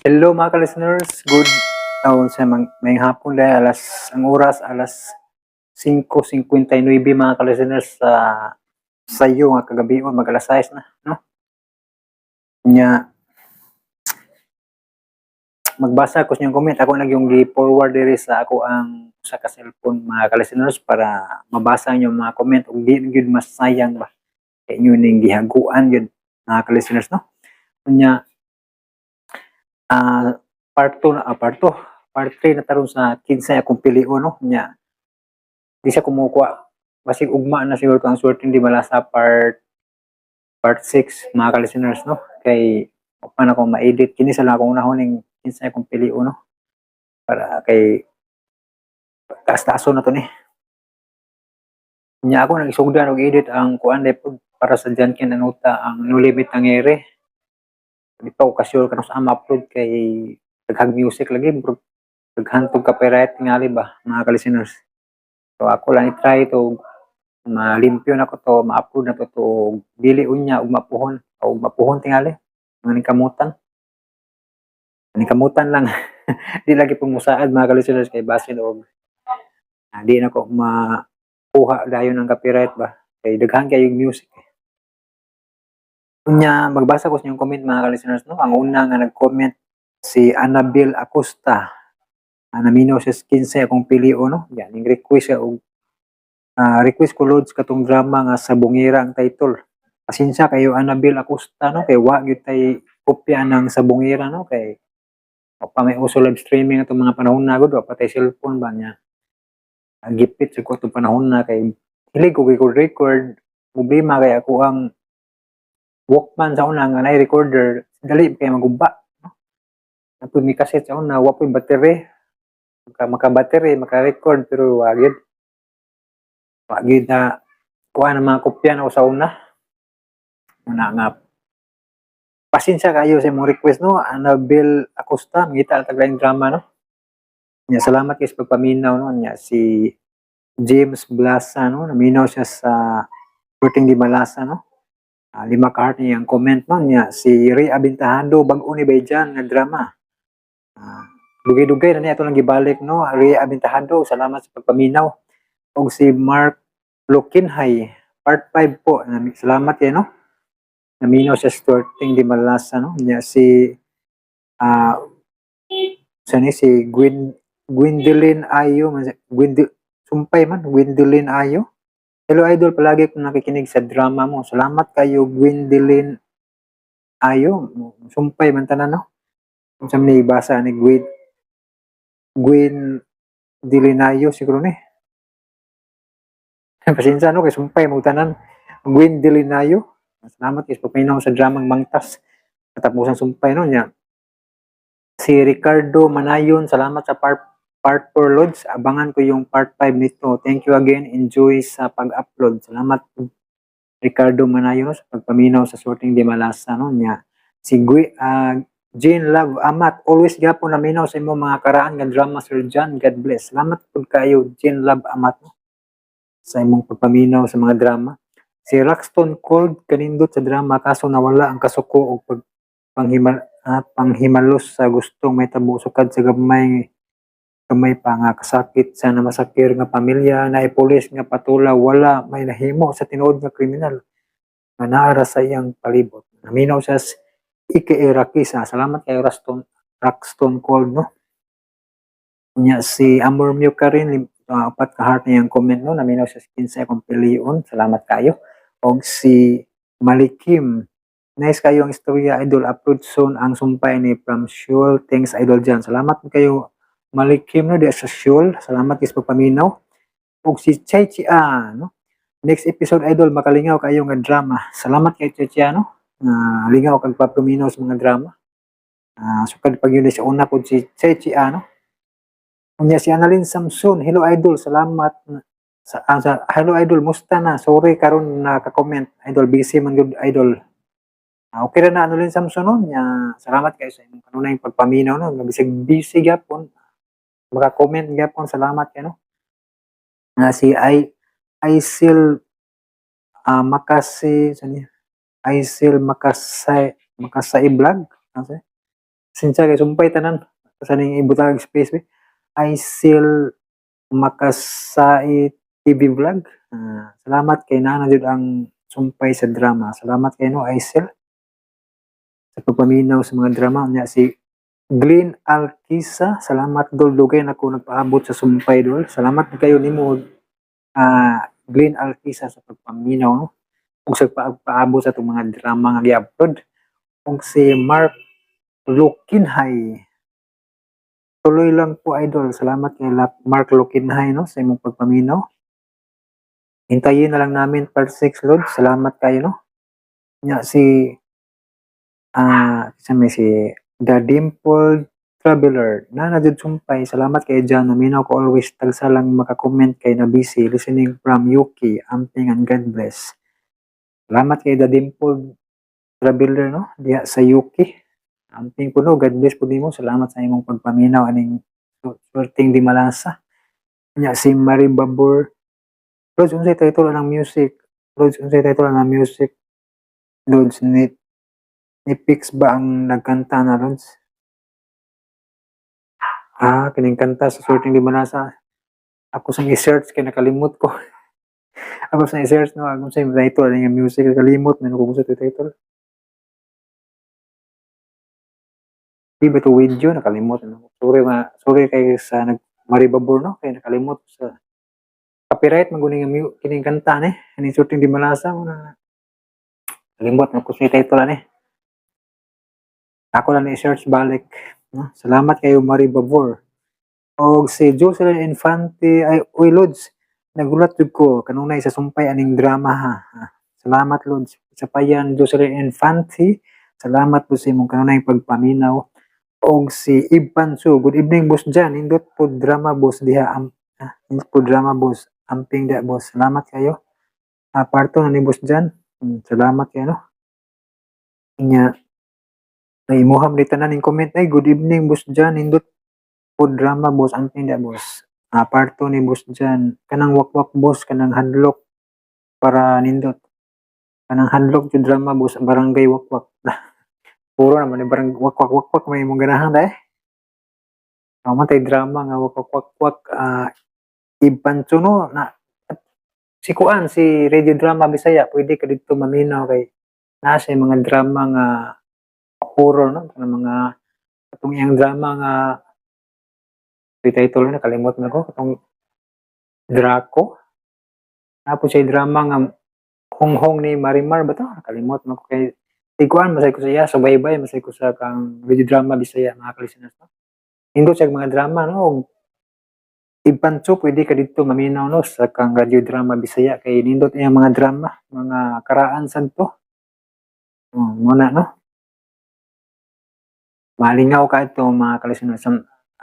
Hello mga ka-listeners, good may hapon dahil ang oras alas 5:59 mga ka-listeners sa iyo nga kagabi o mag alas 6 na, no? Nya magbasa ko sa inyong comment, ako yung gi-forward diri sa ako ang sa ka cellphone mga ka-listeners para mabasa niyo mga comment ug di gyud masayang ba kay inyo ning gihaguan gyud mga ka-listeners, no? Nya part 2 part 3 na taron sa kinsay akong pilion, no? Nya di siya kumukuha basig ugma na siguro kang swerte di bala sa part 6 mga ka-listeners, no? Kay paano ko ma-edit kini sa lang akong unahon ning kinsay akong pilion, no? Para kay taas-taason na to ni. Nya ako nagisugdan og edit ang kuan pod para sa Jan Ken Anuta ang No Limit Nangyere. Di pa ko ka-sure kanus upload kay daghang music lagi bro. Daghan tong copyright tingali ba mga ka-listeners. So ako lang i-try to malimpyo na ko to, ma-upload na to dili unya ug mapuhon tingali mga kamutan. Kamutan lang. Di lagi pumusaad mga ka-listeners kay basin og di na ko makuha dayon ng copyright ba kay daghan kay yung music. Unya magbasa ko sa inyong comment mga ka-listeners, no? Ang una nga nag-comment si Annabel Acosta. Naminaw siya 15 akong pilion, no? Yan, yung request siya og request ko loads katong drama nga sa Bungira ang title. Pasensya kayo Annabel Acosta, no? Kay wa gyud tay kopya ng sa Bungira, no? Kay pa may uso live streaming atong mga panahon na gud wa patay cellphone ba niya. Gipit sa ko atong panahon na kay hilig ko record problema kay ako ang Walkman sa una nga nay recorder dali kay magumba, no? Ato mi cassette sa una wa poy battery maka-battery maka-record pero wagid na kuha na mga kopya na sa una nga pasensya kayo sa imong request, no? Annabel Acosta mangita taglaing drama, no? Nya salamat kay sa pagpaminaw, no? Nya si James Blasa, no? Naminaw siya sa Shooting di Malasa, no? 5 ka heart niya ang comment, no? Nya si Ray Abintahado bag-o ni Bayjan nga drama. Dugay-dugay na niya ito lang gibalik, no? Ray Abintahado, salamat sa pagpaminaw. Og si Mark Lukinhay, part 5 po. Salamat yan, no? Naminaw siya Shooting di Malasa, no? Nya si si Gwendolyn Ayo, Gwendolyn Ayo. Hello idol, palagi kong nakikinig sa drama mo. Salamat kayo Gwendolyn Ayo. Sumpay man tanan, no? Kung saan may basa ni Gwendolyn Ayo siguro ni. Pasensya, no? Kay sumpay mo tanan. Gwendolyn Ayo. Salamat kayo pagpinaw sa dramang Mangtas. Katapusan sumpay, no? Nya si Ricardo Manayon, salamat sa part 4 loads. Abangan ko yung part 5 nito. Thank you again. Enjoy sa pag-upload. Salamat Ricardo Manayon sa pagpaminaw sa Shooting di Malasa, no? Nya si Jane Love Amat, always gapon naminaw sa imong mga karaan nga drama Sir John. God bless. Salamat pud kayo Jane Love Amat, no? Sa imong pagpaminaw sa mga drama. Si Roxton Cold kanindot sa drama kaso nawala ang kasuko og panghimalos sa gustong may tabo sukad sa gamay pa nga kasakit sa namasakir nga pamilya na pulis nga patula wala may nahimo sa tinuod nga kriminal nga naara sa iyang palibot. Naminaw siya Ike Rakisa. Salamat kay Roxton Cold, no? Nya si Amor Muka rin, 4 ka heart niyang comment, no? Naminaw siya 15 akong pilion. Salamat kayo. Og si Malikim, nice kayo ang istorya idol, upload soon ang sumpay ni from Shul. Thanks idol Jan. Salamat kayo Malikim, no? Di sa Shul. Salamat is pagpaminaw. Og si Chay Chia, no? Next episode idol makalingaw kayo nga drama. Salamat kay Chay Chia, no? Lingaw kag pagpaminaw sa mga drama. Sukad pag yun sa una po si Chay Chia, no? Unya si Annalyn Samson, hello idol, salamat hello idol, musta na? Sorry karon naka-comment idol, busy man gud idol. Okay ra na Annalyn Samson, no? Nya salamat kayo sa imong kanunay pagpaminaw, no? Bisig busy gyapon maka-comment gyapon, salamat kayo, no? Si Aisil Makasay Makasay vlog, Sinsya kay sumpay tanan. Sa ning ibutang space be. Aisil Makasait TV vlog. Salamat kay nana jud ang sumpay sa drama. Salamat kay no Aisil sa pagpaminaw sa mga drama niya si Glenn Alkisa. Salamat dol dugay na ko nagpaabot sa sumpay dol. Salamat kayo nimo Glenn Alkisa sa pagpaminaw no. Ug sa paabot sa itong mga drama nga gi-upload. Ug si Mark Lukinhay. Tuloy lang po idol. Salamat kay Mark Lukinhay no sa imong pagpaminaw. Hintayin na lang namin part 6 Lord. Salamat kayo no. Nya si si The Dimple Traveler na jud sumpay. Salamat kay John. Naminaw ko always tagsa lang maka-comment kay na busy listening from Yuki. Amping and God bless. Salamat kay The Dimple Traveler no diya sa Yuki. Amping po no, God bless po nimo. Salamat sa imong pagpaminaw aning sorting di malasa. Nya si Marie Babor. Lods, unsay title ng music? Lods, unsay title ng music? Lods, ni Pix ba ang nagkanta na Lods? Kining kanta sa sorting di malasa. Ako sang i-search kay nakalimot ko. Ako sang i-search no, kung sa title ng music nakalimot, man ko gusto title. Di ba ito video nakalimot no? Sorry kay sa Maribabor no, kay nakalimot sa copyright maguning kining kanta ni ani sorting di malasa mo na kalimot na kusmi title ani. Ako lang i-search balik no? Salamat kayo Maribabor. Og si Jocelyn Infante ay uy Lods, nagulat jud ko kanunay sa sumpay aning drama ha. Salamat Lods sa payan Jocelyn Infante. Salamat po sa imong kanunay pagpaminaw. Og si Iban Su, good evening boss dyan. Indot po drama boss diha. Indot po drama boss. Amping da boss. Salamat kayo. Parto na ni boss dyan. Salamat kayo no. Inya. Ay muham dito na ning comment. Ay good evening boss dyan. Indot po drama boss. Amping da boss. Parto ni boss dyan. Kanang wakwak boss. Kanang handlock. Para nindot. Kanang handlock yung drama boss. Barangay wakwak. Puro naman yung parang wakwak may mong ganahan dahil. Matay drama nga wakwak Iban no na si Kuan si Radio Drama Bisaya pwede ka dito maminaw kay nasa mga drama nga horror no mga atong iyang drama nga title na kalimot na ko atong Draco. Tapos siya drama nga Honghong ni Marimar ba to? Kalimot mo ko kay Tiguan, masay ko siya, subaybay, masay ko sa kang video drama Bisaya, mga kalisiners, no? Hindi siya mga drama, no? Ibanso, pwede ka dito maminaw, no? Sa kang radio drama Bisaya, kay nindot yung mga drama, mga karaan santo. Muna, no? Malingaw ka ito, mga kalisiners.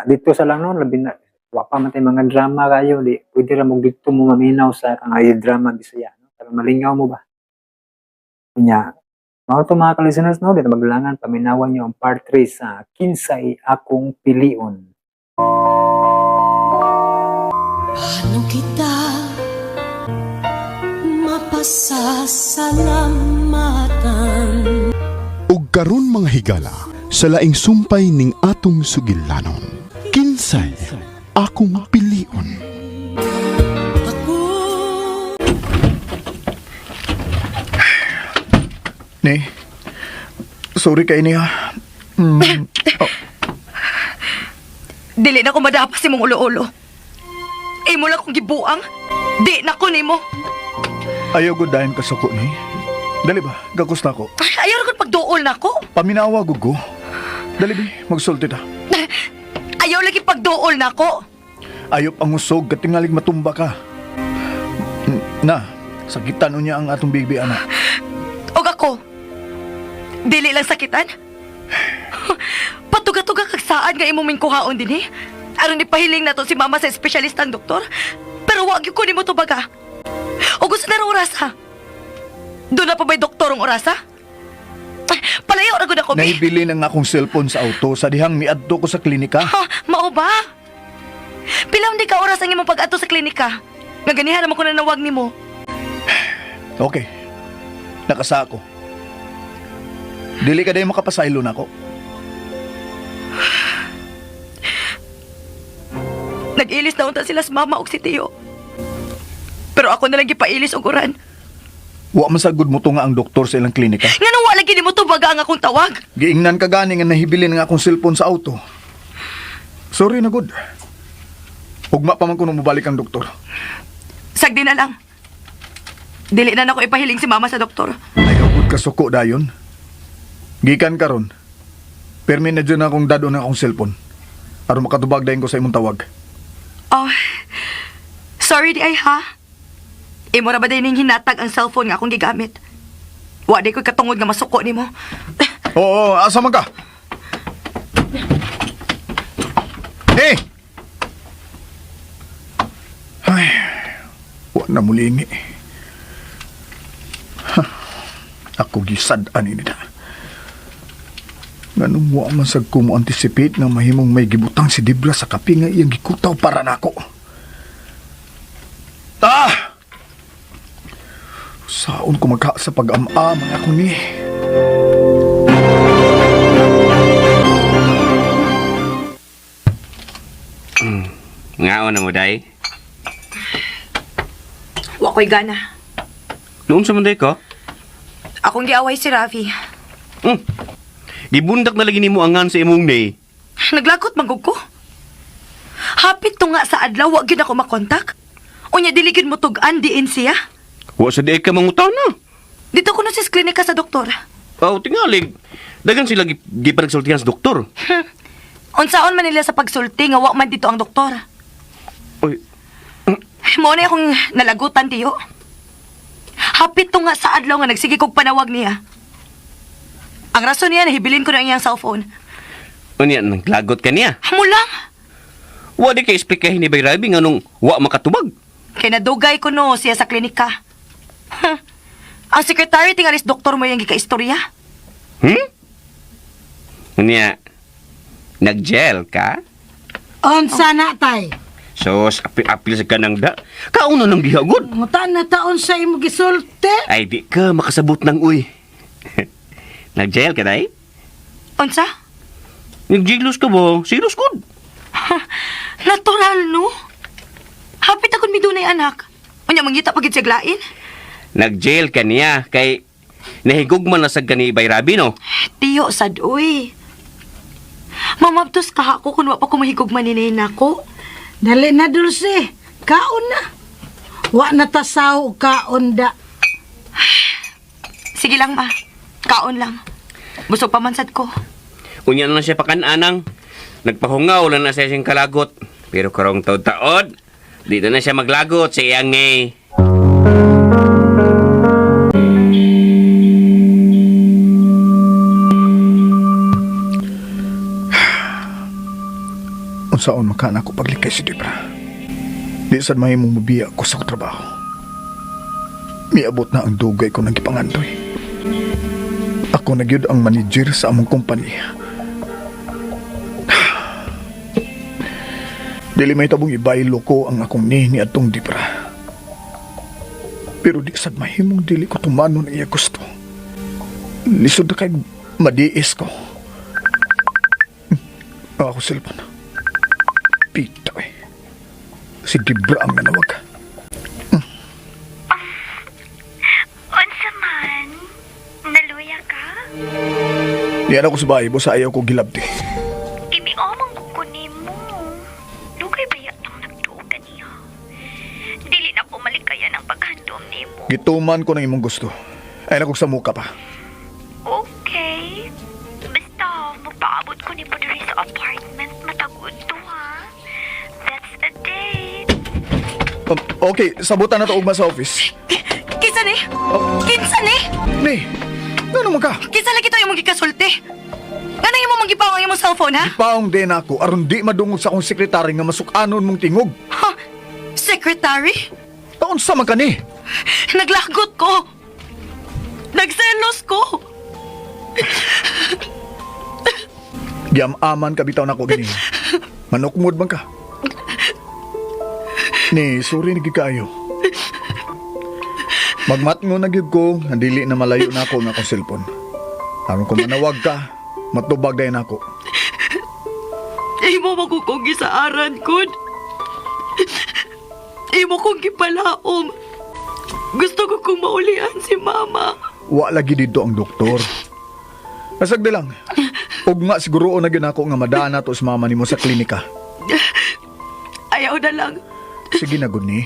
Dito sa lang, no? Labi na, wapa matay mga drama kayo, di, pwede ra mo dito mo maminaw sa kang radio drama Bisaya, no? Pero malingaw mo ba? Kanya, mga ka-listeners, no, dito maglangan, paminawan nyo ang part 3 sa Kinsay Akong Pilion. Paano kita mapasasalamatan? Ug karon mga higala, sa laing sumpay ning atong sugilanon. Kinsay Akong Pilion. Ne, sorry kay niya. Dili na ko madapas si mong ulo-ulo. Imo lang kong gibuang. Di na ko nimo. Ayaw ko dahin kasako ni. Dali ba, gagos na ko. Ayaw ko pagduol na ko. Paminawa gugo. Dali bi, magsulti ta. Ayaw lagi pagduol na ko. Ayaw pang usog katingalig matumba ka. Na, sakitan niya ang atong baby anak. Og ako, dili lang sakitan. Patuga-tuga kag saan nga imong mingkuhaon din eh. Aron ni pahiling na to si mama sa espesyalistang doktor. Pero wag yung kunin mo to baga. O gusto na rin orasa. Doon na pa ba'y doktorong orasa? Palayaw na gud ako, bi. Naibili ng akong cellphone sa auto sa dihang miadto ko sa klinika. Mao ba? Pilam di ka oras ang imong pag-ato sa klinika. Nga ganihan naman ko na nawag nimo. Okay, nakasa ako. Dili ka dahil makapasaylo na ako. Nag-ilis na unta sila sa mama og si Tio. Pero ako na lang gipailis og uran. Wa masagod mo to nga ang doktor sa ilang klinika. Nga nang wala gini mo tubaga ang akong tawag. Giingnan ka gani nga nahibilin nga akong cellphone sa auto. Sorry na good. Ugma pa man kuno mobalik ang doktor. Sagdi na lang. Dili na nako ipahiling si mama sa doktor. Ayaw gud ka suko dayon. Gikan karon. Permi na dyan akong dado ng akong cellphone. Aron makatubag dayon ko sa imong tawag. Oh, sorry di ay ha. Imo ra ba din ning hinatag ang cellphone nga akong gigamit? Wa di ko'y katungod nga masuko nimo. Oo, asa man ka? Hey! Ay, wa na mulingi. Ako gisad-an ini na. Ganun mo man sa kumo anticipate na mahimong may gibutang si Dibra sa kape nga iyang gikutaw para nako. Ah! Saon ko magka sa pag-ama-ama ako ni. Ngaon na mo, day? Wa ko'y gana. Noon sa manday ka? Akong giaway si Rafi. Gibundak na lagi ni mo angan sa imong day. Naglagot manggug ko. Hapit to nga sa adlaw, wa gyud ako makontak. Unya dili gyud mo tug-an diin siya. Wa sa day ka mangutaw na. Dito ko na sa klinika sa doktor. Oh, tingalig. Dagan sila gipanagsultihan sa doktor. Unsaon man nila sa pagsulti nga wa man dito ang doktor. Oy, Mo na akong nalagutan, Tiyo. Hapit to nga sa adlaw nga nagsige kog panawag niya. Ang rason niya, nahibilin ko na iyang cellphone. unya naglagot ka niya. Hamo lang. Wa di kay explikahin ni Bayrabi nga nung wa makatubag. Kay nadugay ko no siya sa klinika. Ang secretary tingalis doktor mo yung gika-istorya. Unya, nag-gel ka? Unsa na tay? Sos, apil sa kanang da. Kauno nang gihagod. Muta na taon sa imo gisulti. Ay, di ka makasabot ng uy. Nag-gel ka, day? Unsa? Nag-jiglos ka ba? Serious good. Natural no? Hapit akong midunay anak. Unya mangita pagid siya glain. Nag-jail ka niya kay nahigugman na sa gani Bayrabi, no? Tiyo sad uy. Mamabtos ka ako kung wa pa ko mahigugman ni nako. Dali na Dulce. Kaon na. Wa na tasaw og kaon da. Sige lang ma. Kaon lang. Busog pa man sad ko. Unya na siya pakananang. Nagpahungaw lang na siya siyang kalagot. Pero karong taod-taod, dito na siya maglagot sa iyang ngay. Unsaon makana ko paglikay si Dibra. Di sad mahimong mabiya ko sa trabaho. Miabot na ang dugay ko ng gipangandoy. Ako na gyud ang manager sa among kumpanya. Dili may tabong ibaylo ko ang akong ni atong Dibra. Pero di sad mahimong dili ko tumanon iya gusto. Lisod na kay madiis ko. Ako cellphone. Pita eh. Si Dibra ang nanawag. Unsa man? Naluya ka? Diyan ako sa bahay, bosa ayaw ko gilabdi. Imiomang kukunin mo. Dugay ba yatang nagtuog niya? Dili na ko malikaya ng paghandom ni mo. Gituman ko ng imong gusto. Ay na ko sa muka pa. Okay. Basta, magpaabot ko ni Padre sa apartment. Matagod to, ha? That's a date. Okay, sabutan na to ugma sa office. Kinsa ni? Kinsa ni? Ni, ano naman ka? Kinsa lagi to yung gikasulti? Nga imo magipawang imong cellphone ha? Paong din ako, aron di madungog sa akong sekretary nga masukanon mong tingog. Ha? Secretary? Taon sa man ka ni? Naglagot ko. Nagselos ko. Giyam-aman ka bitaw na ko ganyan. Manukmod man ka. Ni, sorry na kayo. Magmatngo na gyud ko, handili na malayo na ako ng akong cellphone. Aron ko manawag ka, matubag dayon ako. Ay mo makukugi sa aran, Kud. Imo kong gipalaom. Gusto ko kong maulian si mama. Wa lagi dito ang doktor. Nasagdi lang. Ug nga siguro na gyud ako nga madana to sa mama nimo sa klinika. Ayaw na lang. Sige na gud ni.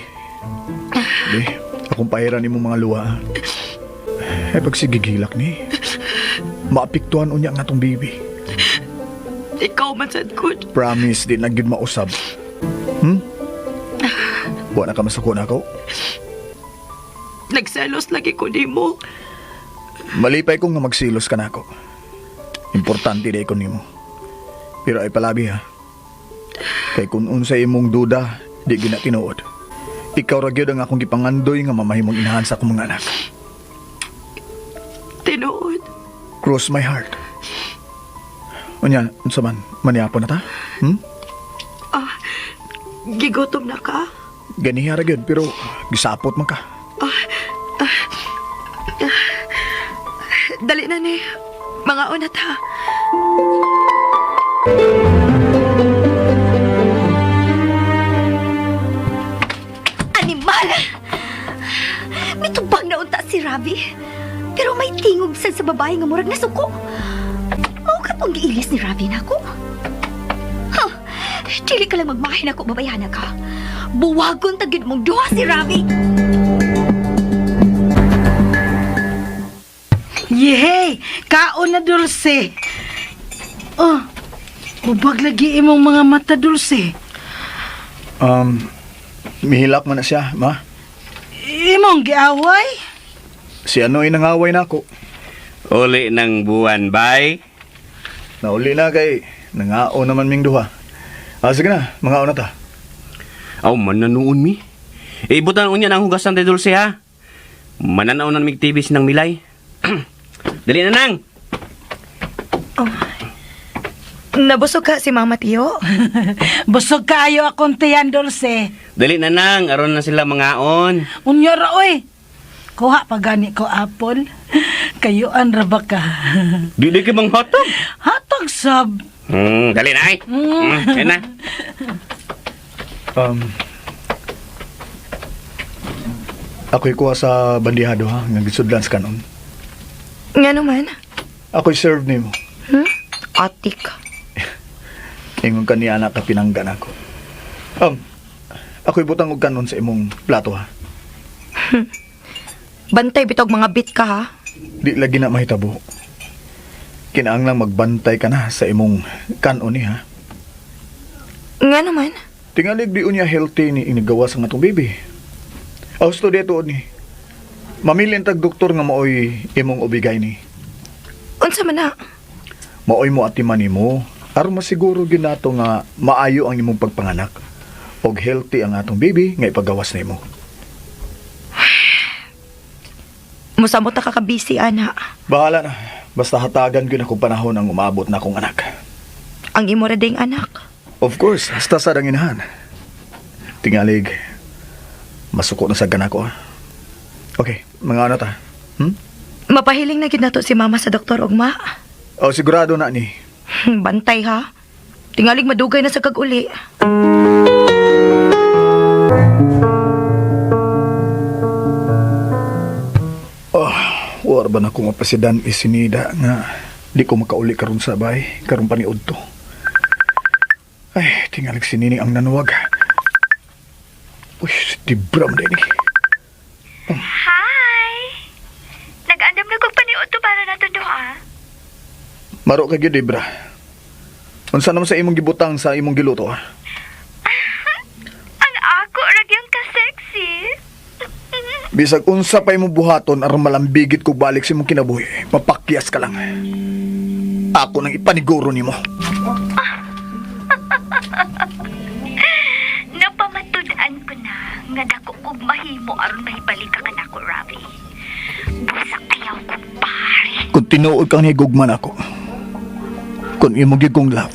Di, akong pahiran nimo mga luha. Ay pag sigigilak ni. Maapektuhan unya nga tong baby. Ikaw man sad good. Promise di na gyud mausab. Wa na ka masuko na ako. Nagselos lagi ko nimo. Malipay kong nga magsilos ka na ako. Importante di ko nimo. Pero ay palabi ha. Kay kung unsay imong duda, di gina tinuod. Ikaw ra gyud ang akong gipangandoy nga mamahimong inahan sa akong mga anak. Tinuod. Cross my heart. Unya, unsa man, maniapo na ta? Gigutom na ka? Ganiha ra gyud pero gisapot man ka. Dali na ni. Mga una ta. Animal! May tubang na unta si Ravi. Pero may tingog sa babae nga murag na suko. Mao ka tong giilis ni Ravi nako. Huh, dili ka lang magmahin ako, babayana ka. Buwagon tagid mong duha si Ravi. Yehey! Kaon na, Dulce. Oh, ubag lagi imong mga mata, Dulce. Mihilak man na siya, ma. Imong giaway? Si Anoy nangaway na ako. Uli ng buwan, bay. Nauli na kay nangao naman ming duha. Sige na, mga na ta. Aw, mananoon mi. Ibutan unya ng hugasan tayo Dulce ha. Mananaon na mig TV sinang milay. Dali na nang. Nabusog ka si Mama Tiyo? Busog kaayo akong tiyan, Dulce. Dali na nang. Aron na sila mangaon. Unyo ra, oy. Kuha pa gani ko apple. Kayuan ra ba ka? Dili ka bang hotdog? Hatag sab. Dali na ay. Yan na. Ako'y kuha sa bandihado ha, nga gisudlan sa kanon. Nga naman. Ako'y serve nimo. Atik. Ingon ka ni anak ka pinanggan ako. Ako'y butang og kanon sa imong plato ha. Bantay bitog mga bit ka ha. Di lagi na mahitabo. Kinaanglang magbantay ka na sa imong kanon ni ha. Nga naman. Tingalig di unya healthy ni inagawa sa atong baby. Gusto dito ni. Mamilin tag doktor nga maoy imong ubigay ni. Unsa man na? Maoy mo atiman nimo aron masiguro gyud nato nga maayo ang imong pagpanganak og healthy ang atong baby nga ipagawas nimo. Musamot na ka busy ana. Bahala na. Basta hatagan gyud akong panahon ang umabot na akong anak. Ang imo ra ding anak. Of course, hasta sa danginahan. Tingalig. Masuko na sa ganak ko. Okay, mga ano ta? Mapahiling na gyud nato si Mama sa doktor ugma. Sigurado na ni. Bantay ha. Tingalig madugay na sa kag-uli. War ba na kung mapasidan isinida nga di ko makauli karon sa bay, karon paniud to. Ay, tingalig si Nining ang nanuwag. Uy, si Dibram din eh. Hi! Nag-andam na kong paniod to para nato duha. Maro ka gyud, Dibra. Unsa naman sa imong gibutang sa imong giluto ha? Ang ako ragyang ka-sexy. Bisag unsa pa imong buhaton aron malambigit ko balik sa imong kinabuhi, mapakyas ka lang. Ako nang ipaniguro nimo. Napamatudan ko na nga dako kog mahimo aron mahibalik ka kanako, Ravi. Busak ayaw kong pare. Kung tinuod kang higugman ako, kung imong gigong love,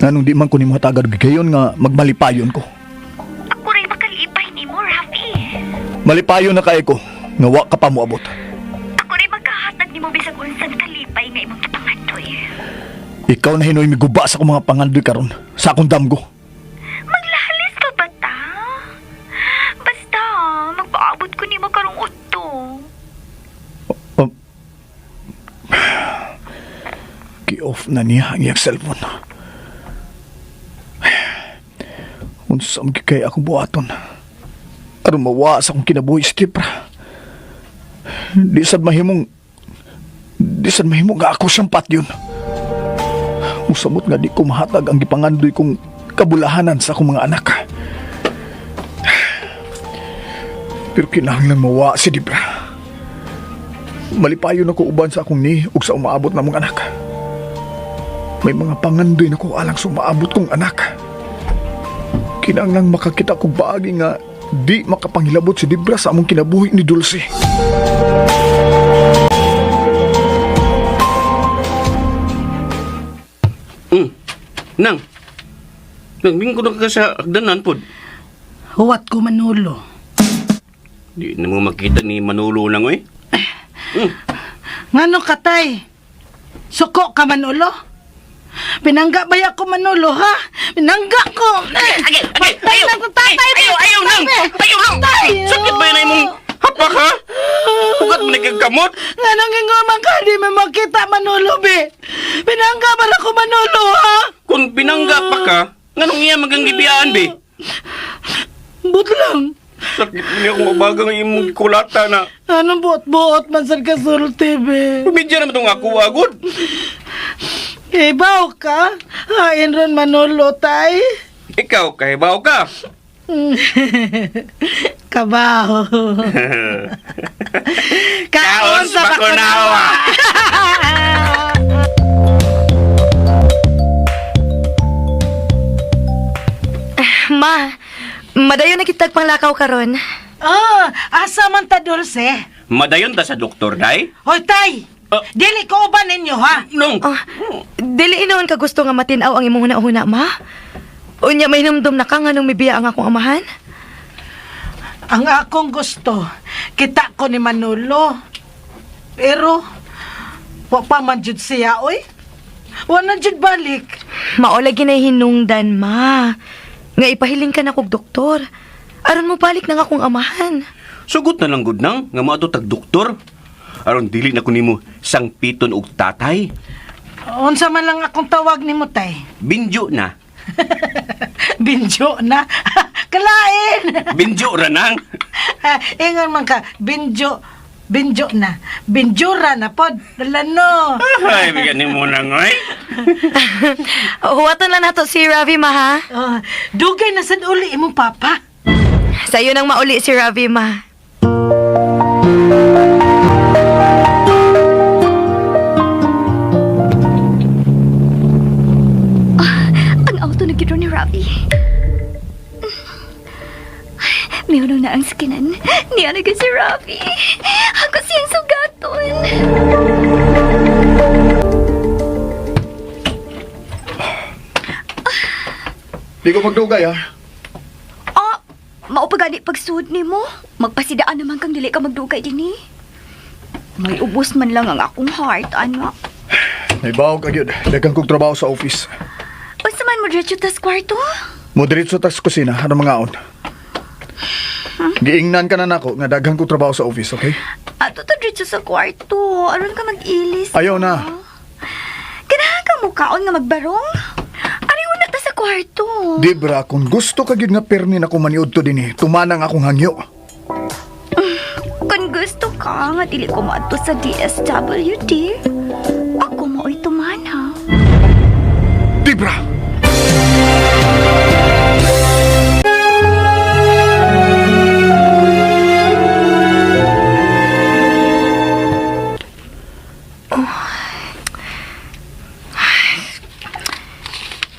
nganong di man ko nimo hatagad gigayon nga magmalipayon ko. Ako rin makalipay ni mo, Ravi. Malipayon na kay ko, nga wa ka pa moabot. Ako rin magkahatag ni mo bisag unsan kalipay nga imong gipangandoy. Ikaw na hinoy miguba sa akong mga pangandoy karon sa akong damgo. Maglahalis pa ba ta? Gi-off na niya ang iyang cellphone. Unsa ang gikay akong buhaton. Aron mawaas akong kinabuhi si Debra. Di sad mahimong nga ako siyang patyon. Usabot nga di ko mahatag ang gipangandoy kong kabulahanan sa akong mga anak. Pero kinahanglan mawa si Debra. Malipayon ako uban sa akong ni ug sa umaabot na mga anak. May mga pangandoy na ko alang sa umaabot kong anak. Kinahanglan makakita ko baagi nga di makapangilabot si Debra sa among kinabuhi ni Dulce. Nang, nagbingko na ka sa hagdanan pod. Huwat ko Manolo. Di na mo makita ni Manolo lang, oy. Ngano ka, tay? Suko ka Manolo? Pinangga ba ko Manolo, ha? Pinangga ko! Patay na ko, tatay! Ayaw, nang! Ayaw, nang! Sakit ba yun ay mong hapak, ha? Hugat mo nagkagamot? Nga nang ingumang ka, di mo makita Manolo, be! Pinangga ba ko Manolo, ha? Kung pinangga pa ka, nganong iya maganggibiyaan, be? But lang. Sakit mo niya kung mabagang imong kulata na. Anong buot-buot man sa kasulti, be? Pumidya naman itong ako agod. Ibaw ka? Hain ron Manolo, tay? Ikaw, kahibaw ka. Kabaho. Kaon sa bakunawa. Ma, madayon na kitag panglakaw karon. Oh, asa man ta, Dulce? Madayon ta sa doktor, day? Hoy, tay! Dili ko uban ninyo, ha? Nung, Oh, dili inoon ka gusto nga matinaw ang imong huna-huna, ma? Unya may hinumdum na ka nga nung may biya ang akong amahan? Ang akong gusto, kita ko ni Manolo. Pero, wa pa man jud siya, oy. Wa na jud balik. Maolagi na hinungdan, ma. Nga ipahiling ka na kog doktor. Aron mo balik na nga akong amahan. sugot na lang gud nang nga maadto tag doktor. Aron dili na kunimo sang piton og tatay. Unsa man lang akong tawag nimo, tay? Binjo na. Binjo na. Kalain. Binjo ra nang. Ingon man ka, binjo na. Binjura na pod. Lano. Ay, bigyan mo na ngoy. Huwaton lang nato si Ravi, ma, ha? Dugay na sad uli imong papa. Sa'yo nang mauli si Ravi, ma. Ang auto na gito ni Ravi. Mayroon na ang skinan. Niya na si Ravi. Ako siyang sugaton. Di ko magdugay, ha? Maupagani pagsuod ni mo. Magpasidaan naman kang dili ka magdugay din eh. May ubos man lang ang akong heart, anak. May bawag agad. Dagang kong trabaho sa office. Basta man mo diretso tas kwarto. Moderitso tas kusina. Ano mga on? Giingnan ka na nako nga daghang kong trabaho sa office, okay? Ato to diretso sa kwarto. Aron ka mag-ilis. Ayaw na. Ganahan kang mukhaon nga magbarong. Ariw na ta sa kwarto. Debra, kung gusto ka gyud nga permi na ko maniud to dinhi, tumanang akong hangyo. Kung gusto ka nga dili ko maadto sa DSWD, ako mo'y tumana. Debra!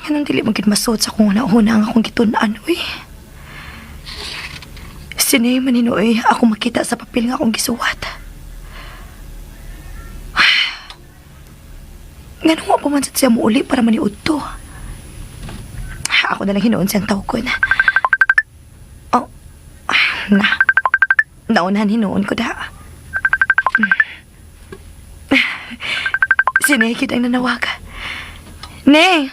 Anong dili maging masod sa kung una-una ang akong gitunan, uy. Sinay manino, uy, ako makita sa papel nga akong gisuwat. Ganun nga pumansat siya mo uli para maniud to. Ako na lang hinuon siyang tawkon. Oh, naunahan hinuon ko da. Sinay kita ang nanawag. Ne!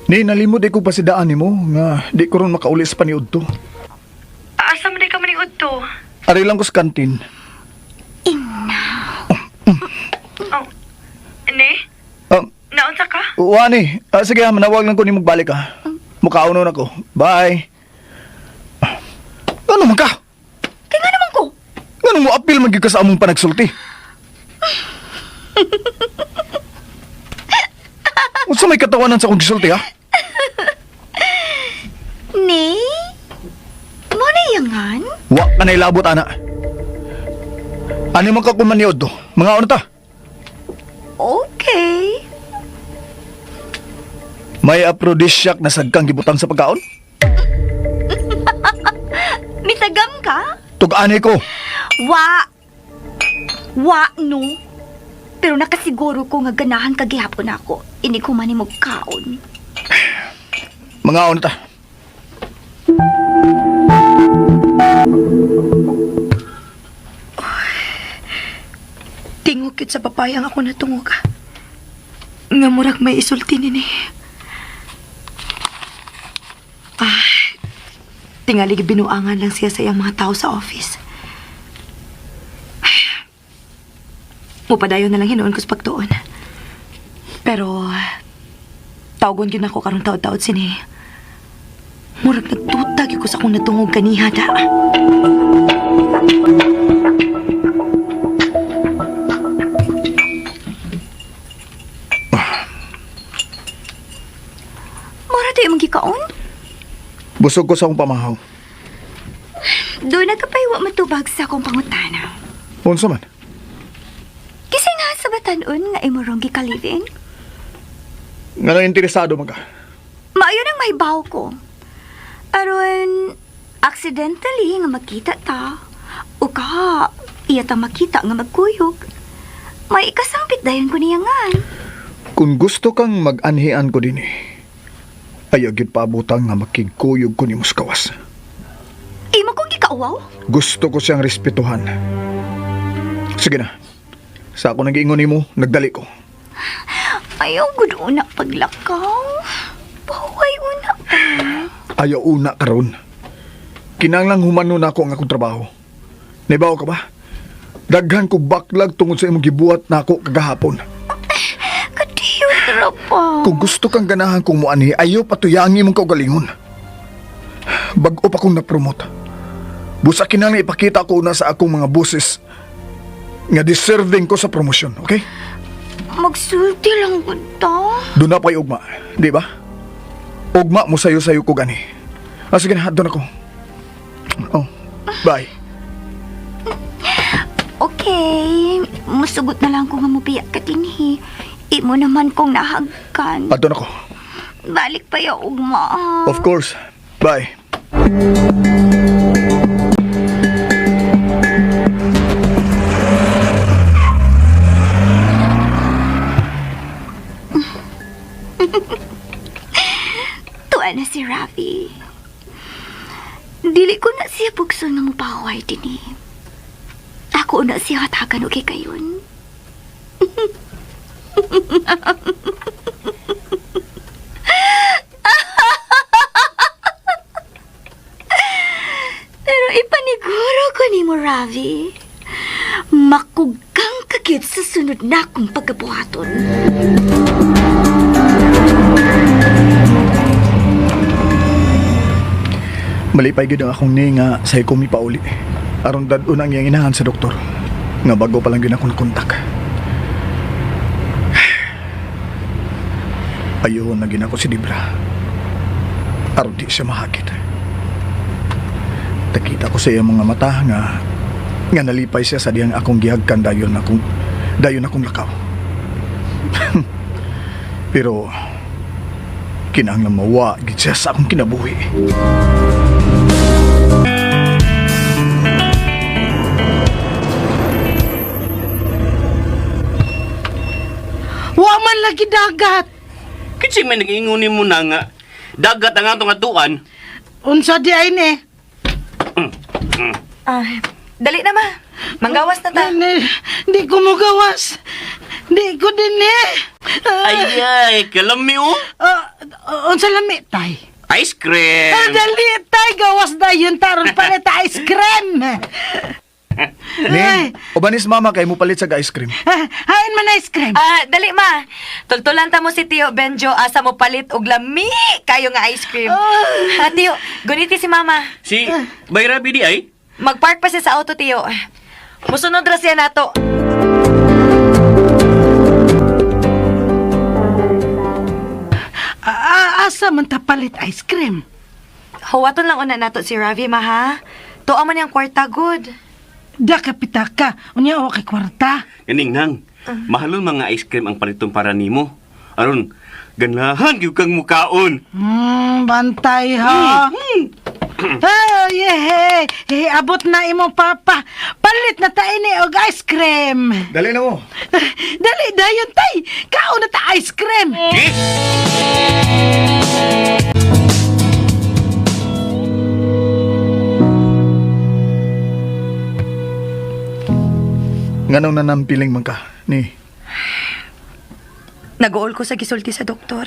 Ni, nalimod ko pasidaan nimo nga di ko ron makaulis paniud to. Asa man ka maniud to? Ari lang ko sa kantin. Wani, sige manawag lang ko ni magbalik ha. Mukhaon na ako. Bye. Ano man ka? Kaya nga naman ko. Ano mo apil man gyud ka sa among panagsulti? Unsa may katawanan sa akong gisulti ha? Ni? Mo na yangan? Wa ka na ilabot ana. Ano man ka kumaniod do? Mga ano ta? Okay. May aphrodisiac na sagkang gibutang sa pagkaon? Mitagam ka? Tug-anay ko. Wa, no. Pero nakasiguro ko nga ganahan kagihapon ako. Ini ko manimog kaon. Mga ano ta? Tingog yun sa papayang ako natungog. Nga murag may isulti nini. Tingali binuangan lang siya sa iyang mga tao sa office. Mupadayon na lang hinoon ko sa pagtuon. Pero, tawgon yun ako karong taod-taod sini. Murag nagtutag yun ko sa akong natungog kaniha da. Mora tayo magkikaon? Busog ko sa akong pamahaw. Doon nagkapaywa matubag sa akong pangutana. Unsa man? Kasi nga sa batanon nga imorong gikaliving. Nga nang interesado man ka? Maayo nang mahibaw ko. Aron, accidentally nga makita ta. O ka, iya ta makita nga magkuyog. May ikasangpit dayon ko niyangan. Kung gusto kang mag-anhian ko din ayaw gyud paabutang nga makigkuyog ko ni Muskawas. Imo kong gikauwaw? Gusto ko siyang respetuhan. Sige na. Sa ako nag-iingon nimo, nagdali ko. Ayaw gud una paglakaw. Pahuway una pa. Ayaw una karon. Kinanglang humanon ako ang akong trabaho. Naibaw ka ba? Daghan ko baklag tungod sa imong gibuhat na ako kagahapon. Kadiyo tara pa. Kung gusto kang ganahan kong muanhi, ayaw patuyangi mong kaugalingon. Bago pa kong na-promote. Busa kinanglang ipakita ko na sa akong mga bosses nga deserving ko sa promosyon, okay? Magsulti lang gud ta. Doon na pa'y ugma, di ba? Ugma mo sayo-sayo ko gani. Sige na, doon ako. Oh, bye. Okay, musugot na lang ko nga mubiyak ka dinhi. Imo naman kong nahagkan. Doon ako. Balik pa ya ugma. Of course. Bye. Tuwa na si Ravi. Dili ko na siya bukso na mupaway din eh. Ako na siya hatakan o kayon. Pero ipaniguro ko ni mo, Ravi. Makugang kakit sa sunod na akong pagkabuhaton. Malipay gid ang akong ni nga sa ko mi pauli. Aron dad-un ang iyang inahan sa doktor. Nga bago pa lang gid ako nakontak. Ayun na ginako si Dibra. Aron di siya mahakit. Takita ko sa iyang mga mata nga nalipay siya sa diyang akong gihagkan dayon akong lakaw. Pero kinahanglan mawa gid siya sa akong kinabuhi. Wa man lagi dagat. Kasi may nag-inguni mo na nga. Dagat ang atong atuan. Unsa di ay ni? Dali na, ma. Manggawas na ta. Di ko mo gawas. Di ko din eh. Ay, kalami oh. Unsa lami tay? Ice cream. Dali tay gawas dayon taron pa ta ice cream. Ay. Ning, ubanis mama kay mo palit sa ice cream. Hain man ice cream. Dali ma. Tultulan ta mo si Tio Benjo asa mo palit og lami kayo nga ice cream. Tio, guniti si mama. Si Bayra Bidi ay? Magpark pa siya sa auto, Tio. Musunod ra siya nato. Asa man tapalit ice cream? Huwaton lang una nato si Ravi, ma, ha? Tuwa man yung kwarta, good. Da kapitaka, unya o kay kwarta. Ganing nang. Mahalon mga ice cream ang palitong para nimo. Aron, ganahan gyud kang mukaon. Bantay ha. Oh, yeah. Hey, abot na imong papa. Palit na ta ini og ice cream. Dali na mo. Dali dayon tay. Kaon na ta ice cream. Nganong nanampiling man ka, ni? Nag-uol ko sa gisulti sa doktor.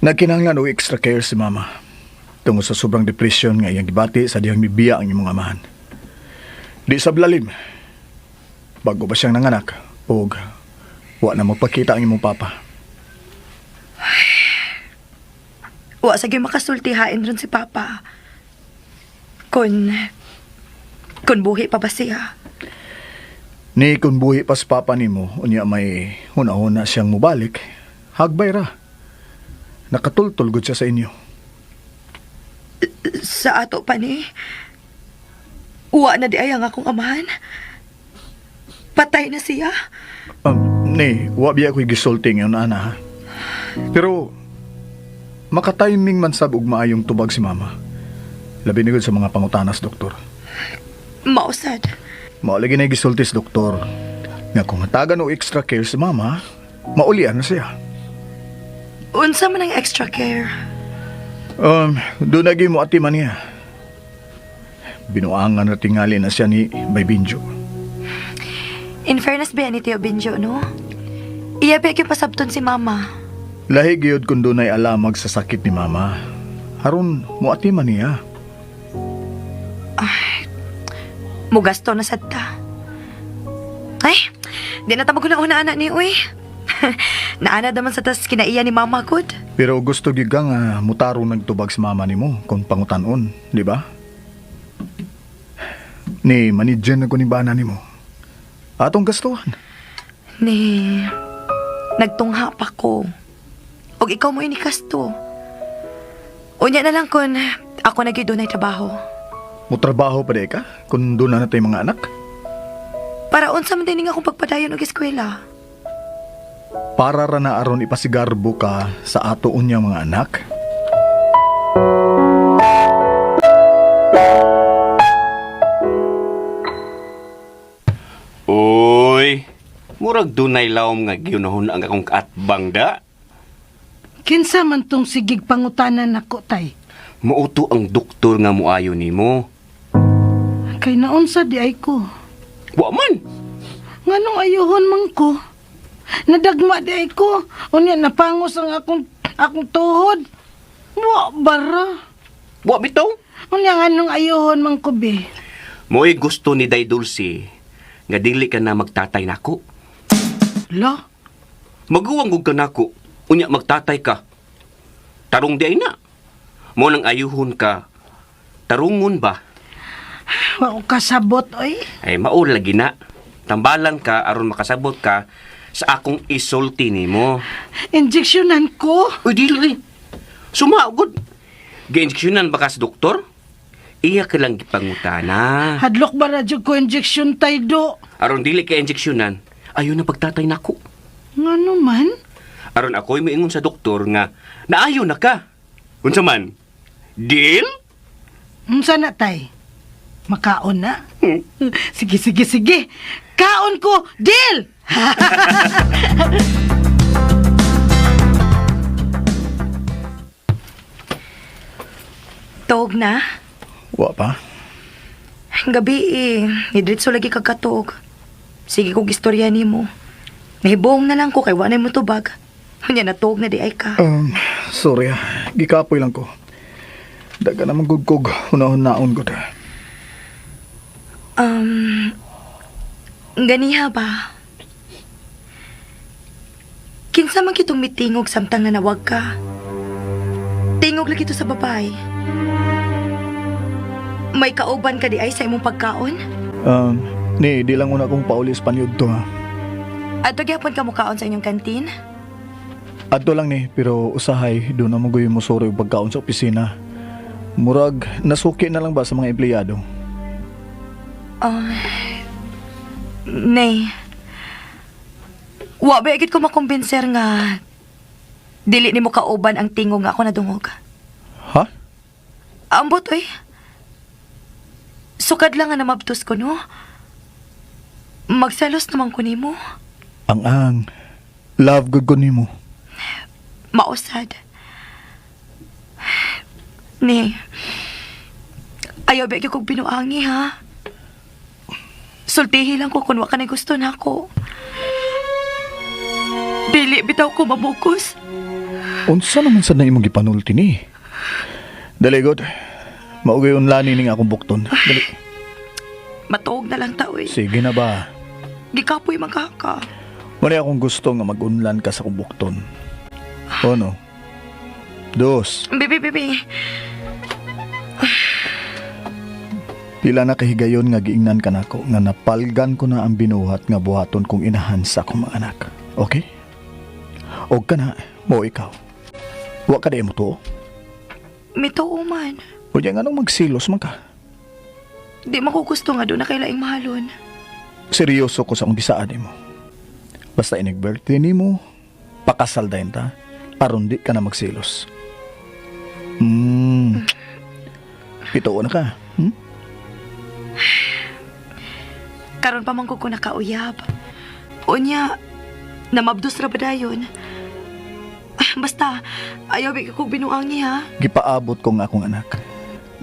Nagkinahanglan og extra care si mama. Tungod sa sobrang depression nga iyang gibati sa diyang mibiya ang imong amahan. Di sa blalim. Bago ba siyang nanganak, og wa na magpakita ang imong papa. Wa sa gyud makasultihain ron si Papa. Kun buhi pa ba siya? Ni kung buhi pa sa papa nimo, unya may huna-huna siyang mubalik, hagbay ra. Nakatultol gud siya sa inyo. Sa ato pa ni, uwa na di ay ang akong amahan. Patay na siya. Ni, wa biya ko'y gisulting yun, ana, ha? Pero, makatiming man sab og maayong tubag si mama. Labi na gud sa mga pangutanas, doktor. Mausad. Maulagi na gisultis, doktor. Nga kung matagan o extra care si mama, maulian na siya. Unsa man ang extra care? Doon nagi mo atiman niya. Binuangan na tingali na siya ni Baybinjo. In fairness ba ni Tio Benjo, no? Iya ba yung pasabton si Mama? Lahi gyud kung doon ay alamag sa sakit ni mama. Haron mo atiman niya. Mugasto na sad ta. Ay, di na tamo ko na una-ana ni uy. Naana daman sa tas kinaiya ni Mama good. Pero gusto gyud nga mutaro nagtubag si mama nimo kung pangutanon, di ba? Ni manidyan na ko ni bana nimo. Atong gastuhan. Ni, nagtungha pa ko. Og ikaw mo inikasto. Unya na lang kun ako nagidunay trabaho. Mutrabaho pa di ka kung doon na natay mga anak? Para unsa man din akong pagpadayon og eskwela. Para ra na aron ipasigarbo ka sa ato unyang mga anak? Uy, murag dunay lawom nga giunahon ang akong kaatbang da. Kinsa man tong sigig pangutanan nako tay. Mauto ang doktor nga muayo nimo. Kay naunsa di ay ko. Wa man. Nganong ayuhon man ko? Nadagma di ay ko. Unya napangos ang akong tuhod. Wa bara. Wa bitaw. Unya nganong ayuhon man ko be. Mo'y gusto ni Day Dulce nga dili ka na magtatay nako. La, Maguwang gud ka nako. Unya magtatay ka. Tarong di ay na. Mo nang ayuhon ka. Tarungon ba? wa ko kasabot oy. Ay maul lagi na. Tambalan ka aron makasabot ka sa akong isulti nimo. Injeksyonan ko. Uy, dili. Sumagod. Gi-injeksyonan ba ka sa doktor? Iya ka lang gipangutana. Hadlok ba na jud ko injeksyon tay do? Aron dili ka injeksyonan, ayaw na pagtatay nako. Ngano man? Aron ako'y maingon sa doktor nga naayo na ka. Unsa man? Deal? Unsa na tay? Makaon na? Sige. Kaon ko, deal! Tog na. Wa pa. Gabi hidritso lagi kagkatog. Sige kog istorya nimo. Nahibong na lang ko kay wa na mo tubag. Unya natog na di ay ka. Sorry gikapoy lang ko. Daga naman gugkog, hunahon-naon ko. Ganiha ba? Kinsa man kitong mitingog samtang nanawag ka. Tingog lagi to sa babae. May kauban ka di ay sa imong pagkaon? Di lang una kong pauli Espanyol to ha. Ato gyapon ka mukaon sa inyong kantin? Adto lang ni, pero usahay, doon na magoy mo soro yung pagkaon sa opisina. Murag, nasuki na lang ba sa mga empleyado? Nay. Wa ba ko makumbinser nga dili nimo kauban ang tingog nga ako nadungog. Ha? Ambot oy. Sukad lang nga namabtos ko no. Magselos naman ko nimo. Ang love good ko nimo. Mausad. Ni. Ayaw ba kong binuangi ha? Sultihi lang ko kung wa ka na gusto na ako. Dili bitaw ko mabukos. Unsa naman sa na imong gipanulti ni? Dali god. Maugay unlani ning akong bukton. Dali. Matuog na lang tao eh. Sige na ba? Gikapoy magkaka. Mali akong gusto nga magunlan ka sa akong bukton. O no? Dos. Bibi. Pila na kahigayon nga giingnan ka nako nga napalgan ko na ang binuhat nga buhaton kong inahan sa akong mga anak. Okay? Og ka na, mo ikaw. Wa ka di mo to. Mituo man. O diyan anong magsilos man ka? Di makugusto nga doon na kailaing mahalon. Seryoso ko sa akong bisaan mo. Basta inig-birthday ni mo, pakasal dahin ta, aron di ka na magsilos. Pituo na ka. Karon pa man ko nakauyab. Unya, namabdos ra ba dayon? Basta, ayaw ba ko binuangi ha? Gipaabot ko nga akong anak.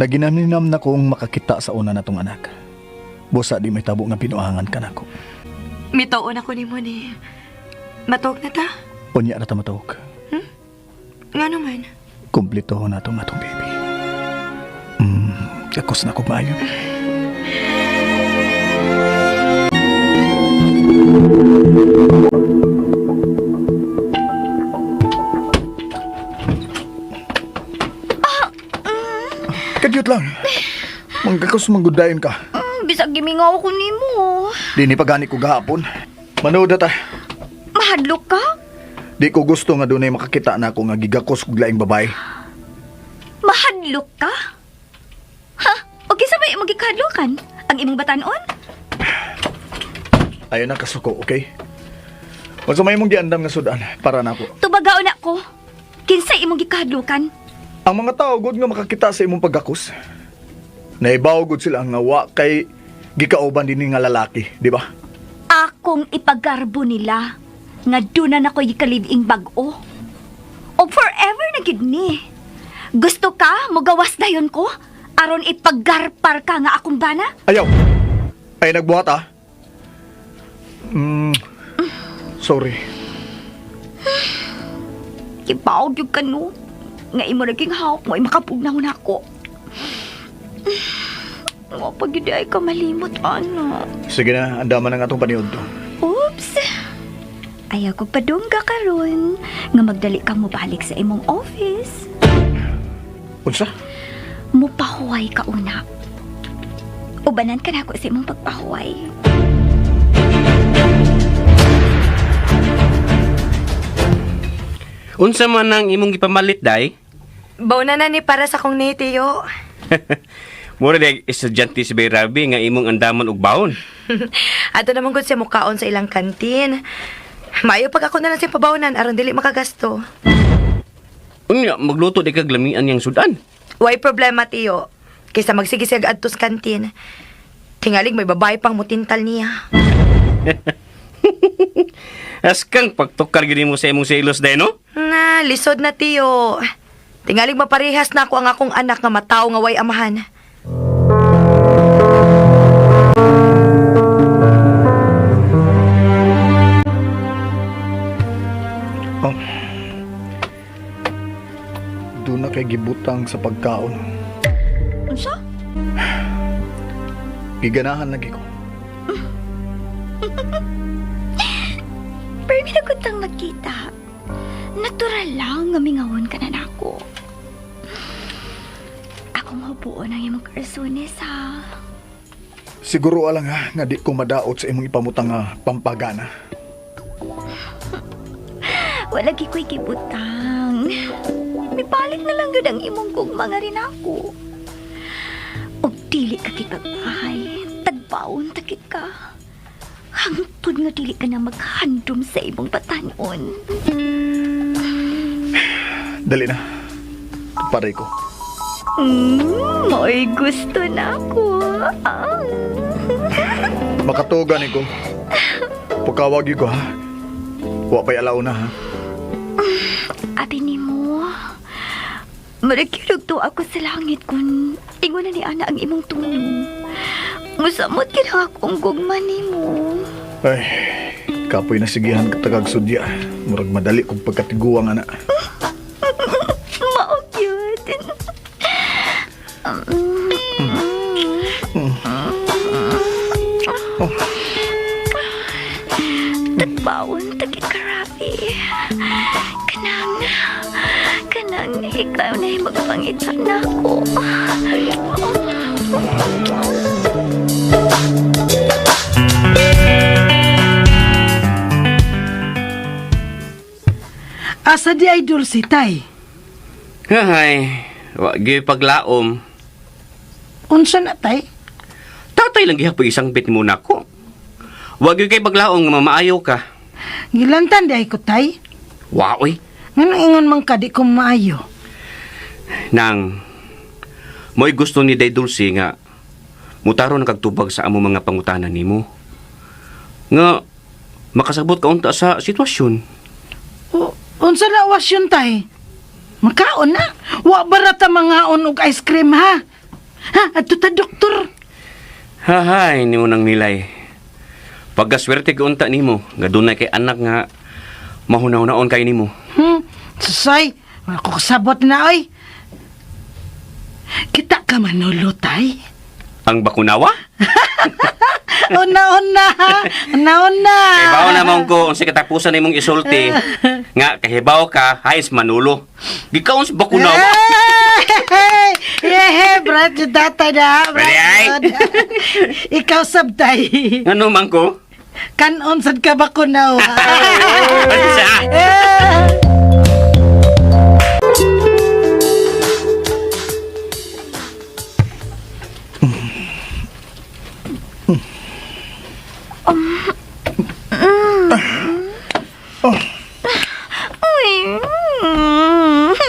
Naginaminam na kong makakita sa una na tong anak. Busa di may tabo nga pinuangan ka nako. Mituon ako ni mo ni. Matog na ta? Unya na ta matawag. Nga naman. Kumplito na itong atong baby. Kakos na ko maayo. Kadyot lang. Manggakos manggudayon ka. Bisag gimingaw ko nimo. Di ni pagani ko gahapon. Manood ta. Mahadlok ka? Di ko gusto nga doon ay makakita na ako nga gigakos kog laing babae. Mahadlok ka? Ha? Okay sa may magikadlokan? Ang imong batanon? Ayaw na kasuko, okay? Wasa may mong giandam nga sudan para na ako. Tubagaw na ko. Kinsay imong gikadlokan? Ang mga tao gud nga makakita sa imong pagkakos. Naibaw gud sila nga wa kay gikauban din nga lalaki, di ba? Akong ipagarbo nila nga dunan ako gikalibing bag-o. O forever na gid ni. Gusto ka mogawas dayon ko aron ipaggarpar ka nga akong bana? Ayaw. Ay nagbuhat ah. Sorry. Ibaw gyud ka no. Nga imo naging hawak mo ay makapugnaw na ako. Nga pag yun ay ka malimot, ano. Sige na, andaman ang atong paniod to. Oops! Ayaw ko padungga karon nga magdali kang mobalik sa imong office. Unsa? Mupahuway ka una. Ubanan ka na ako sa imong pagpahuway. Unsa man ang imong gipamalit, day? Bauna na ni para sa kong nitiyo. Mura di estudyante si Bay Rabi nga imong andaman og baon. Ato naman gud siya mukaon sa ilang kantin. Maayo pag ako na lang siya pabawnan aron dili makagasto. Unya, magluto di kag lamian yang sudan. Way problema tiyo. Kaysa magsigisig adto sa kantin. Tingalig may babae pang mutintal niya. Askang pagtukar gini mo sa imong selos, day, no? Na, lisod na tiyo. Tingalig maparehas na ako ang akong anak nga mataw nga way amahan. Doon na kay gibutang sa pagkaon. Unsa? Giganahan lagi ko. Pero minagutang magkita. Natural lang nga mingawon ka na nako. Ako mabuo ng imong karasunes ha. Siguro alang nga di ko madaot sa imong ipamutang pampagana. Wala ko'y kibutang. Mibalik na lang yun ang imong gugma nga rin ako. Og dili ka kikagpahay, tagbaon takit ka. Hangtod nga dili ka na maghandom sa imong batanon. Dali na. Paray ko. May gusto na ako. Ah. Makatugan ko. Pagkawag ko ha. Wa pa'y alaw na ha. Abi ni mo, marikirog to ako sa langit kung ingon na ni Ana ang imong tulong. Musamot kina akong gugma ni mo. Ay, kapoy nasigihan katagag sudya. Murag madali kong pagkatiguang ana. Mao yun. Tagbaon, tagikarabi. Kanang ikaw na yung magpangitan ako. Asa di idol si Tay? Hahay, wa gyud paglaom. Unsa na, Tay? Tatay lang gihapoy isang bit mo nako. Wa gyud kay paglaom nga mamaayo ka. Gilantan di ay ko, Tay. Wa oy. Nga ingon man ka di ko maayo. Nang mo'y gusto ni Day Dulce nga mutaron kagtubag sa amo mga pangutanan nimo. Nga makasabot ka unta sa sitwasyon. Unsa na was yun, Tay? Makaon na. Wa barata mga og ice cream, ha? Ha? Ato ta, doktor. Hahay, nimo nang nilay. Pagkaswerte ka unta nimo, nga dunay kay anak nga mahunaw-naon kay nimo. Susay, wala ko kasabot na, oy. Kita ka Manolo, Tay. Ang bakunawa? Una. Kahibaw naman ko, unsa katapusan nimong isulti. Nga, kahibaw ka, hayes Manolo. Gikaon sa bakunawa. Brad, yung tatay na. Pwede ay. Ikaw sabtay. Ano man ko? Kanon sad ka ba ko na? Unsa?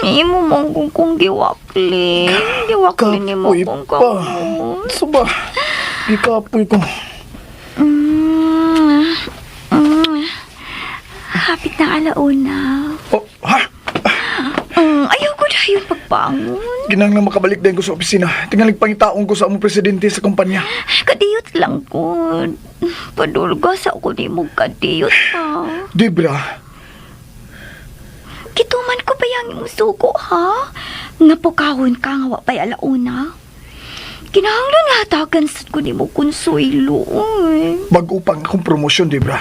Imo mong kung giwakli. Giwakli ni mo kung kamon. Suba. Ikapoy ko. Hapit na alauna. Oh, ha? Ayaw ko na yun pagbangon. Ginang makabalik din ko sa opisina. Tingalig pangitaon ko sa among presidente sa kumpanya. Kadiyot lang ko. Padulgas ako ni mo kadiyot ha. Debra, Kituman ko pa yung imong suko ha. Napukahon ka nga wa pa'y alauna. Kinahanglan nga hatagan sad ko ni mo konsuelo. bag-upang akong promosyon, Debra.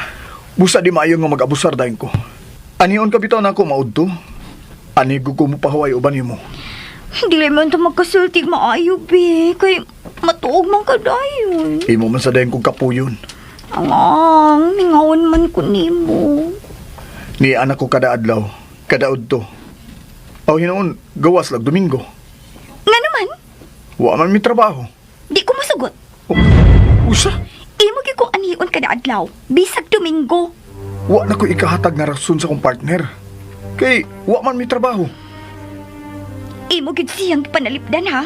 Busa di maayo nga mag-abusar dahin ko. Anion ka bitaw na ako maudto? Anigo ko mo pahuway uban mo. Hindi naman ito magkasultig maayo, be. Kay matuog man ka dayon. Imo man sa dahin kong kapuyon. Ang mingawon man ko nimo. Ni anak ko kada adlaw, kada udto. Aw hinoon, gawas lag Domingo. Nga naman, Wa man mi trabaho. di ko masugot. Usa? Imo gi kong anion kada adlaw, bisag Domingo. Wa na ko ikahatag nga rason sa kong partner. Kay, wa man mi trabaho. Imo gid siyang panalipdan ha.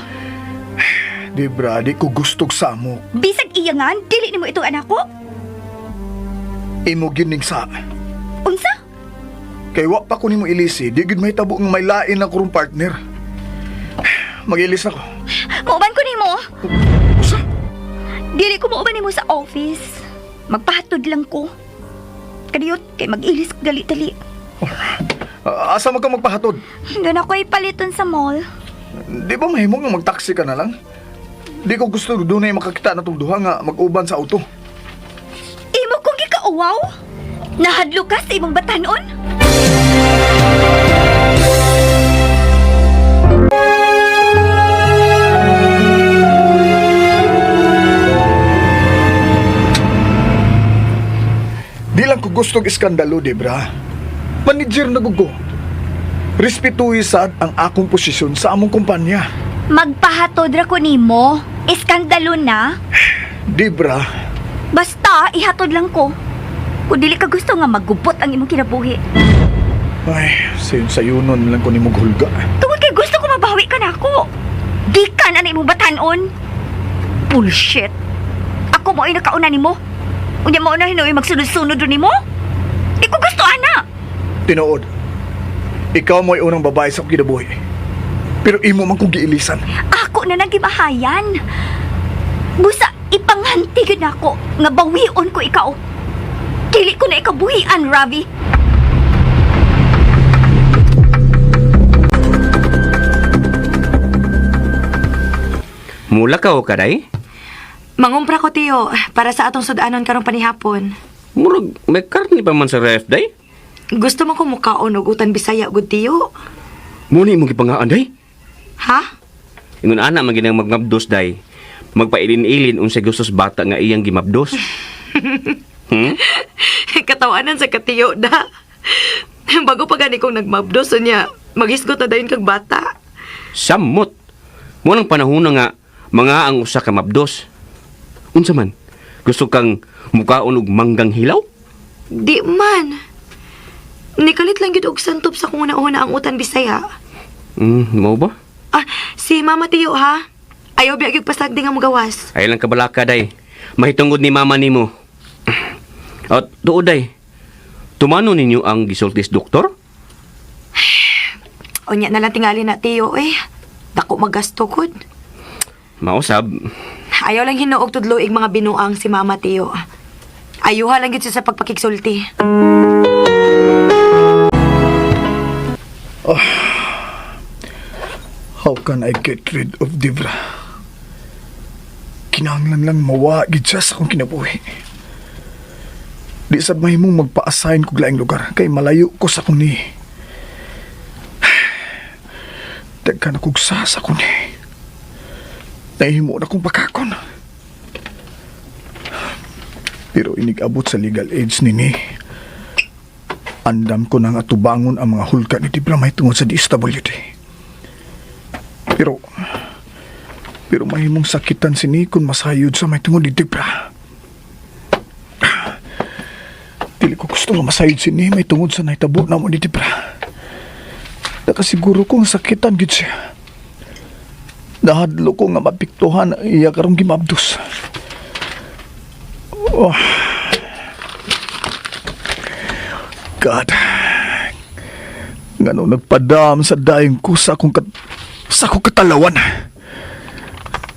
Debra, di ko gustog samo. Bisag iyangan, dili nimo itong anak ko. Imo gining sa. Unsa? Kay wa pa ko nimo ilisi, di gid may tabo nga may lain na kurong partner. Mag-ilis ako. Mauban ko nimo. Usa? Dili ko mauban nimo sa office. Magpahatod lang ko. Kadiyot kay mag-ilis ko dali-dali. Asa mo ka magpahatod? Doon ako ipaliton sa mall. Di ba mahimo nga mag-taxi ka na lang? Di ko gusto doon ay makakita na itong duha nga mag-uban sa auto. Imo kong gikauwaw? Nahadlo ka sa imong batanon? Di lang ko gustong iskandalo, Debra. Manager na gugo. Respetuhi sad ang akong posisyon sa among kumpanya. Magpahatod ra ko nimo. Iskandalo na. Debra, Basta, ihatod lang ko. Kung dili ka gusto nga magubot ang imong kinabuhi. ay, sayon-sayunon lang ko ni Mughulga. Tungod kay gusto ko mabawi ka na ako. Di ka na imong batanon. Bullshit. Ako mo ay nakauna nimo. Unya mo na hinoy magsunod-sunod nimo. Di ko gusto, ana. Tinuod, ikaw mo'y unang babae sa akong kinabuhi. Pero imo man kong giilisan. Ako na nagimahayan. Busa, ipanghantigid ako nga bawion ko ikaw. Dili ko na ikabuhian, Ravi. Mula ka o kaday? Mangumpra ko, tiyo, para sa atong sudanon karong panihapon. Murag, may karni pa man sa ref, day? Gusto mo ko mukaon og utan Bisaya, gud tiyo? Muna imong gipangaan, day? Ha? Ingon ana man ginang magmabdos, day. Magpailin-ilin unsay gustos bata nga iyang gimabdos. Katawanan sa katiyo da. Bago pa gani kong nagmabdos niya, maghisgot na dayon kag bata. Samot. Munang panahon na nga, mga ang usa ka mabdos. Unsa man? Gusto kang mukaon og manggang hilaw? Di man. Nikalit lang gid og santop sa kung una-una ang utan Bisaya. Mo ba? Ah, si Mama Tiyo ha? Ayaw biya gyud pasagdi nga magawas. Ay lang kabalaka, day. Mahitungod ni mama nimo. At tuod, day. Tumano ninyo ang gisultis doktor? Unya na lang tingali na Tiyo eh. Dako magasto kod. Mausab. Ayaw lang hinuog tudloig mga binuang si Mama Tiyo. Ayuha lang gid siya sa pagpakigsulti. How can I get rid of Debra? Kinahanglan lang mawagid siya sa akong kinabuhi. Di sad mahimong magpa-assign kog laing lugar kay malayo ko sa akong ni. Daghan akong sasa ko ni. Nahimo na kong pakakon. Pero inig-abot sa legal age ni. Andam ko nang atubangon ang mga hulga ni Debra may tungod sa DSWD. Pero mahimong sakitan si Nikon masayod sa may tungod ni Debra. Dili ko gusto nga masayod si Ni may tungod sa naitabo na mo ni Debra. Nakasiguro ko nga sakitan gid siya. Nahadlo ko nga mapiktuhan iya karong gimabdos. Oh. God. Ngano nagpadam sa daing ko sa akong katalawan.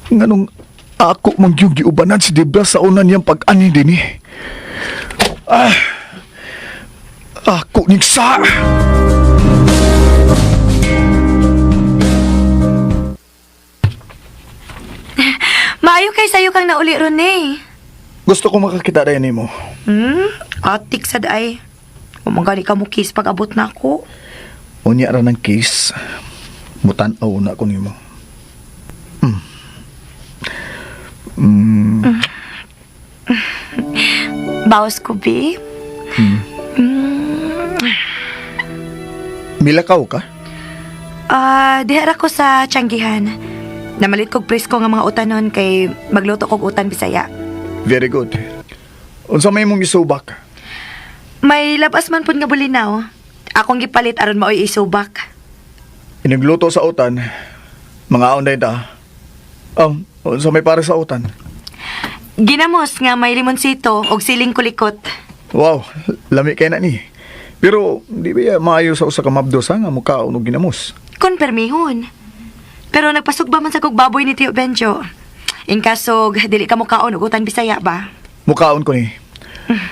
Nganong ako mangyugiubanan si Debra sa unan niyang pag-ani din eh. Ako nigsa! Maayo kay sayo kang nauli ron eh. Gusto ko makakita dayan mo. Atik sad ay. Umanggali ka mo kiss pag abot na ako. Unya ra ng kiss. Mutan-aw na ko nimo. Bawas ko, babe. Milakaw ka? Dihara ko sa Tianggihan. Namalit kog presko nga mga utanon kay magluto kog utan Bisaya. Very good. Unsa may mong isubak? May labas man pud nga bulinaw. Akong gipalit aron maoy isubak. Inigluto sa utan. Mga aunday ta. Unsa may para sa utan? Ginamos nga may limonsito og siling kulikot. Wow, lami kay na ni. Pero di ba maayo sa usa ka mabdos nga mukaon og ginamos? Konpermihon. Pero nagpasugba man sa kog baboy ni Tio Benjo. In kasog, dili ka mukaon og utan Bisaya ba? Mukaon ko ni.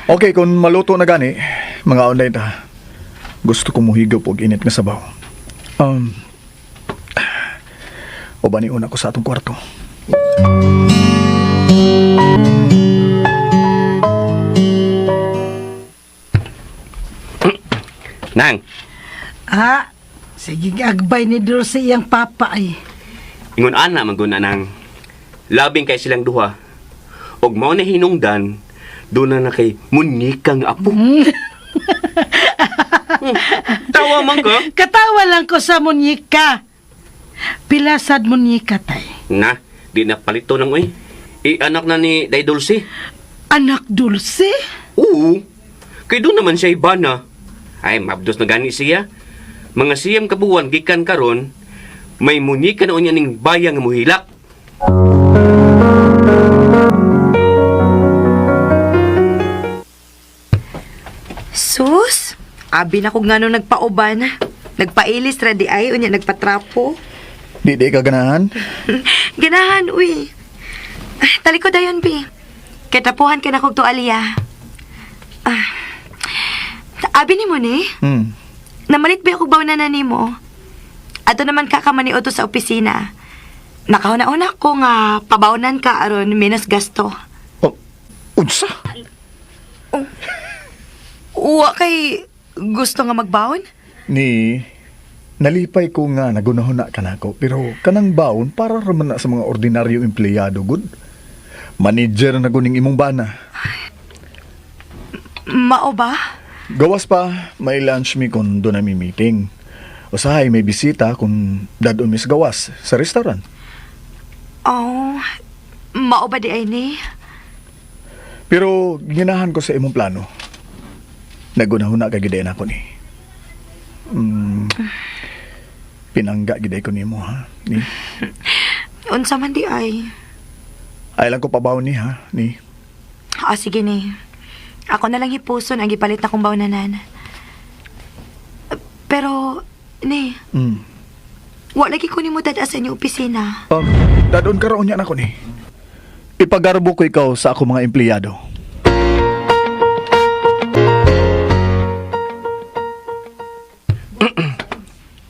Okay, kung maluto na gani, mga aunday ta. Gusto ko muhigop og init nga sabaw. O ba ni una ko sa atong kwarto? Nang, Ha? Sige, agbay ni Dulce iyang papa ay. ingon ana maguna nang labing kay silang duha. Og mao na hinungdan doon na kay Monica nga apo. Tawa man ka? Katawa lang ko sa munyika. Pilasad munyika tay. Na, di na palito nang uy. Anak na ni Day Dulce. Anak Dulce? Oo. Kay doon naman siya ibana. Ay, mabdos na gani siya. Mga siyam kabuwan gikan karon, may Monica na unya ning bayang nga muhilak. Sus, abi na ko nga nung nagpauban. Nagpailis radi ay, unya nagpatrapo. Di ka ganahan? Ganahan, uy. Talikod dayon, Bi. Katapuhan ka na kong tualya. Abi ni mo ni, namalit ba ako bawna na ni mo? Ato naman kakamani oto sa opisina. Nakauna-una ko nga pabawnan ka aron minus gasto. Oh, unsa? Uwa kay gusto nga magbawon? Ni, nalipay ko nga nagunahon na kanako, pero kanang baon para raman na sa mga ordinaryo empleyado, good. Manager na guning imong bana. Mao ba? Gawas pa, may lunch mi kung doon na mi meeting. Usahay, may bisita kung dadon mi sa gawas sa restaurant. Oh, mao ba di ay ni? Pero ginahan ko sa imong plano. Nagunahon na kagidayan ako ni. Pinangga giday ko nimo ha. Ni. Unsa man di ay? Ay lang ko pabaw ni ha. Ni. Sige ni. Ako na lang hipuson ang gipalit na kong bawnanan. Pero, ni, wa lagi ko ni mo dada sa inyong opisina. Dadon ka raon yan ako ni. Ipagarbo ko ikaw sa ako mga empleyado.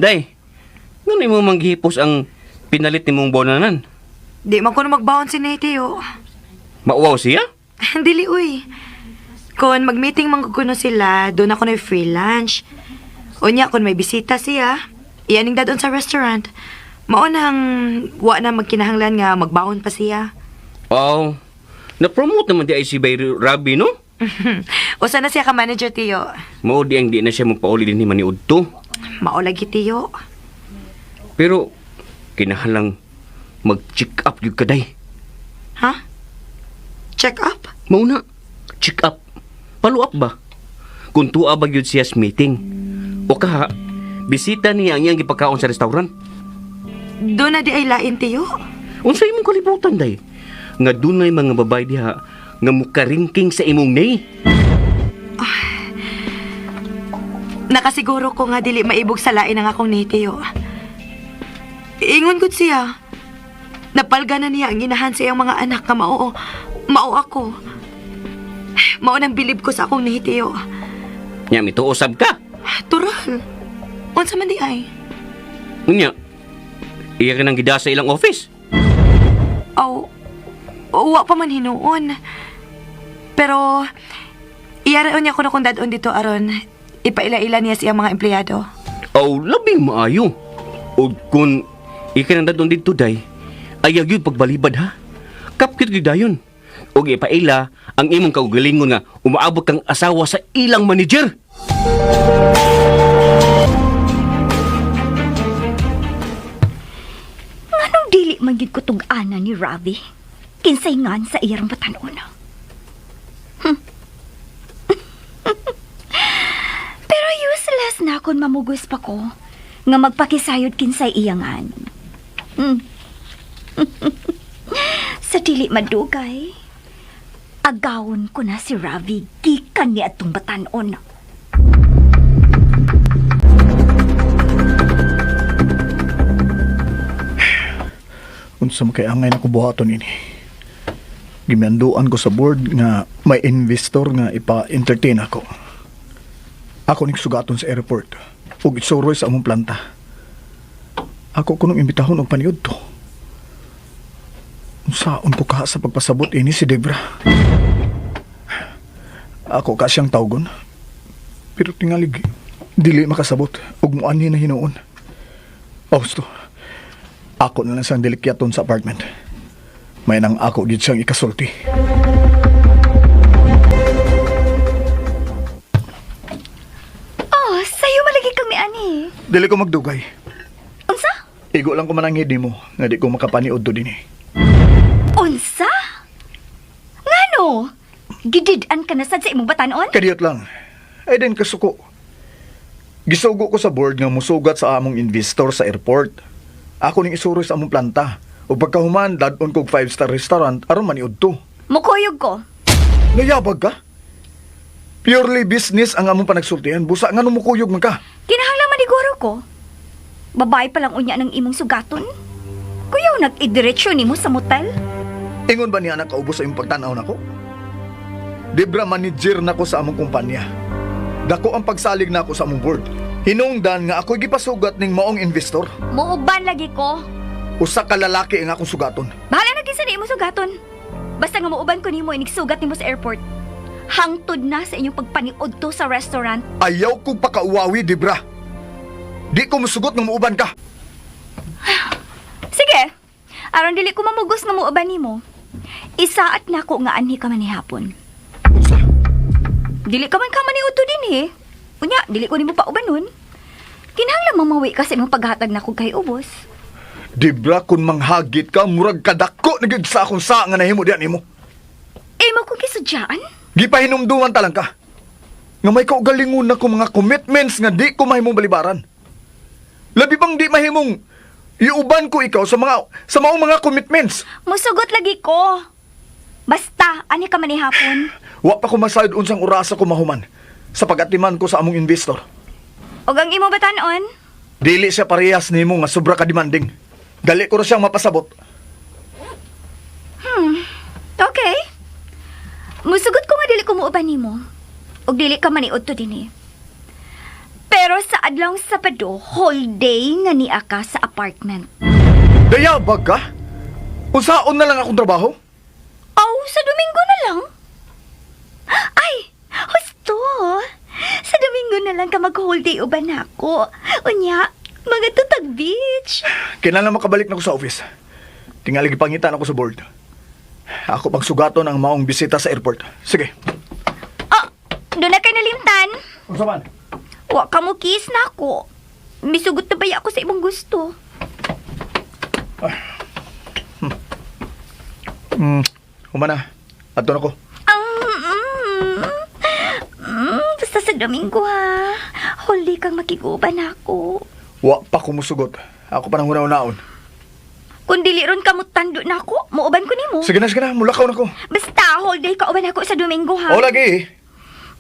Day, ngano mo manghipos ang pinalit ni mong bonanan? Di man ko na magbawon si Neteo. Mauwaw siya? Dili, uy. Kung mag-meeting man kuno sila, doon ako na free lunch. Unya, kung may bisita siya, iyaning dadon sa restaurant. Maunang wa na magkinahanglan nga magbawon pa siya. Wow, na-promote naman di ay si Bay Rabi, no? Usa na siya ka manager, Tiyo. Mao di ang di na siya magpauli din ni Maniud to. Mao lagi, Tiyo. Pero, kinahalang mag-check up yung kaday. Ha? Check up? Mauna, check up. Follow up ba? Kung tuwa ba yun siya sa meeting. O kaha, bisita niya ang iyang gipagkaon sa restaurant. Doon na di ay lain, Tiyo. Unsa imong kalibutan, day? Nga dunay mga babae diha nga mukaringking sa imong nay. Nakasiguro ko nga dili maibog sa lain ang akong ni Tiyo. Ingon gud siya. Napalga na niya ang inahan sa iyang mga anak nga mao ako. Mao nang bilib ko sa akong ni Tiyo. Nya mituosab ka. Tural. Unsa man di ay? Unya, iya ka nang gida sa ilang office. Wa pa man hinuon. Pero, iyaraon niya ko na kung dadon dito aron, ipaila-ila niya siyang mga empleyado. Labing maayo. O kung ika nang dadon dito, day, ayaw yun pagbalibad, ha? Kapkit gidayon. O ipaila ang imong kaugalingon nga umaabot kang asawa sa ilang manager. Anong dili man gid ko tug-ana ni Ravi? Kinsay ngan sa iyang batanon. Pero useless na kung mamugos pa ko nga magpakisayod kinsay iyangan. Sa dili madugay, agawon ko na si Ravi gikan ni atong batanon. Unsa man kay angay na ko buhaton ini. Gimanduan ko sa board nga may investor nga ipa-entertain ako. Ako ning sugaton sa airport ug isuroy sa among planta. Ako kunong imbitahon og paniud to. Saon ko ka sa pagpasabot ini si Debra. Ako ka siyang tawgon. Pero tingalig, dili makasabot. Ug mo ani na hinuon. Austo, ako na lang siyang delikyaton sa apartment. May nang ako gid siyang ikasulti. Oh, sayo malagi kang ni ani. Dili ko magdugay. Unsa? Igo lang ko manangid nimo nga di ko makapaniod to dinhi. Unsa? Ngano? Gidid-an ka na sad sa imong batanon? Kadiyot lang. Ay din kasuko. Gisugo ko sa board nga musugat sa among investor sa airport. Ako ning isuro sa among planta. O pagkahuman, dadon kog 5-star restaurant aron maniud to. Mukuyog ko. Nayabag ka? Purely business ang among panagsultihan. Busa nga numukuyog man ka. Kinahanglan maniguro ko. Babae pa lang unya ng imong sugaton. Kuyaw nag-idiretsyon nimo sa motel? Ingon ba niya na kaubos sa imong pagtanaw nako? Debra, manager nako sa among kumpanya. Dako ang pagsalig nako sa among board. Hinungdan nga ako'y gipasugat ning maong investor. Muuban lagi ko. Usa ka lalaki ang akong sugaton. Bahala na kinsa ni imong sugaton. Basta nga muuban ko nimo inig-sugat nimo sa airport. Hangtod na sa inyong pagpaniod to sa restaurant. Ayaw kong pakauwawi, Debra. Di ko musugot nga muuban ka. Sige. Aron dili ko mamugos nga muuban nimo. Isaat na ko nga anhi ka manihapon. Usa? Dili ka man ka maniud to din eh. Unya, dili ko nimo pa ubanon. Kinahanglan mamawi ka sa imong paghatag na kog kay ubos. Debra, kung manghagit ka, murag kadako nagig sa akong sa nga nahimo diyan nimo. Imo kong kisudyaan? Gipahinumduman talang ka. Nga may kaugalingon na ko mga commitments nga di ko mahimong balibaran. Labi bang di mahimong iuban ko ikaw sa maong mga commitments. Musugot lagi ko. Basta, ani ka manihapon. Wa pa ko masayod unsang orasa ko mahuman sa pagatiman ko sa among investor. Og ang imo batanon? Dili siya parehas nimo nga sobra ka demanding. Dali ko na siyang mapasabot. Okay. Musugot ko nga dili ko muuban nimo. Og dili ka maniud to dinhi. Pero sa adlong Sabado, whole day nga niya ka sa apartment. Dayabag ka? Unsaon na lang akong trabaho? Oh, sa Domingo na lang? Ay, husto. Sa Domingo na lang ka mag-whole day uban ako. Unya, mga tutag beach. Kinala makabalik na ko sa office. Tingali gipangitan ako sa board. Ako pagsugaton ang maong bisita sa airport. Sige. Oh, doon na kayo nalimtan. Unsa man? Wa ka mo kiss na ako. Misugot na ba ako sa ibang gusto? Humana. Ato na ko. Basta sa Domingo ha. Huli kang makiguban ako. Wa pa kumusugot. Ako pa nang una-unaon. Kung dili ron ka mo tando na ako, muuban ko nimo. Sige na, mulakaw na ko. Basta, whole day ka uban ako sa Domingo ha. O lagi.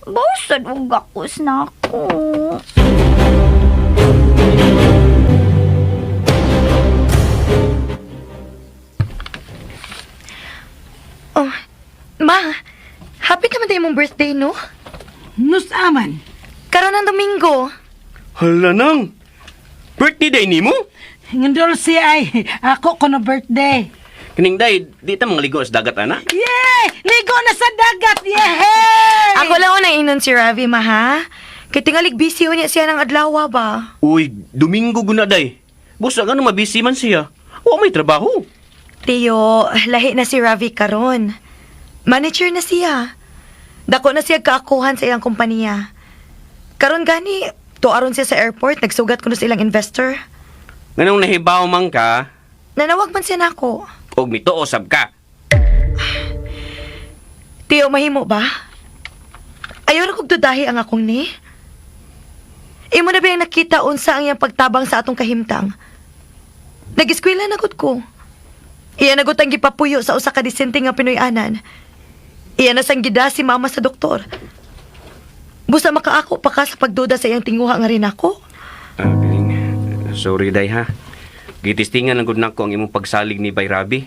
Basta, ugakos na ako. Oh, ma, happy naman tayo mong birthday, no? Nusaman. Karon ng Domingo. Hala nang. Birthday day nimo? Ngandol si ay, ako ko na birthday. Kining day, di ta mga ligo sa dagat ana. Yay! Ligo na sa dagat! Yay! Ako lang na inon si Ravi, ma, ha? Kaya tingalig busy niya siya ng adlaw ba? Uy, Domingo guna day. Busa nga mabisi man siya. O may trabaho. Tiyo, lahi na si Ravi karon. Manager na siya. Dako na siya kaakuhan sa ilang kumpanya. Karon gani, tuaron siya sa airport, nagsugat ko na sa ilang investor. Nganong nahibaw man ka, Nanawag man siya nako. og mituosab ka. Tiyo, mahimo ba? Ayaw na kong dudahi ang akong ni. Imo na ba yung nakita unsa ang iyang pagtabang sa atong kahimtang? Nag-eskwela na gud ko. Iya na gud ang gipapuyo sa usa ka disente nga Pinoy-anan. Iya na sang gida si mama sa doktor. Busa makaako pa ka sa pagduda sa iyang tinguha nga rin ako. Sorry day ha. Gitistingan lang gud nako ang imong pagsalig ni Bay Rabi.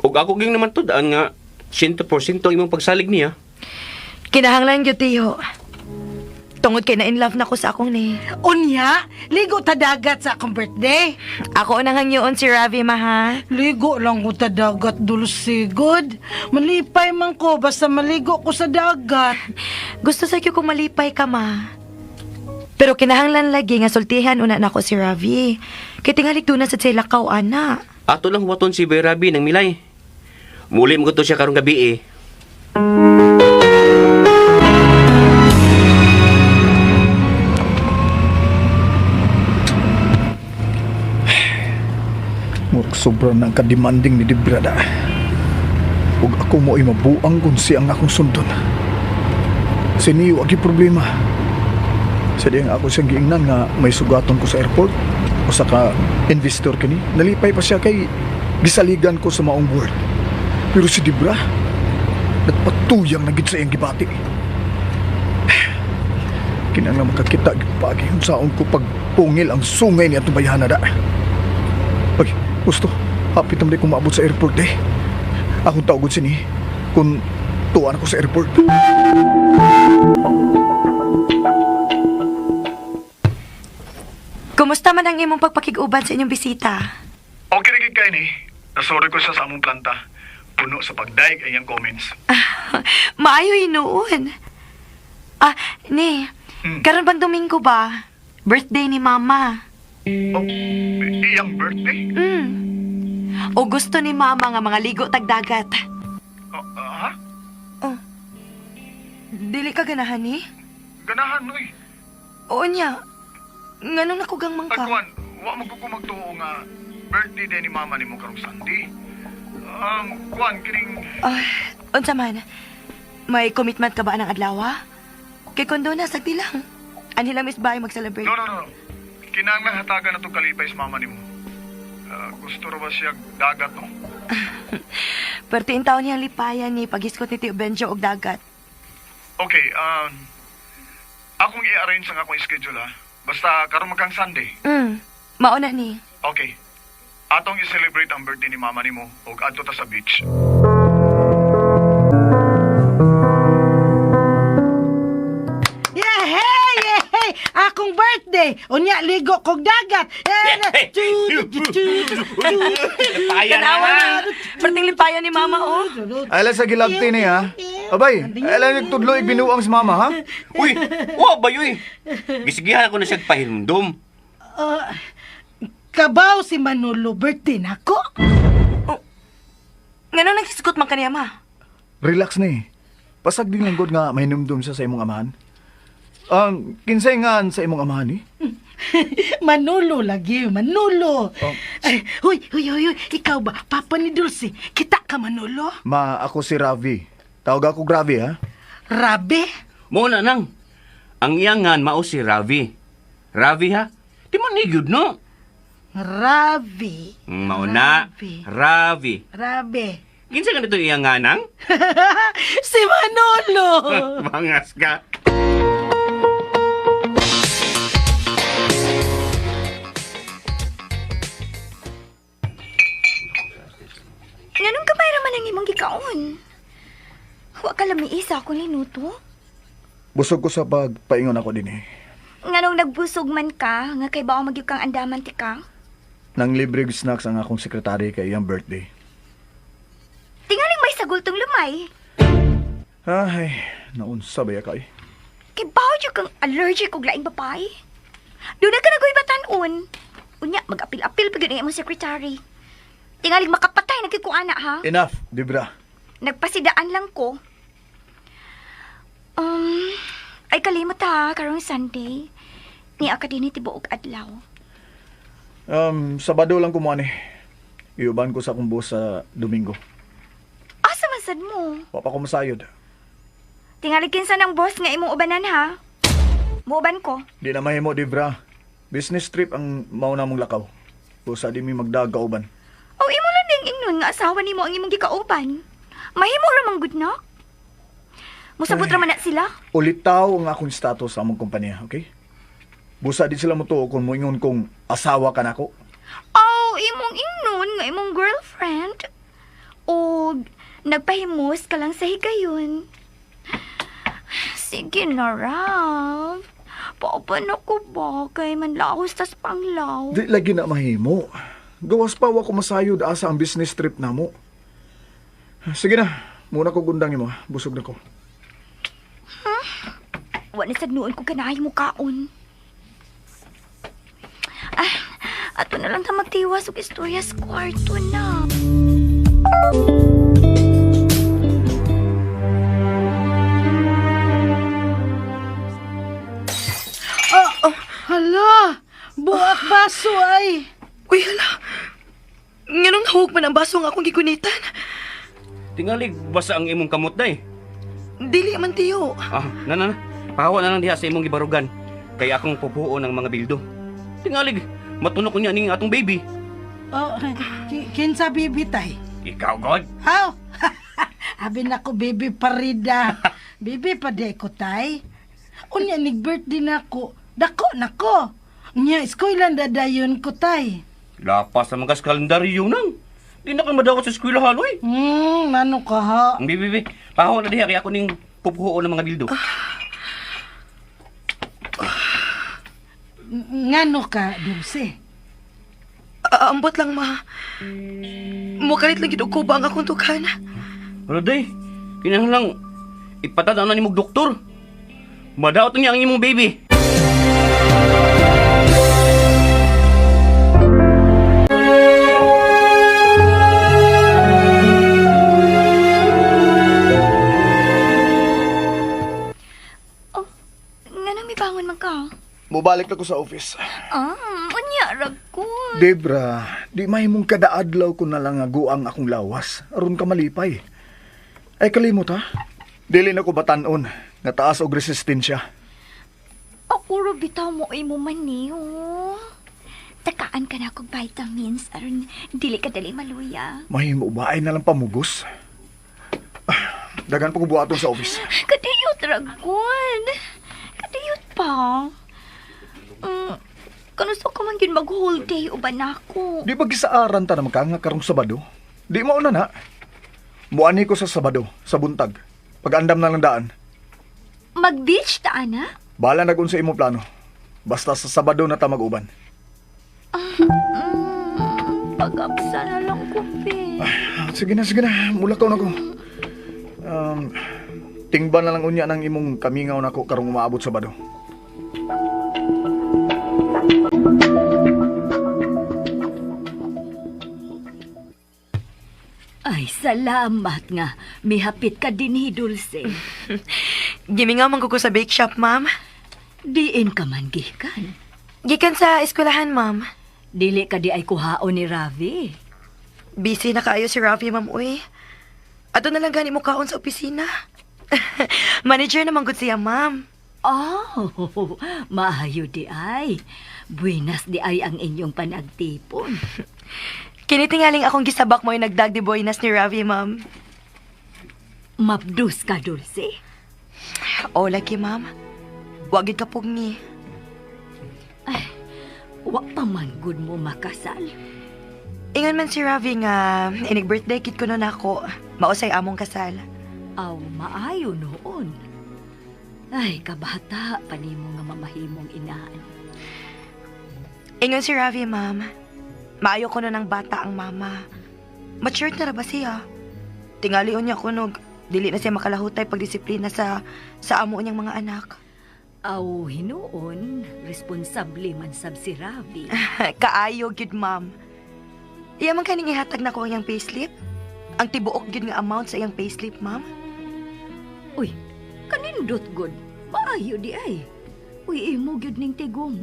Ug ako ging naman tudaan nga 100% ang imong pagsalig niya. Kinahanglan gyud tiyo. Tungod kay na in love na ko sa akong ni. Unya, ligo ta dagat sa akong birthday. Ako unang hangyoon si Ravi, maha. Ligo lang ko ta dagat dulsigod. Malipay man ko basta maligo ko sa dagat. Gusto sa kong malipay ka, ma. Pero kinahanglan lagi nga sultihan una na ko si Ravi. Kaya tingalik doon na sa sila kaw, ana. Ato lang waton si Boy Rabi ng Milay. Muli mo ko to siya karong gabi eh. Murag sobrang ng kademanding ni Dibrada. Ug ako mo ay mabuang kung siyang akong sundon. Sa niyo agi problema. Sa diyang ako siyang giingnan nga may sugaton ko sa airport o sa ka investor kini. Nalipay pa siya kay gisaligan ko sa maong board. Pero si Dibra nagpatuyang na gid sa iyang gibati. Kinahanglan makakita gid pagi unsaon ko pagpungil ang sungay ni atong bayana da. Ay, gusto. Hapit naman kung maabot sa airport eh. Akong tawagod sini kung tuwan ako sa airport. Kumusta man ang imong pagpakig-uban sa inyong bisita? Okay rin kay ni. Nasorry ko siya sa among planta. Puno sa pagdaig ay iyang comments. Maayo hinuon. Ni, karon bang Domingo ba? Birthday ni Mama. Oh, iyang birthday? O gusto ni Mama nga mga ligo tagdagat. Ha? Dili ka ganahan ni? Ganahan, uy. Oo niya. Nganong nakugang mangka? Agwan, wa mo ko magtuo nga birthday din ni mama ni mo karong Sunday. Kwan, kining... Unsa man? May commitment ka ba ng adlaw? Kay kondo na, sagdi lang. Anhila Miss Bay mag-celebrate. No. Kinanglan hatagan na itong kalipay sa mama ni mo. Gusto ro ba siya dagat, no? Pertiin taon niyang lipayan ni paghiskot ni Tio Benjo og dagat. Okay, akong i-arrange ang akong schedule, ha? Basta karon magkang Sunday. Mauna ni. Okay. Atong i-celebrate ang birthday ni mama ni mo ug adto ta sa beach. Yehey! Akong birthday! Unya, ligo kog dagat! Tanawa na. Perting lipayan ni Mama, oh. Ay lang sa gilabti ni, ha? Abay, ay lang nagtudlo igbinuang sa mama, ha? Uy, wa ba yoy? Gisigihan ako na siya pahilmdom. Kabaw si Manolo, birthday na ko. Nganong nagsisikot man kaniya, Ma? Relax na eh. Pasag din lang god nga may numdum siya sa imong amahan. Kinsay nga sa imong amahan eh? Manolo lagi, Manolo. Ay, huy, ikaw ba? Papa ni Dulce, kita ka Manolo? Ma, ako si Ravi. Tawag ako Ravi, ha? Rabe? Mo na nang. Ang iyangan mao si Ravi. Ravi ha? Di man nigud no? Ravi. Mao na. Ravi. Rabe. Kinsa ka nito iyanganang? Si Manolo. Bangas ka. Nganong gamay raman ang imong gikaon? Wa ka lamiisa ako ni Nuto? Busog ko sa pagpaingon ako din eh. Nganong nagbusog man ka, nga kay bao magyug kang andaman ti ka? Nang libre snacks ang akong sekretary kay iyang birthday. Tingaling may sagultong lumay. Ay, naunsa ba kay? Kay bao jud kang allergic og laing babae. Doon na ka nagoy-batan-on. Unya, mag-apil-apil pa gyud ang imong secretary. Tingaling makapatay nagkikuana ha. Enough, Dibra. Nagpasidaan lang ko. Ay kalimot ha, karong Sunday. Ni ka din tibuok adlaw. Sabado lang kumuha ni. Iuban ko sa akong bus sa Domingo. Asa masad mo? Papa ko masayod. Tingali kinsa ng boss nga imong ubanan ha. Muuban ko. Di na mahimo, Dibra. Business trip ang mauna mong lakaw. Busa di mi magdagauban. O imo lang ding ingnon nga asawa nimo ang imong gikauban. Mahimo ra man gud na. Musabot ra man na sila. Ulitaw ang akong status sa among kumpanya, okay? Busa di sila mo to kung moingon kong asawa ka nako. Imong ingnon nga imong girlfriend. O nagpahimos ka lang sa higayon. Sige na, Rav. Pauban ako ba? Kay manlahos tas panglaw. Di lagi na mahimo. Gawas pa ako masayod asa ang business trip na mo. Sige na, muna ko gundang mo. Busog na ko. Wala sa noon ko ganahay mo kaon. Ah, ato na lang ta magtiwas og istorya sa kwarto na. Hala, buak baso ay. Uy, hala. Nganong nahug man ang baso nga akong gigunitan. Tingalig basa ang imong kamot day. Dili man tiyo. Ah, na. Pahawa na lang diha sa imong gibarugan. Kaya akong pupuo ng mga bildo. Tingalig, matunok ko niya ning atong baby. Oh, kinsa bibi tay? Ikaw, God? How? Abi na ko baby parida. Baby pa di ko tay. Unya nig birthday na ko. Dako nako. Nya eskwela dadayon ko tay. Lapas sa mga kalendaryo nang. Di na ka madawat sa eskwelahan, oy. Nano ka ha? Ang bibi, pahawa na diha kaya ako ning pupuo ng mga bildo. Ngano ka, Dulce? Ambot lang, ma. Mukalit lang gid og kuba ang akong tukan. Pero day, kinahanglang ipatadaw na ni mong doktor. Madaot niya ang imong baby. Nganong may bangon man ka? Mubalik na ko sa office. Unya rag ko. Debra, di mahimong kada adlaw ko na lang nga guang akong lawas. Aron ka malipay. Ay kalimot ha. Dili na ko batanon nga taas og resistensya. Ako ro bitaw mo ay mo maniyo. Takaan ka na kog vitamins aron dili ka dali maluya. Mahimo ba ay na lang pamugos? Dagan pa ko buhaton sa office. Kadiyot ragon. Kadiyot pa. Kanusto ka man yun mag-whole day uban ako. Di ba gisaaran ta na magkanga karong Sabado? Di mauna na. Muani ko sa Sabado, sa buntag. Pag-andam na lang daan. Mag-beach ta, ana? Bala na kung sa imo plano. Basta sa Sabado na ta mag-uban. Pag-apsa na lang ko, Pe. Sige na. Mulakaw na ko. Tingba na lang unya ng imong kamingaw na ko karong umaabot Sabado. Ay, salamat nga. Mihapit ka din, Dulce. Gimi nga man ko sa bake shop, ma'am. Diin ka man gikan. Gikan sa eskwelahan, ma'am. Dili ka di ay kuhaon ni Ravi. Busy na kaayo si Ravi, ma'am, uy. Ato na lang gani mo kaon sa opisina. Manager naman gud siya, ma'am. Oh, maayo di ay. Buenas di ay ang inyong panagtipon. Kinitingaling akong gisabak mo yung nagdag di boynas ni Ravi, ma'am. Mabdus ka, Dulce. O, laki, ma'am. Wagid ka pugni. Wa pa man gud mo makasal. Ingon man si Ravi nga, inig-birthday kit ko nun ako. Mausay among kasal. Aw, maayo noon. Ay, kabata, panimo nga mamahimong inaan. Ingon si Ravi, ma'am. Maayo ko na ng bata ang mama. Matured na ra ba siya? Tingali niya kunog. Dili na siya makalahutay pagdisiplina sa amo niyang mga anak. Aw, hinuon, responsable man sab si Ravi. Kaayo, gid, ma'am. Iya man kaning ihatag na ko ang iyang payslip? Ang tibuok gid nga amount sa iyang payslip, ma'am? Uy, kanindot gud. Maayo di ay. Uy, imo gyud ning tigom.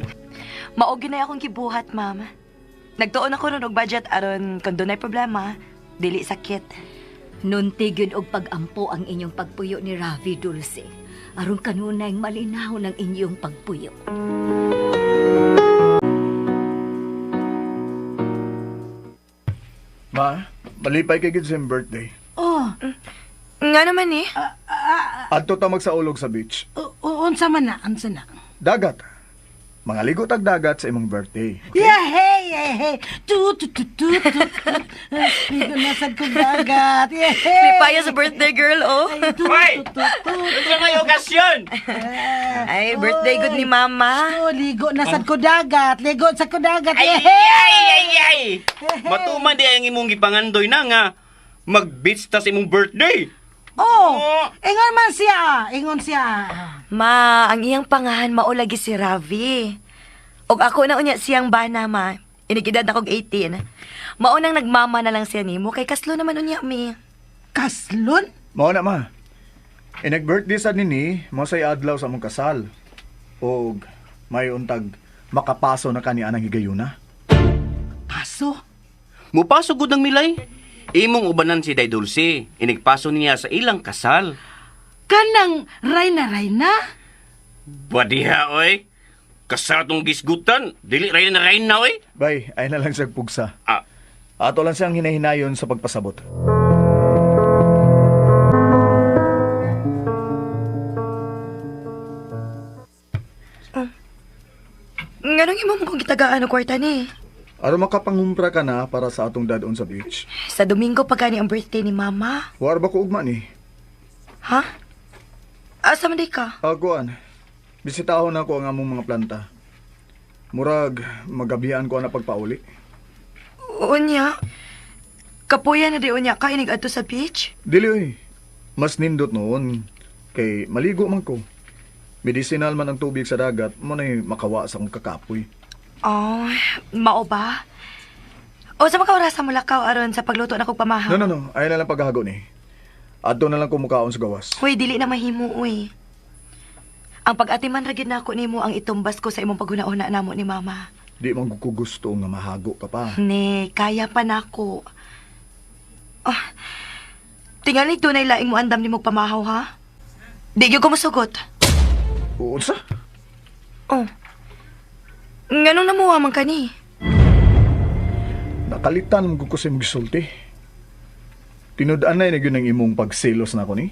Mao gyud na akong gibuhat, ma'am. Nagtuon ako nun og budget aron kung dunay problema, dili sakit. Nunti gyud og pag-ampo ang inyong pagpuyo ni Ravi, Dulce. Aron kanunay malinaw ng inyong pagpuyo. Ma, malipay kay gid sa iyong birthday. Oh, Nga naman eh. Adto ta magsaulog sa beach. unsa man na, unsa na. Dagat. Mga ligo tag dagat sa imong birthday. Yeah, hey! Hey. Ligo na sad kong dagat. Lipaya sa birthday girl, oh. Hoy! Ito may okasyon! Ay, birthday good ni Mama. Oh, ligo na sad ko dagat. Ligo sa ko dagat. Ay! Matuman di ang imong gipangandoy na nga mag-beach ta sa imong birthday. Oh, ingon man siya. Ingon siya. Ma, ang iyang pangahan maulagi si Ravi. Og ako na unya siyang bana, ma. Inigidad na kog 18. Maunang nagmama na lang siya nimo kay kaslo naman unya mi. Kaslon? Mao na ma. Nag-birthday sa nini, mo say adlaw sa mong kasal. Og may untag makapaso na kani anang higayuna. Paso? Mupaso gud ang milay. Imong ubanan si Day Dulce. Inigpaso niya sa ilang kasal. Kanang Rayna? Badiha, oy. Kasal tong gisgutan. Dili rain na, oy. Bay, ay na lang sa pugsa. Ah, Ato lang siyang hinahinayon sa pagpasabot. Nganong imo mo kong gitagaan og kwarta ni? Aron makapangumpra ka na para sa atong dadon sa beach. Sa Domingo pa gani ang birthday ni Mama. War ba ko ugma ni? Ha? Asa man di ka? Aguan. Bisitahon ako ang among mga planta. Murag, magabihan ko na pagpauli. Unya. Kapuya na di unya ka inig adto sa beach? Dili oy. Mas nindot noon. Kay maligo man ko. Medicinal man ang tubig sa dagat, mo na'y makawa sa akong kakapoy. Oh, mao ba? O sa makaurasa mo lakaw aron sa pagluto na kog pamahaw. No. Ay na lang paghahago ni. Adto na lang kumukaon sa gawas. Hoy, dili na mahimo, uy. Ang pag-atiman ra gid nako nimo ang itumbas ko sa imong paghuna-una namo ni Mama. Di man ko gusto nga mahago ka pa. Ne, kaya pa nako. Ah, tingali tunay laing mo andam nimo pamahaw, ha? Di gyud ko mosugot. Unsa? Oh. Nganong namuha man kani? Nakalitan mo ko sa imong gisulti. Tinud-an na yun ang imong pagselos na ako ni.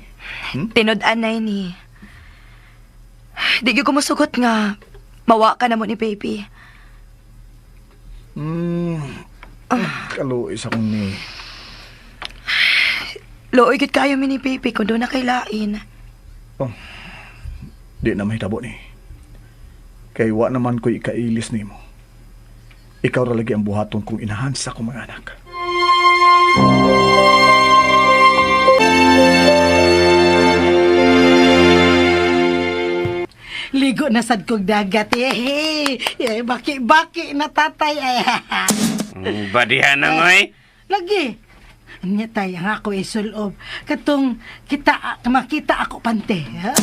Tinud-an na ni. Di gyud ko mosugot nga mawa ka na mo ni baby. Kaluis akong ni. Looy gid kayo mi ni baby kung doon na kay lain. Oh, di na mahitabo ni. Kay wa naman ko ikailis nimo. Ikaw ra lagi ang buhaton kong inahansa ko mga anak. Ligo na sad kog dagat. Baki na tatay. badiha na, oy. Lagi. Anya tay ang ako isulob. Katong makita ako pante. Ha?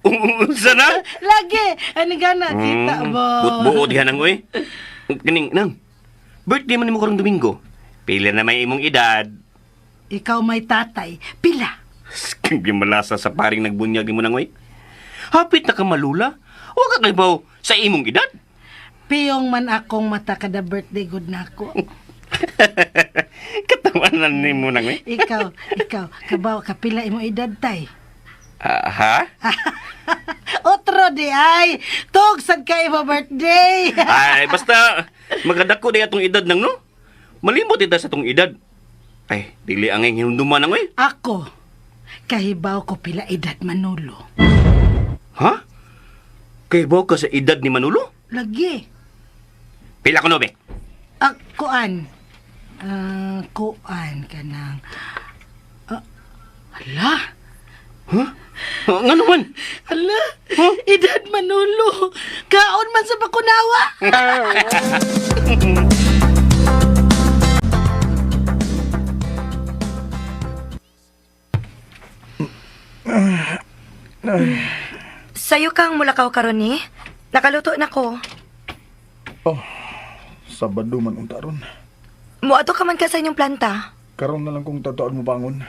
Unsa na? Lagi. Ani gana kita mo. Butbuo diha nang, oy. Kaning, nang. Birthday man nimo karong Domingo. Pila na may imong edad. Ikaw may tatay. Pila? Kaya malasa sa paring nagbunyag mo nang, oy. Hapit na ka malula. Huwag ka kaybaw sa imong edad. Piyong man akong mata kada birthday good na ako. Katawanan ni mo nang, oy. Ikaw, kabaw, kapila imong edad tay. Ha? Otro di ay, tugsag ka imo birthday. Ay, basta magadako di atong edad nang, no? Malimot ita sa atong edad. Ay, dili ang hinunduman nang, oy. Ako, kahibaw ko pila edad Manolo. Ha? Kaybaw ka sa edad ni Manolo? Lagi. Pila ko no, be? Kuan. Kuan ka ng... Hala? Ha? Nga naman? Hala? Edad Manolo. Kaon man sa bakunawa. Sayo kang mulakaw karon ni. Nakaluto na ko. Oh, Sabado man unta ron. Muadto ka man ka sa inyong planta. Karon na lang kung tatuan mo bangon.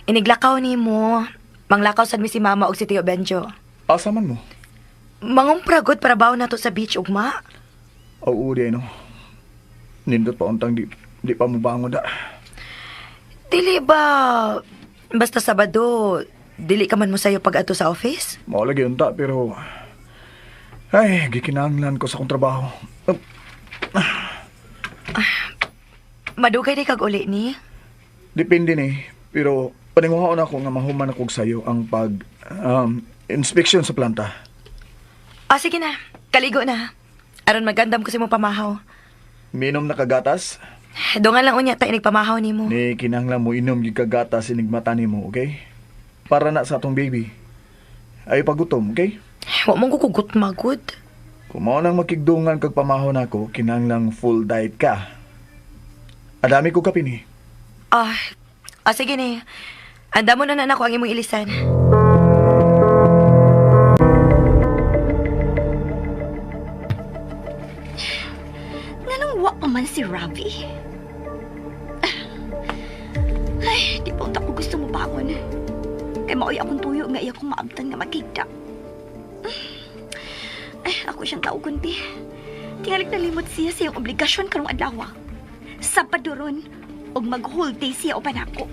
Iniglakaw ni mo. Manglakaw sad mi si Mama og si Tio Benjo. Asa man mo? Mangumpragod para bawo nato sa beach ugma. Oo, di no. Nindot pa untang di pa mo bangon da. Dili ba basta Sabado, dili ka man mo sayo pag ato sa office? Mao lagi unta pero ay, gikinahanglan ko sa akong trabaho. Madugay di kag uli ni. Depende ni, pero paninguhaon ako nga mahuman ako sa'yo ang inspection sa planta. Sige na. Kaligo na. Aron magandam ko si mo pamahaw. Minom na kagatas, Dungan lang unya tayo nagpamahaw ni mo. ni kinahanglan mo inom yung kagatas inigmata nimo, okay? Para na sa atong baby. Ay pagutom, okay? Wa mong kukugot magod. Kung mao nang makigdungan kag pamahon ako, kinahanglang full diet ka. Adami ko kape ni. Sige ni. Anda mo na ako ang imong ilisan. Nganong wa pa man si Ravi? Ay, di pa ako gusto mo bangon. Kay maoy akong tuyo nga iya kong maabtan nga makita. Ay, ako siyang tao kunti. Tingali nalimot siya sa iyong obligasyon karong adlaw. Sabado ron, og mag-whole day siya uban ako.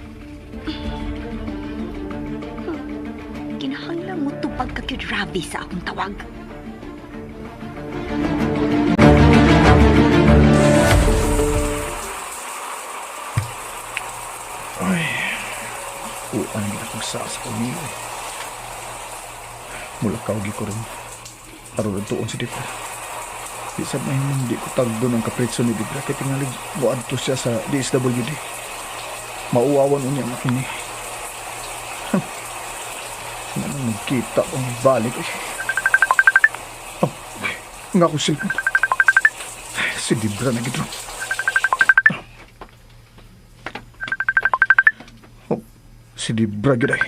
Kinahanglan mo tupag ka kyud Ravi sa akong tawag. Ay, uan na akong sa pamilya. Mula kaugi ko rin. Aron tuon si Dipra. Isab na hindi ko tagdo ng kapretso ni Dipra kaya tingalig muadto siya sa DSWD. Mauwawan unya ang akin ni. Sinanang nagkita ang balik. Oh, nga ko cellphone. Si Dipra na gito. Si Dibra gid ay.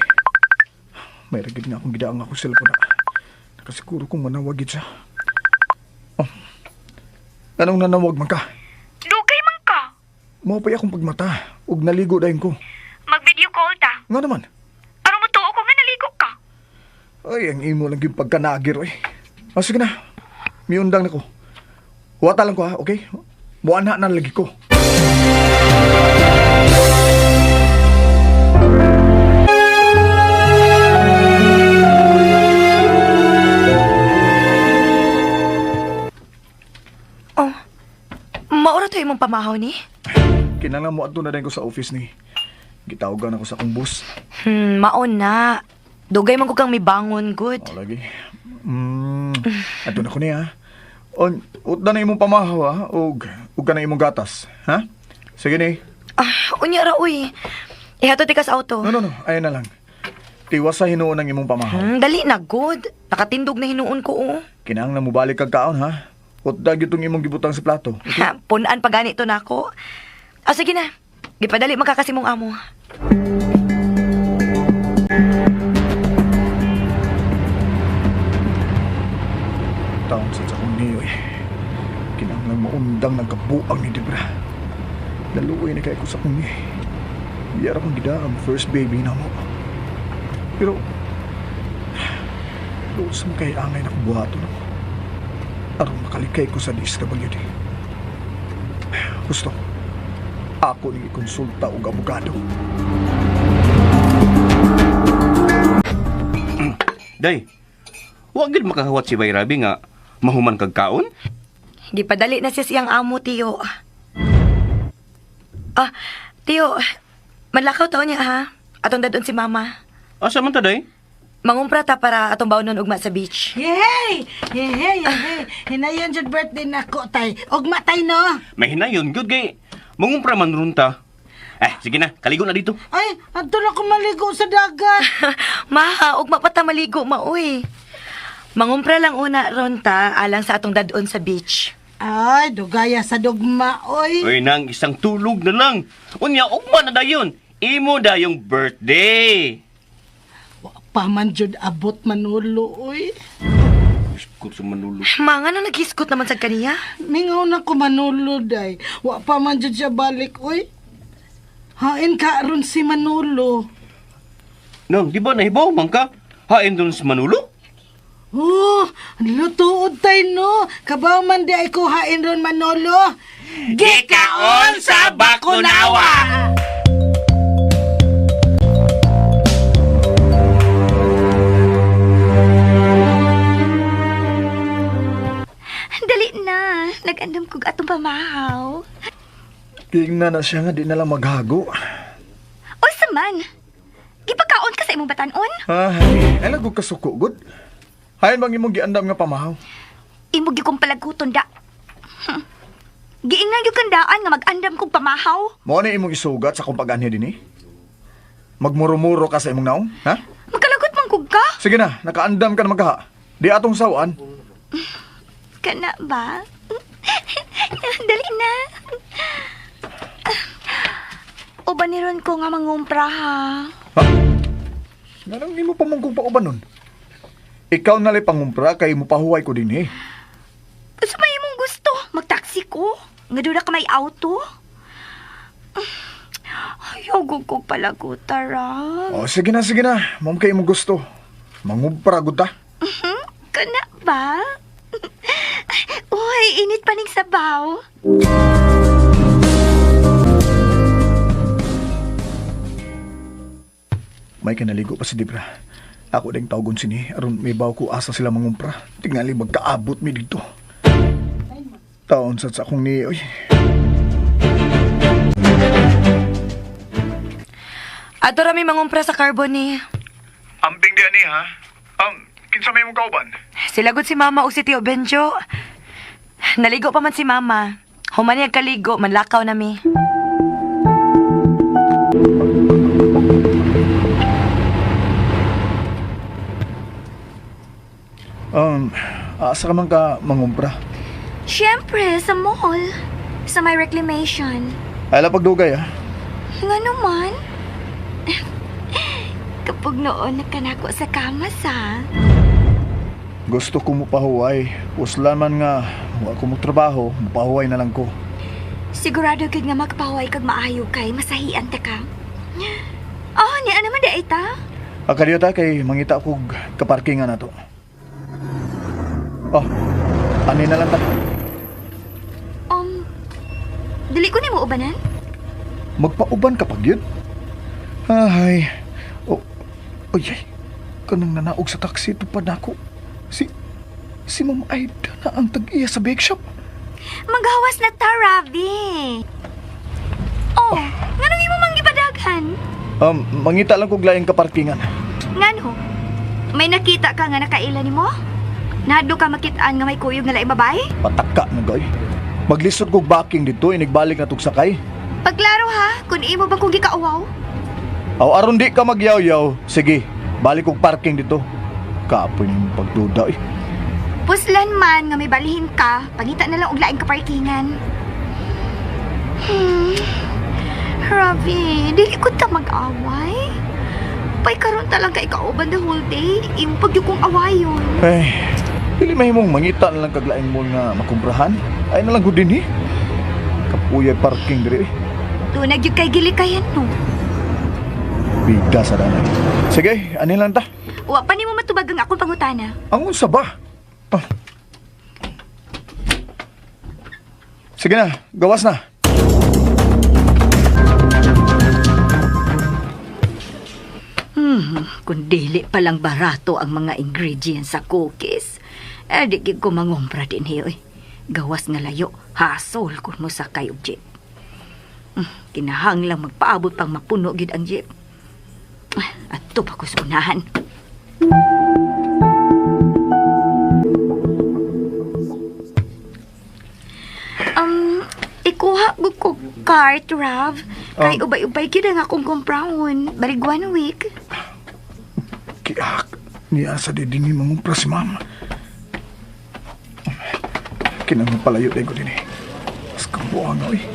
May ragid nga akong gidaang ako cellphone na. Nakasiguro kong manawagid siya. Oh. Anong nanawag man ka? Dugay man ka. Mapay akong pagmata. Ug naligo dahin ko. Mag-video call ta. Nga naman. Aron mo tuo ko nga naligo ka. Ay, ang imo lang yung pagkanagir eh. Sige na. Miundang na ko. Huwata lang ko ha, okay? Buwan na lagi ko. Maura to imong pamahaw ni? Kinanglan mo ato na din ko sa office ni. Gitawagan ako sa akong bus. Maon na. Dugay man ko kang mibangon, good. O, lagi. Ato na ko niya. Ut na imong pamahaw ha. Ug ka na imong gatas. Ha? Sige ni. Unya ra, uy. Ihatod ka sa auto. No. Ayan na lang. Tiwas sa hinuon ng imong pamahaw. Dali na, good. Nakatindog na hinuon ko, oh. Kinahanglan mo balik kag kaon ha. Ut dagi itong imong gibutang sa plato. Punaan pa ganito na ako. Sige na. Gipadali makakasimong amo. Taon sa akong niyo eh. Kinahanglan maundang ng kabuang ni Debra. Naluoy na kaya ko sa akong niyo. Biyara kong gida ang first baby na mo. Pero, doon sa kay angay na kubuhato na mo. Aron makalikay ko sa DSWD. Gusto, ako ni konsulta og abogado. Day, wag gid makahawat si Bay Rabi nga mahuman kag kaon? Gipadali na siya siyang amo, tiyo. Tiyo, manlakaw taon niya, ha? Atong dadon si mama. Asa man ta, day? Mangumpra ta para atong bawnon ugma sa beach. Yehey! Hinayon jud birthday nako tay. Ugma tay no. May hinayon, good gay. Mangumpra man ron ta. Sige na, kaligo na dito. Ay, adto na ko maligo sa dagat. Ugma pa ta maligo, uy. Mangumpra lang una ron ta alang sa atong dadon sa beach. Ay, dugaya sa dugma oy. Uy, nang isang tulog na lang. Unya, ugma na dayon. Imo dayong birthday. Paman jud abot manulo oy. Iskot sa manulo. Mga na nag-iskot naman sa kaniya. Mingaw na ko manulo day. Wa pa man jud siya balik oy. Hain ka aron si Manulo. Nang, di ba nahibaw man ka? Hain doon sa manulo? Oh, lutuod tay no. Kabaw man di ay ko hain ron Manolo. Gikaon sa Bakunawa! Dali na. Nag-andam ko atong pamahaw. Tingnan na siya nga, di na lang maghago. O saman, gipakaon ka sa imong batanon? Ay lagog ka suko, good. Hayan bang imong giandam nga pamahaw? Imo gyud kong palaguton da. Giingnan gyud kang daan nga mag-andam kong pamahaw. Mo na imong isugat sa kung pag-anhi din eh. Magmuro-muro ka sa imong naong, ha? Magkalagot man kog ka. Sige na, nakaandam ka na magha. Di atong sawan. Kana ba? Dali na. Ubaniron ko nga mangumpra ha. Ha? Nanang di mo pa mong pa uban nun. Ikaw na lang pangumpra kay mo pahuway ko din eh. Gusto ba imong gusto? Magtaksi ko. Nga doon na ka may auto. Ayaw ko palaguta, Rob. O, sige na. Ma'am kayo mo gusto. Mangumpra, good ta. Kana ba? Uy, init pa ning sabaw. May kanaligo pa si Debra. Ako ding tawgon sini aron may baw ko asa sila mangumpra. Tingali magkaabot mi dito. Taon sa akong ni oy. Ato rami mangumpra sa carbon ni. Ambing di ani ha. Kinsa may mong kauban? Silagod si Mama o si Tio Benjo. Naligo pa man si Mama. Humani ang kaligo, manlakaw na mi. Asa ka man ka mangumpra? Siyempre, sa mall. Sa may reclamation. Ay pagdugay ha. Nga naman. Kapag noon nakanako sa kamas ha. Gusto ko mo pahuway. Uslan man nga wa ko mo trabaho, mupahuway na lang ko. Sigurado kag nga magpahuay kag maayo kay masahian ta ka. Oh, niya naman da ita. Akadiyo ta kay mangita kog kaparkingan na to. Oh, ani na lang ta. Dili ko nimo ubanan? Magpauban ka pag yun? Ay. Oy, kanang nanaog sa taxi tupad ako. Si Ma'am Aida na ang tag-iya sa bake shop. Maghawas na ta, Ravi. Oh, ngano imo mang gipadagan? Mangita lang kog laing kaparkingan. Ngano? May nakita ka nga nakaila nimo? Nado ka makitaan nga may kuyog nga laing babae? Pataka na gay. Maglisod kog backing dito, inigbalik na tug sakay. Paglaro ha, kung imo ba kung gikauwaw? Aw aron di ka magyaw-yaw. Sige, balik kog parking dito. Kapoy ning pagduda eh. Puslan man nga may balihin ka, pangita na lang og laing kaparkingan. Ravi, dili ko ta mag-away. Pay karon talaga ikauban the whole day. Imo pagyud kong awayon. Ay, dili mahimong mangita na lang kag laing mall nga makumprahan. Ay na lang gud dinhi. Kapuyay parking diri. Tunag yung kay gilikayan no. Bigda sa danay. Sige, ani lang ta. Wa pa nimo matubag ang akong pangutana. Ang unsa ba? Sige na, gawas na. Kung dili palang barato ang mga ingredients sa cookies, di gid ko mangumpra din hiyoy. Gawas nga layo, hasol kung mo sakay og jeep. Kinahang lang magpaabot pang mapuno gid ang jeep. Ato pa ko sa unahan. Ikuha ko cart, Rav. Kay ubay-ubay gid ang akong komprahon. Barig 1 week. Kiak, niya sa didini mangumpra si mama. Kinang palayo din ko din eh. Mas kabuang eh.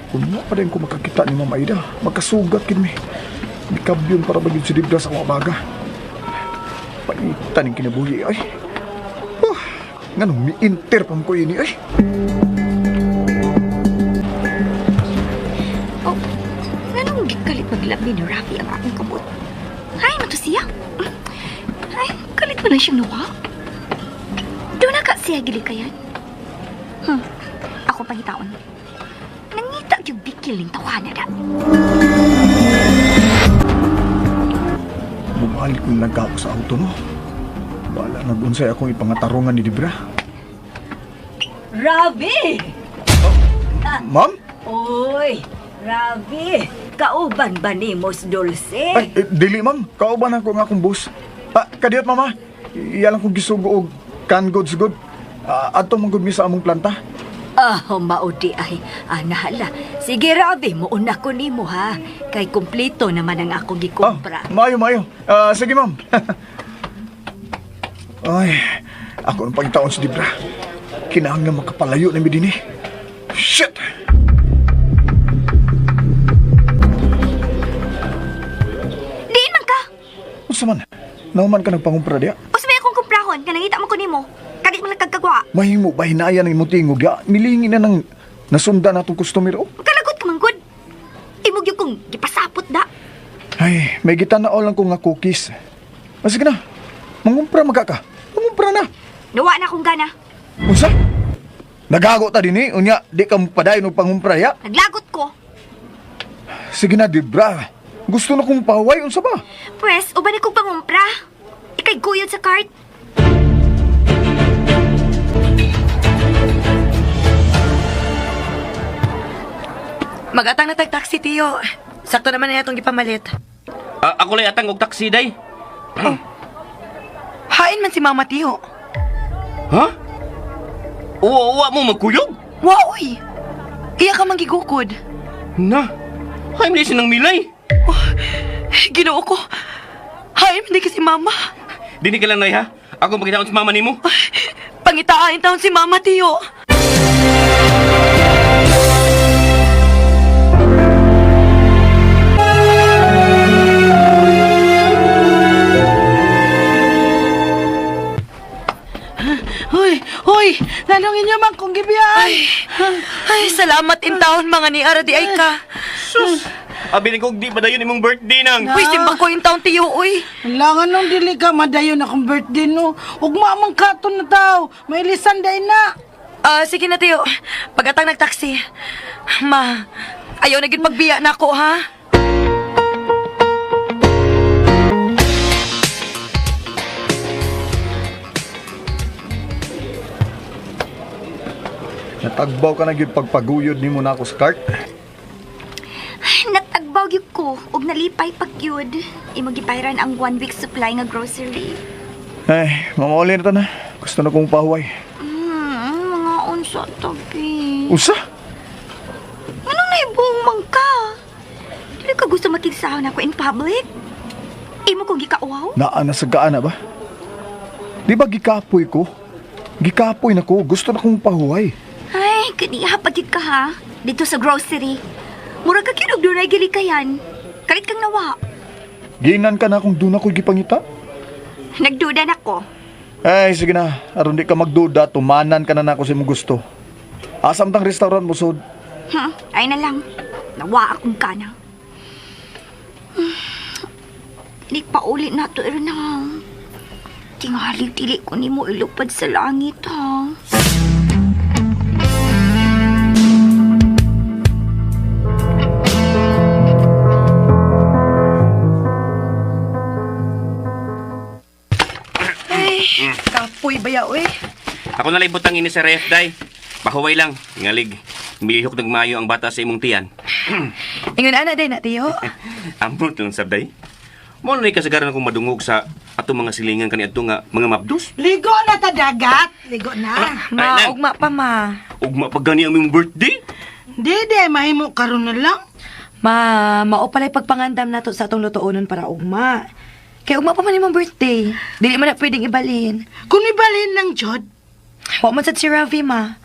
Kung nga pa rin ko makakita ni Mama Aida, magkasugat kin me. Mikabyon para bagid si Dibda sa wabaga. Panitan yung kinabuhi ay. Nga nung mi-inter pam ko ini ay. Nganong gikalit maglabi ni Rafi ang akong kabot? Ay, mato siya. Ay, kalit mo lang siyang nawa. Doon na ka siya gilikayan. Ako pangitaon. Nangita yung bikiling tawanan na. Bumalik kong nagkako sa auto mo. Bala nag-unsay akong ipangatarungan ni Dibra. Ravi! Ma'am? Oy, Ravi, kauban ba ni Mos Dulce? Ay, dili ma'am. Kauban ako nga akong boss. Kadiyot mama. Iyalang kong gisugo og canned goods good. Ato manggod mi sa among planta. Maudi ay. Nahala. Sige, Ravi, muuna ko nimo ha. Kay kumplito naman ang akong gikumpra. Mayo. Sige ma'am. Ay, ako ang pagtaon si Dibra. Kinahanglan makapalayo na mi din eh. Shit! Diin man ka! Unsa man? Nauman ka nagpangumpra diya? Usmay akong kumprahon, ka nangita mo ko nimo. Kagit mo nagkagkagwa. Mahimo ba hinaya ng mutingog ya? Milingi na ng nasundan natong customer oh. Kalagot ka manggod. Imog yung kong gipasapot da. Ay, may gitanao lang ko nga cookies. Sige na. Mangumpra magka ka. Mangumpra na. Nawa na akong gana. Unsa? Nagago ta din eh. Unya, di ka padayon og pangumpra ya? Naglagot ko. Sige na, Dibra. Gusto na kong paway. Unsa ba? Pwes, uban akong pangumpra. Ikay guyod sa cart. Mag-atang na tag-taxi, tiyo. Sakto naman na itong ipamalit. Ako lang atang og taxi, day. Hain man si Mama, tiyo. Ha? Uwa mo magkuyog? Wow, uy! Iya ka manggigukod. Na, ay may sinang milay. Ginoo ko. Hain man di ka si Mama. Dini ka lang, nay, ha? Ako magkitaon sa mama nimo. Pangitaan taon si Mama, tiyo. Hoy, nanongin niyo man kung gibiyaan. Ay, salamat in taon mga ni Ara di ay ka. Sus! Abi ni kog di ba dayon imong birthday nang? Uy, simba ko in taon, tiyo, uy. Langan nung dili ka madayon akong birthday no. Ugma mang katon na tao. May lisan day na. Sige na, tiyo. Pag-atang nag-taxi. Ma, ayaw na gid pagbiya na ako, ha? Natagbaw ka na gyud pagpaguyod nimo na ako sa cart. Natagbaw gyud ko ug nalipay pagyud. Imo gipayran ang 1 week supply nga grocery. Ay, mamauli na ta na. Gusto na kong pahuway. Mga unsa tabi. Usa? Anong naibong man ka? Dili ka gusto makigsahon ako in public? Imo kong gikauaw? Naa na sa gaana ba? Di ba gikapoy ko? Gikapoy na ko. Gusto na kong pahuway. Ay, kaniya pagkit ka ha. Dito sa grocery. Murag ka kinog doon ay gilikayan. Kalit kang nawa. Ginan ka na kung doon ako gipangita? Nagduda na ko. Ay, sige na. Aron di ka magduda, tumanan ka na ako sa imong gusto. Asam tang restaurant mo, Sod? Ay na lang. Nawa akong kana. Di pa ulit na to, Ernang. Tingali tili ko ni mo ilupad sa langit, ha? Kapoy baya, uy. Ako na lang butang ini sa ref, day. Pahuway lang, ngalig. Milihok nagmayo ang bata sa imong tiyan. Ingon ana day na, tiyo. Ambot ng sabday. Mo na kasagaran akong madungog sa ato mga silingan kani adto nga mga mabdos. Ligo na ta dagat. Ligo na. Ma, Nang. ugma pa, ma. Ugma pa gani ang imong birthday. Dede, mahimo karon na lang. Ma, mao pala'y pagpangandam nato sa atong lutoonon para ugma. Kaya ugma pa man imong birthday. Dili man na pwedeng ibalin. Kung ibalhin ng Jod, Wa man sad si Ravi, ma.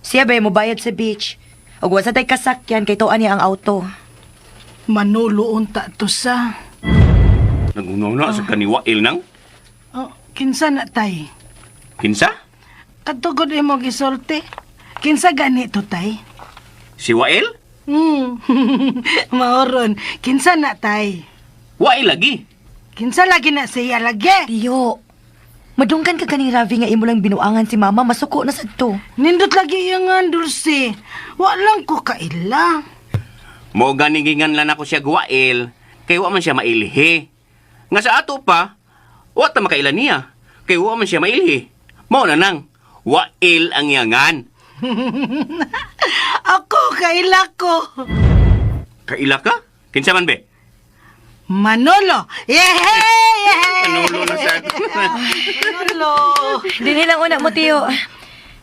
Siya ba mo bayad sa beach? Ug wa sa tay kasakyan kay tuan niya ang auto. manuloon ta to sa... Nagunaw na sa kaniwail nang. Oh, kinsa na tay? Kinsa? Katugod imo gisulti. Kinsa ganito tay? Si Wael? Maoron, kinsa na tay? Wael lagi. Kinsa lagi na siya lagi? Tiyo, madungkan ka kaning Ravi nga imo lang binuangan si mama, masuko na sad to. Nindot lagi yung nga, Dulce. Wa lang ko kaila. Mo ganingingan lang ako siya Wael. Kay wa man siya mailhi. Nga sa ato pa, wa ta makailan niya. Kay wa man siya mailhi. Mao na nang, Wael ang yangan. Ako, kaila ko. Kaila ka? Kinsa man be? Manolo. Yehey! Manolo na sad. Manolo. Dinhi lang una mo, tiyo.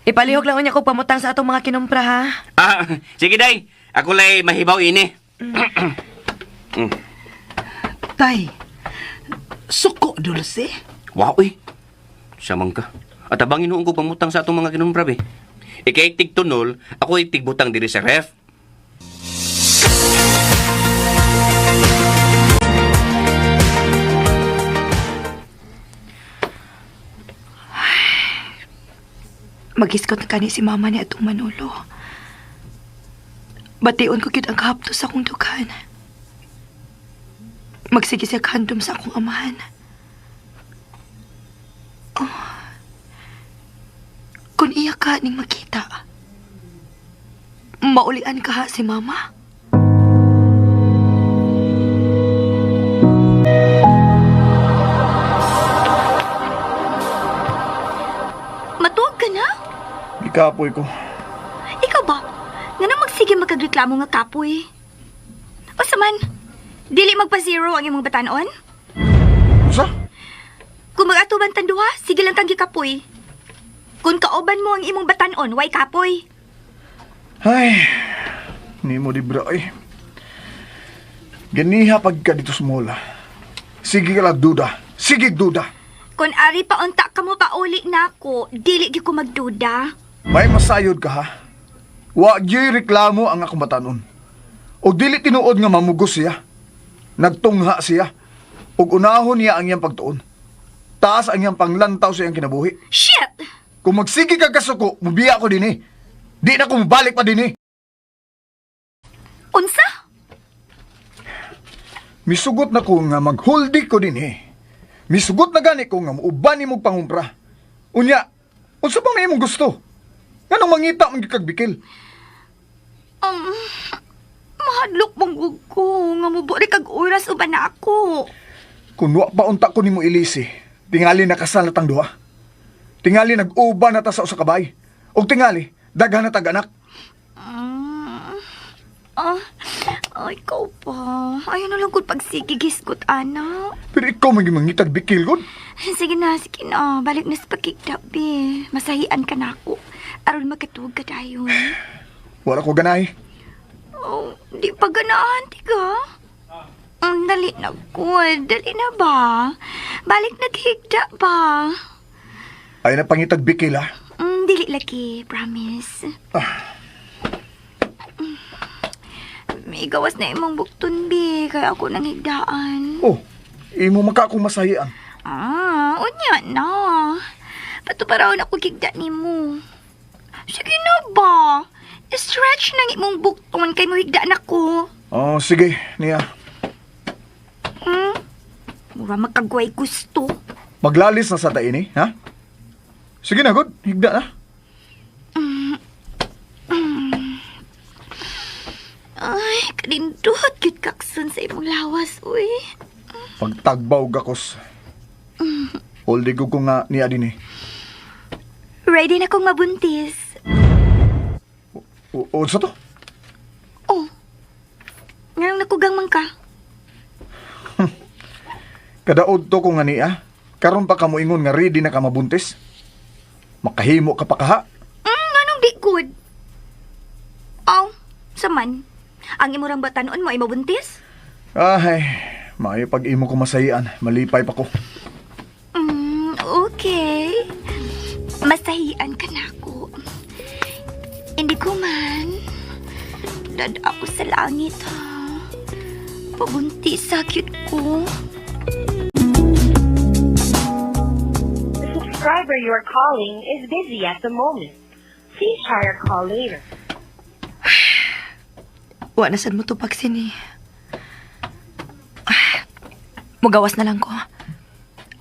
Ipalihok lang unya ko pamutang sa atong mga kinumpra, ha? Sige, day. Ako lay mahibaw ini. Tay, suko, Dulce. Wow, Samang ka. At abang inuong ko pamutang sa atong mga kinumpra, be. Ikay tigtunol, ako tigbutang diri sa ref. Magiskot na kani si mama ni atong Manolo. Bation ko gyud ang kahapto sa akong dughan. Magsige siya kandom sa akong amahan. Kung iya ka ning makita, maulian ka ha si mama. Matuog ka na? Ikapoy ko. Ikaw ba? Nga nang magsige magkagreklamo nga kapoy. O saman, dili magpa-zero ang imong batanon? Usa? Kung mag-atuban tanduha, sige lang tanggi kapoy. Kung kaoban mo ang imong batanon, way kapoy. Ay, ni mo di bra ay. Ganiha pagka dito sa mola. Sige ka lang duda. Sige duda. Kung ari pa unta ka mo pauli na ako, dili di ko magduda. May masayod ka ha. Wa gyud reklamo ang akong batanon. O dili tinuod nga mamugos siya. Nagtungha siya. Ug unahon niya ang iyang pagtuon. Taas ang iyang panglantaw sa iyang kinabuhi. Shit! Kung magsige ka kasuko, mubiya ko din eh. Di na ko mabalik pa din eh. Unsa? Misugot na ko nga maghuldi ko din eh. Misugot na gani ko nga muuban ni mong pangumpra. Unya, unsa bang na imong gusto? Nga nang mangita mong gikagbikil. Mahadlok mong ko nga muburi kag oras uban na ako. Kung wa pa unta ko nimo ilisi, tingali nakasal na tang duha. Tingali nag-uba na ta sa usa ka bay. Og tingali, daghan na tag-anak. Ikaw pa. Ayaw na lang kung pagsigigisgot, anak. Pero ikaw mangitag bikil gud. Sige na. Balik na sa pagkikdabi. Masahian ka na ako. Aron magkatuwag ka dayon. Wala ko ganay. Oh, di pa ganahan, tiga. Dali na ko. Dali na ba? Balik naghigda ba? Ay na pangitag bikil ha. Dili lagi, promise. May gawas na imong bukton, bi. Kaya ako nang higdaan. Oh, imo maka akong masahian. Unya na. Patuparaw na ko higda ni mo. Sige na ba? Stretch nang imong bukton kay mo higda na ko. Oh, sige, niya. Mura magkagway gusto. Maglalis na sa taini, ha? Sige na, good. Higda na. Ay, kalindot yun kakson sa imong lawas, uy. Pagtagbaw gakos. Holdi ko nga niya din eh. Ready na kong mabuntis. O sa to? Oh, ngang nakugang man ka. Kadaod to ko nga niya. Karon pa ka mo ingon nga ready na ka mabuntis. Makahimo ka pa kaha. Anong di good? Saman. Ang imurang batanon mo ay mabuntis? Ay, maayo pag imo ko masahian. Malipay pa ko. Okay. Masahian ka na ako. Hindi ko man. Dada ako sa langit, ha? Pabuntis sa cute ko. The subscriber you are calling is busy at the moment. Please try your call later. Wa na sad mo to pagsini. Mugawas na lang ko.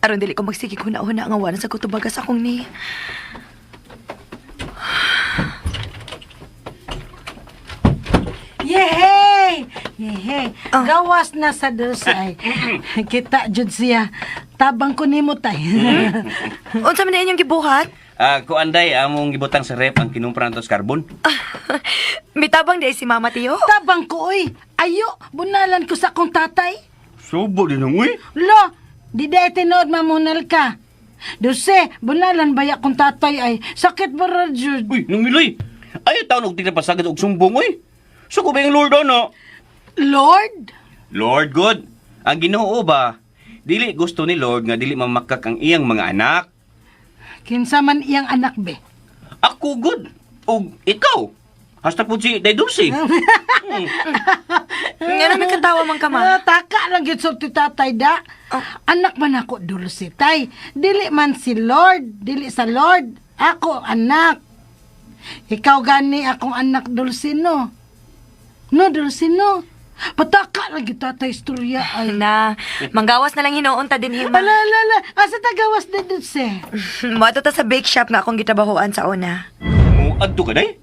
Aron dili ko magsige ko na nga wa na sa kutubagas akong ni. Yehey! Yehey! Gawas na sa dosay. Kita jud siya. Tabang ko nimo tay. Unsa man na inyong gibuhat? Kuanday, among gibutang sa rep ang kinumpran to sa carbon. Mitabang day si Mama Tiyo. Tabang ko, oy. Ayo, bunalan ko sa akong tatay. Subo din ang uy. Lo, di day tinood mamunal ka. Dose, bunalan baya kong tatay ay sakit ba radyod? Uy, nung miloy. Ay, taon og tinapasagad og sumbong, uy. So, ko ba yung Lord, ano? Lord? Lord God, ang Ginoo ba? Dili gusto ni Lord nga dili mamakak ang iyang mga anak. Kinsa man iyang anak be? Ako good. O ikaw. Hasta po si Day Dulce. Nga naman katawa man ka, Ma. Taka lang yun sa tatay da. Anak man ako dulce tay. Dili man si Lord. Dili sa Lord. Ako anak. Ikaw gani akong anak dulce no. No dulce no. Pataka lang yun tatay istorya ay. Na, manggawas na lang hinoon ta din hima. Ala. Asa tagawas na dulce? Mato ta sa bake shop nga akong gitabahoan sa una. Mo adto ka day?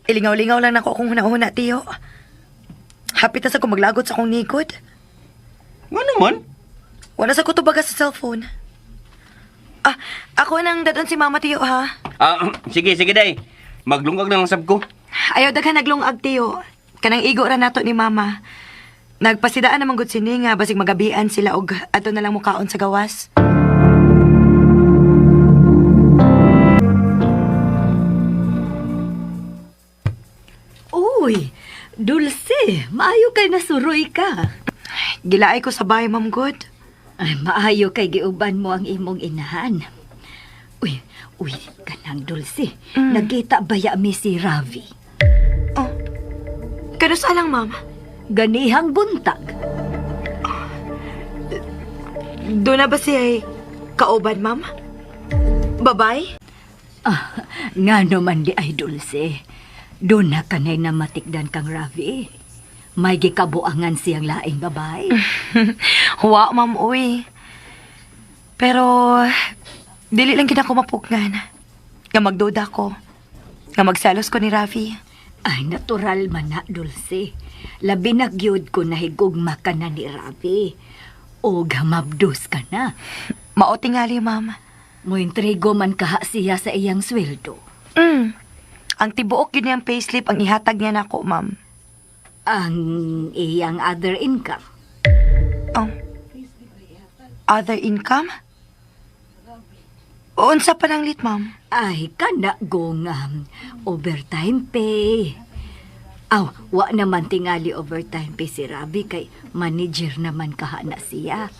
Ilingaw-lingaw lang nako akong huna-huna, Tiyo. Hapit na sa kong maglagot sa akong nikod. Nga naman. Wala sa kutubaga sa cellphone. Ako nang dadon si Mama Tiyo, ha? Sige Day. Maglungag na lang sab ko. Ayaw daghan naglungag, Tiyo. Kanang igo ra nato ni Mama. Nagpasidaan naman gud sini nga basig magabian sila og ato na lang mukaon sa gawas. Uy, Dulce, maayo kay nasuroy ka. Gilaay ko sa bahay, Ma'am God. Ay, maayo kay giuban mo ang imong inahan. Uy, kanang Dulce, nagkita baya mi si Ravi. Kano sa lang, Ma'am? Ganihang buntag. Doon na ba siya ay kauban, Ma'am? Babay? Nga naman di ay Dulce. Doon na kanay na matikdan kang Ravi. May gikabuangan siyang laing babay. Wa, Ma'am, uy. Pero, dili lang kita ko mapugnan. Nga magduda ko. Nga magsalos ko ni Rafi. Ay, natural man na, Dulce. Labi na gyud ko na higugma ka na ni Ravi. O gamabdos ka na. Mao tingali, Ma'am. Muintrigo man kaha siya sa iyang sweldo. Ang tibuok yun niyang payslip ang ihatag niya nako, Ma'am. Ang iyang other income. Other income? Unsa pa nang lit, Ma'am? Ay, kana gong overtime pay. Wa naman tingali overtime pay si Rabi kay manager naman kaha na siya.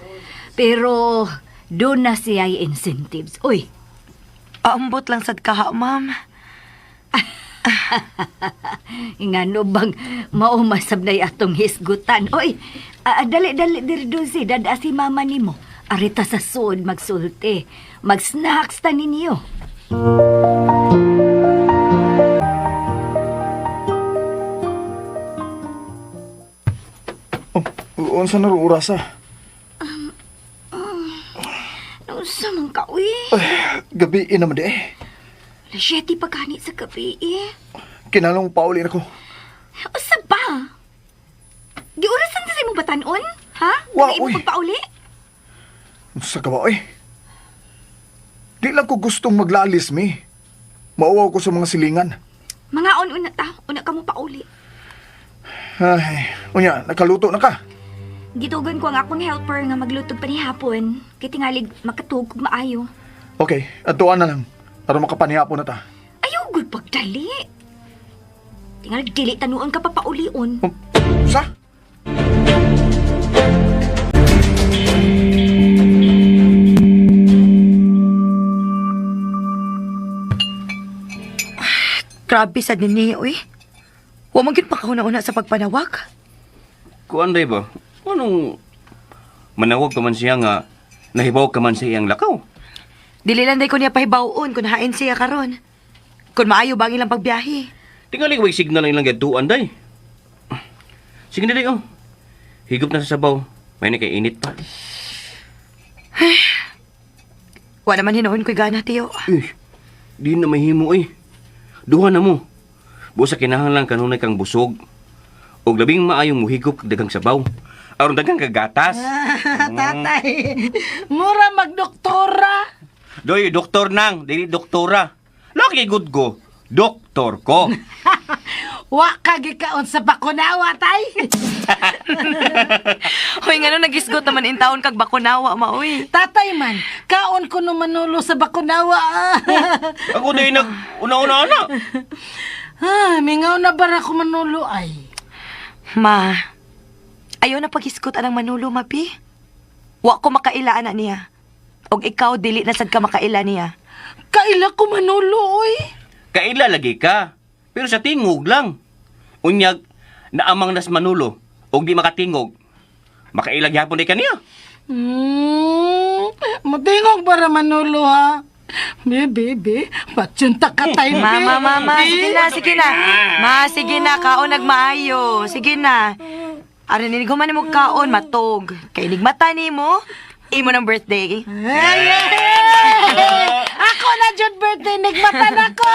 Pero doon na siya incentives. Uy, Aambot lang sad kaha, Ma'am. ngano bang maumasab na atong hisgutan. Oy, dali diri doon si dada si mama nimo. Arita sa suod magsulti. Mag-snacks ta ninyo. Unsa na ro orasa? Nausa man ka, uy. Gabi naman di. Lasyeti pa ganit sa gabi eh. Kinalong pauli na ko. Usa ba? Giurasan sa imong batanon? Ha? Wa, Dili mo uy. pagpauli? Unsa ka ba, oy? Di lang ko gustong maglalis, mi. Mauwaw ko sa mga silingan. Mga una ta. Una ka mo pauli. Ay, unya, nakaluto na ka. Gitugan ko ang akong helper nga maglutog pa ni hapon. Kaya tingalig makatug kung maayo. Okay, atuan na lang. Para makapanihapon na ta. Ayaw, good pagdali. Tingalig dili tanuan ka papaulion. Sa? Grabe sa nini, uy. Wa man gyud pakahuna-una sa pagpanawag. Kuan day ba? Anong manawag ka man siya nga nahibaw ka man sa iyang lakaw? Dili lang day ko niya pahibawon kung hain siya karon. Kung maayo bang ilang pagbiyahe. Tingali way signal lang ilang gatuan day. Sige na day oh. Higop na sa sabaw. May na kay init pa. Wa naman hinoon ko'y gana, Tiyo. Di na mahimo eh. Duha na mo. Busa kinahanglan kanunay kang busog. Og labing maayong muhigop kag daghang sabaw. Aron daghang kagatas. Tatay, mura magdoktora. Doy, doktor nang, dili doktora. Lagi good go. Doktor ko. Wa ka gikaon sa bakunawa, tay. Hoy, nga nagisgot naman in taon kag bakunawa, maoy. Tatay man, kaon ko no manulo sa bakunawa. Ako day nag una-una na. Mingaw na bara ko manulo ay. Ma, ayaw na paghisgot anang manulo, mapi. Wa ko makailaan na niya. Og ikaw, dili na sad ka makaila niya. Kaila ko manulo, oy. Kaila lagi ka. Pero sa tingog lang. Unyag, naamang nas manulo. Og di makatingog. Makailag yapon day kaniya. Matingog bara manulo, ha? Bebe, patsunta ka tayo, Mama, sige na. Ma, sige na, kaon nagmaayo. Sige na. Aron ninig man mo kaon, matog. Kay nigmata ni mo, imo ng birthday. Ako na jud birthday, nigmatan ako!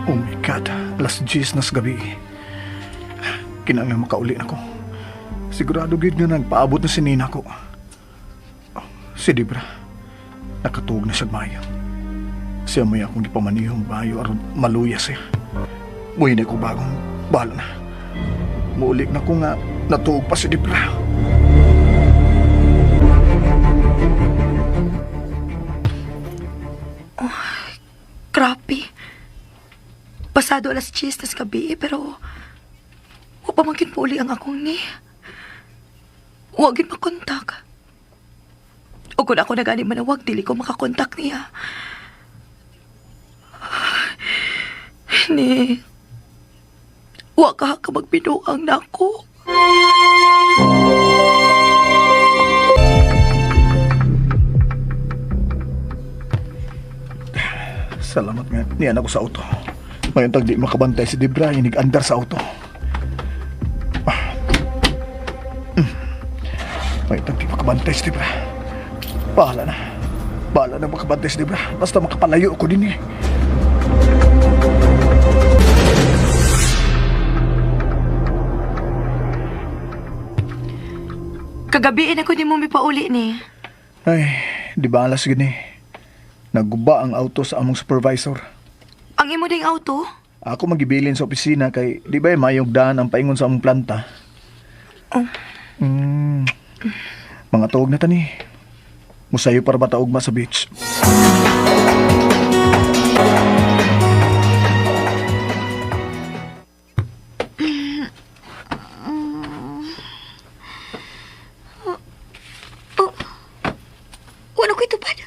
Oh my God, alas 10 na sa gabi. Kinanglang makauli ako. Sigurado gid nga nagpaabot na si Nina ko. Si Debra, nakatuog na siya mayo. Siya may akong ipamanihong bayo aron maluya siya. Buhay na ko bagong bala na. Muulik na ko nga natuog pa si Debra. Grabe. Pasado alas 10 tas gabi, pero wa pa man gyud uli ang akong ni. Wa gyud makontak. O kung ako nagani manawag, dili ko makakontak niya. Ni, wa ka magbinuang na ako. Salamat nga niyan ako sa auto. Ngayon tag di makabantay si Debra, inig-andar sa auto. Ngayon tag di makabantay si Debra. Bahala na makabantay si Debra. Basta makapalayo ako din eh. Kagabiin ako ni mo mipauli ni. Ay, di ba alas gini? Nagguba ang auto sa among supervisor. Ang imo ding auto? Ako magibilin sa opisina kay di ba mayong daan ang paingon sa among planta. Mga tuog na tani. Musayo para bata ugma sa beach. Wala ko itupad.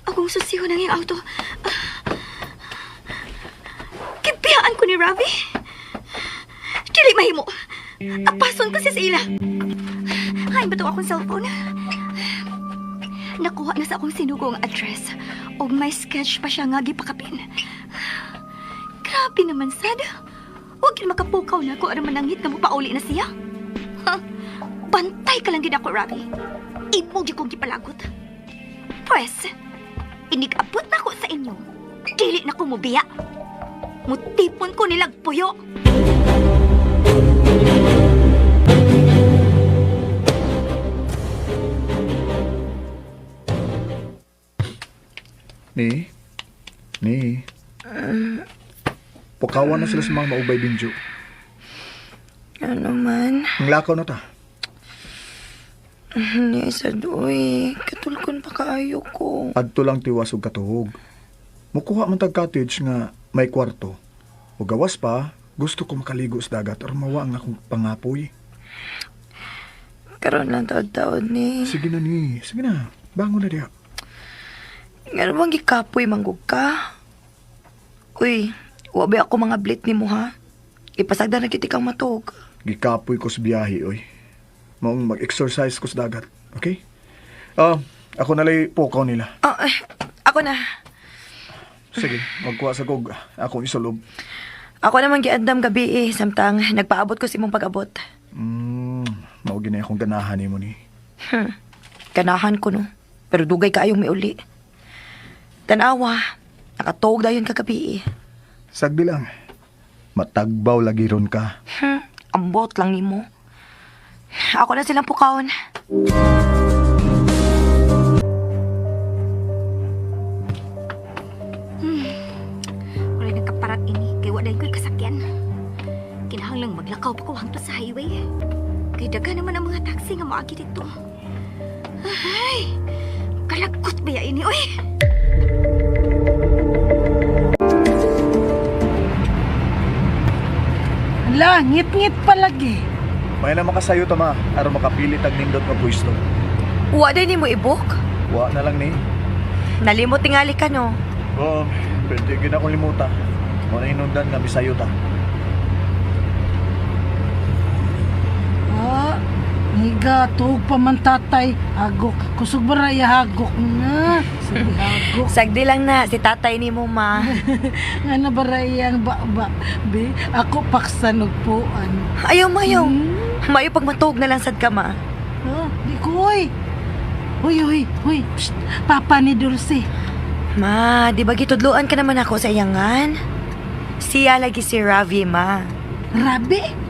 Akong susiho ng iyong auto. Kibiyaan ko ni Ravi. Dili mahimo. Apason ko siya sa ila. Hay, bato akong cellphone. Nakuha na sa akong sinugong address. O may sketch pa siya nga gipakapin. Grabe naman, sad. Huwag yun makapukaw na ako aram manangit na mo pauli na siya. Bantay ka lang din ako, Ravi. Imo di kong gipalagot. Pwes, inig-abot na ko sa inyo. Dili na ko mubiya. Mutipon ko nilag puyo. Ni. Pukawan na sila sa mga maubay binjo. Ano man? Ang lakaw na ta. Ni isa doy. Katulkon pa kaayo ko. Adto lang tiwas og katuhog. Mukuha man tag cottage nga may kwarto. O gawas pa, gusto ko makaligo sa dagat or mawa ang akong pangapoy. Karoon lang taod-taod ni. Sige na ni, sige na. Bangon na diya. Nga bang gikapoy manggug ka? Uy, wabi ako mga blit ni mo ha. Ipasagda na kiti kang matog. Gikapoy ko sa biyahe, oy. Maong mag-exercise ko sa dagat, okay? Ako nalay pukaw nila. Ako na. Sige, magkuha sa kog. Ako isulob. Ako naman giandam gabi samtang nagpaabot ko si mong pag-abot. Maugin na akong ganahan ni mo ni. Ganahan ko no. Pero dugay kaayong may uli. Tanawa, nakatog dayon kagabi. Sagdi lang. Matagbaw lagi ron ka. Ambot lang nimo. Ako na silang pukaon. Wala nagkaparat ini. Kaya wala ko'y kasakyan. Kinahanglang maglakaw pa ko hangtod sa highway. Kaya daga naman ang mga taxi nga maagi dito. Ay, kalagot ba ya ini, oy? Hala, ngit-ngit palagi. May na makasayo ta ma, aron makapilit ang nindot nga pwesto. Wa din nimo ibok. Wa na lang ni. Nalimot tingali ka no. Oh, pwede gina akong limuta. Muna inundan nga bisayo ta. Ah, niga, tuog pa man tatay. Hagok. Kusog ba raya hagok na? Sige, hagok. Sagdi lang na si tatay nimo ma. Nga na ba raya ang ba? Be, ako paksan og puan. Ayaw mayaw. Mayo pag matog na lang sad ka ma. Oh, di ko, oy. Hoy. Psst, papa ni Dulce. Ma, di ba gitudluan ka naman ako sa iyangan? Siya lagi si Ravi, ma. Rabi?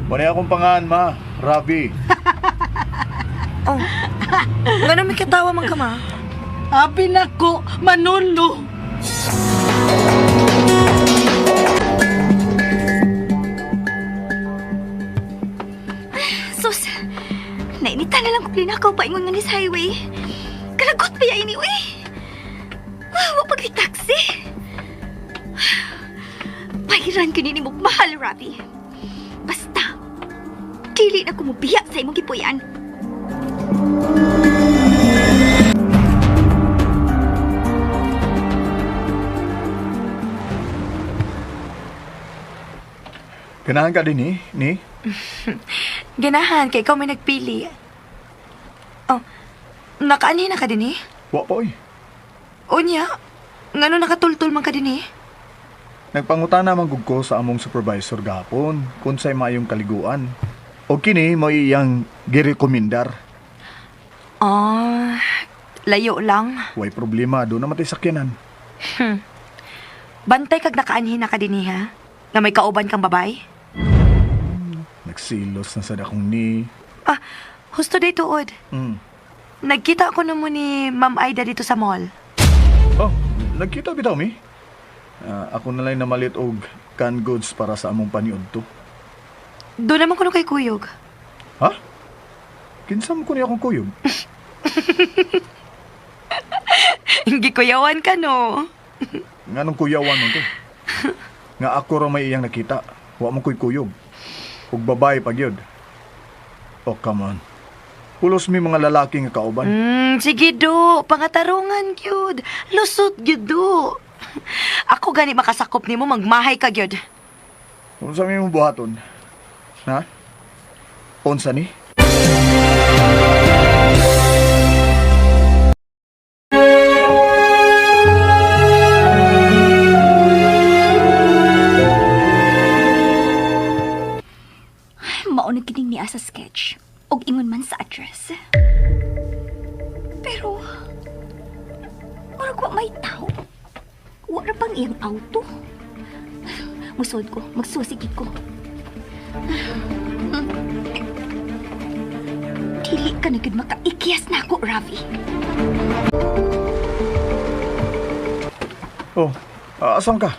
Muna akong pangaan ma, Ravi. Oh, nga naman katawa man ka, ma. Abi na ko, Manolo. Sus, nainita na lang ko linakaw pa ingon nga ni sa highway. Kalagot pa ya ini, uy. Wa pag taxi. Pahiran ka nini mong mahal, Ravi. Basta, dili na ko mubiya sa imong gipuyan. Ganahan ka din ni? Ganahan, kay ikaw may nagpili. Oh, nakaanhin na ka din eh? Wa pa oy. Unya, ngano nakatultul man ka din eh? Nagpangutana man gud ko sa among supervisor gahapon kung say maayong kaliguan. O kini mo iyang girekomendar. Ah, layo lang. Way problema, do na matay sakyanan. Bantay kag nakaanhin na ka din eh, ha? Na may kauban kang babay? Nagsilos na sad akong ni. Ah, husto day tuod. Mm. Nagkita ako na mo ni Ma'am Aida dito sa mall. Oh, nagkita bitaw mi. Ako na lang namalit og canned goods para sa among paniudto. Doon naman ko kay Kuyog. Ha? Kinsam ko niya akong kuyog. Gikuyawan ka, no? Nganong kuyawan mo to? Nga ako ra may iyang nakita. Wa mo ko'y kuyog. Ug babae pag yun. Oh, come on. Pulos mi mga lalaki nga kauban. Sige do, pangatarungan gyud. Lusot gyud do. Ako gani makasakop nimo magmahay ka gyud. Unsa mi mo buhaton? Ha? Unsa ni? Maunag kining niya sa sketch. Og ingon man sa address. Pero, murag wa may tao. Wala pang iyang auto. Musod ko, magsusigid ko. Dili ka na gud makaikyas na ako, Ravi. Oh, asan ka?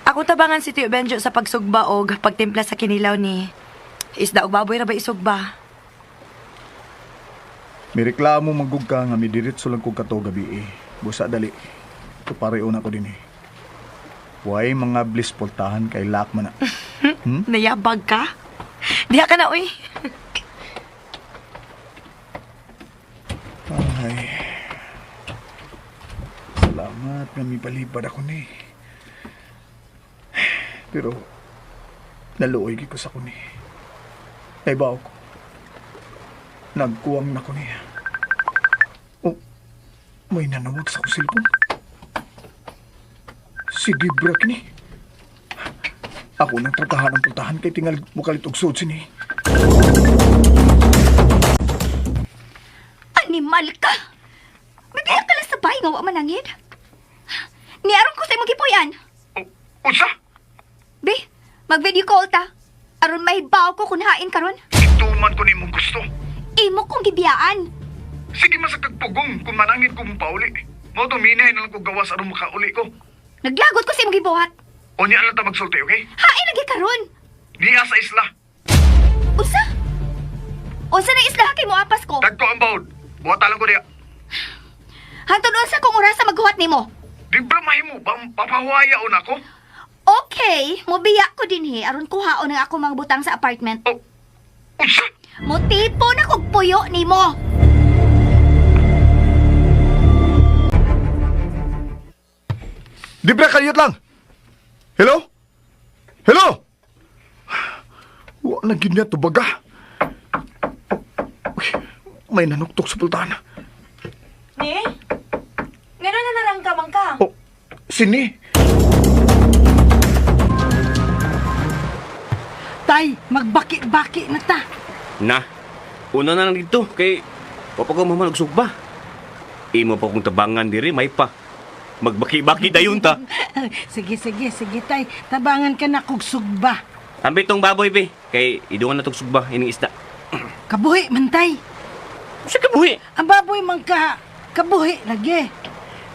Ako tabangan si Tio Benjo sa pagsugba og pagtimpla sa kinilaw ni isda o baboy ra ba isugba? May reklamo manggug ka nga mi diretso lang kog kato gabi eh. Busa dali. Tupareon ako din eh. Way mga blispultahan kay lakman na. Nayabag ka? Diha ka na, uy. Ay. Salamat nga mi palibad ako ni. Pero naluoy ko sa kuni. Ay baw ko. Nagkuwang na ko niya. Oh, may nanawag sa akong silpon. Si Debra kini. Ako nang tratahan ang puntahan kay tingal mukalit og sud sini. Animal ka! Magbiyak ka lang sa bahay nga wa manangid. Niaron ko sa imong gipuyan. Unsa? Be, mag-video call ta. Aron mahibaw ko kung hain karon. Ituman ko nimong gusto. Imo kong gibiyaan. Sige masakag pugong kung manangin ko mong pauli. Mao to minahay na lang ko gawas aron makauli ko. Naglagot ko sa imong gibuhat. Unya lang ta magsulti, okay? Hain lagi karon. Niya sa isla. Unsa? Unsa na isla kay mo apas ko? Dagko ang bawd. Buhata lang ko diya. Hantod unsa kung oras sa maghuhat nimo? Di ba mahimo ba papahuayaon ako? Okay, mobiya ko din he aron kuhaon ang ako mga butang sa apartment. Oh, unsa? Motipo na kog puyo nimo. Di ba kayot lang? Hello? Hello? Wala gid niya to baga. Uy, may nanuktok sa pultana. Ni? Ngano na narangkamang ka? Oh, sini? Tay, magbaki-baki na ta. Na, una na lang dito kay papagaw maman og sugba. Imo pa kong tabangan diri may pa. Magbaki-baki dayon ta. Sige, tay. Tabangan ka na kog sugba. Ambi tong baboy be kay idungan na tong sugba ining isda. Kabuhi man, tay. Sa kabuhi. Ang baboy man ka, kabuhi lagi.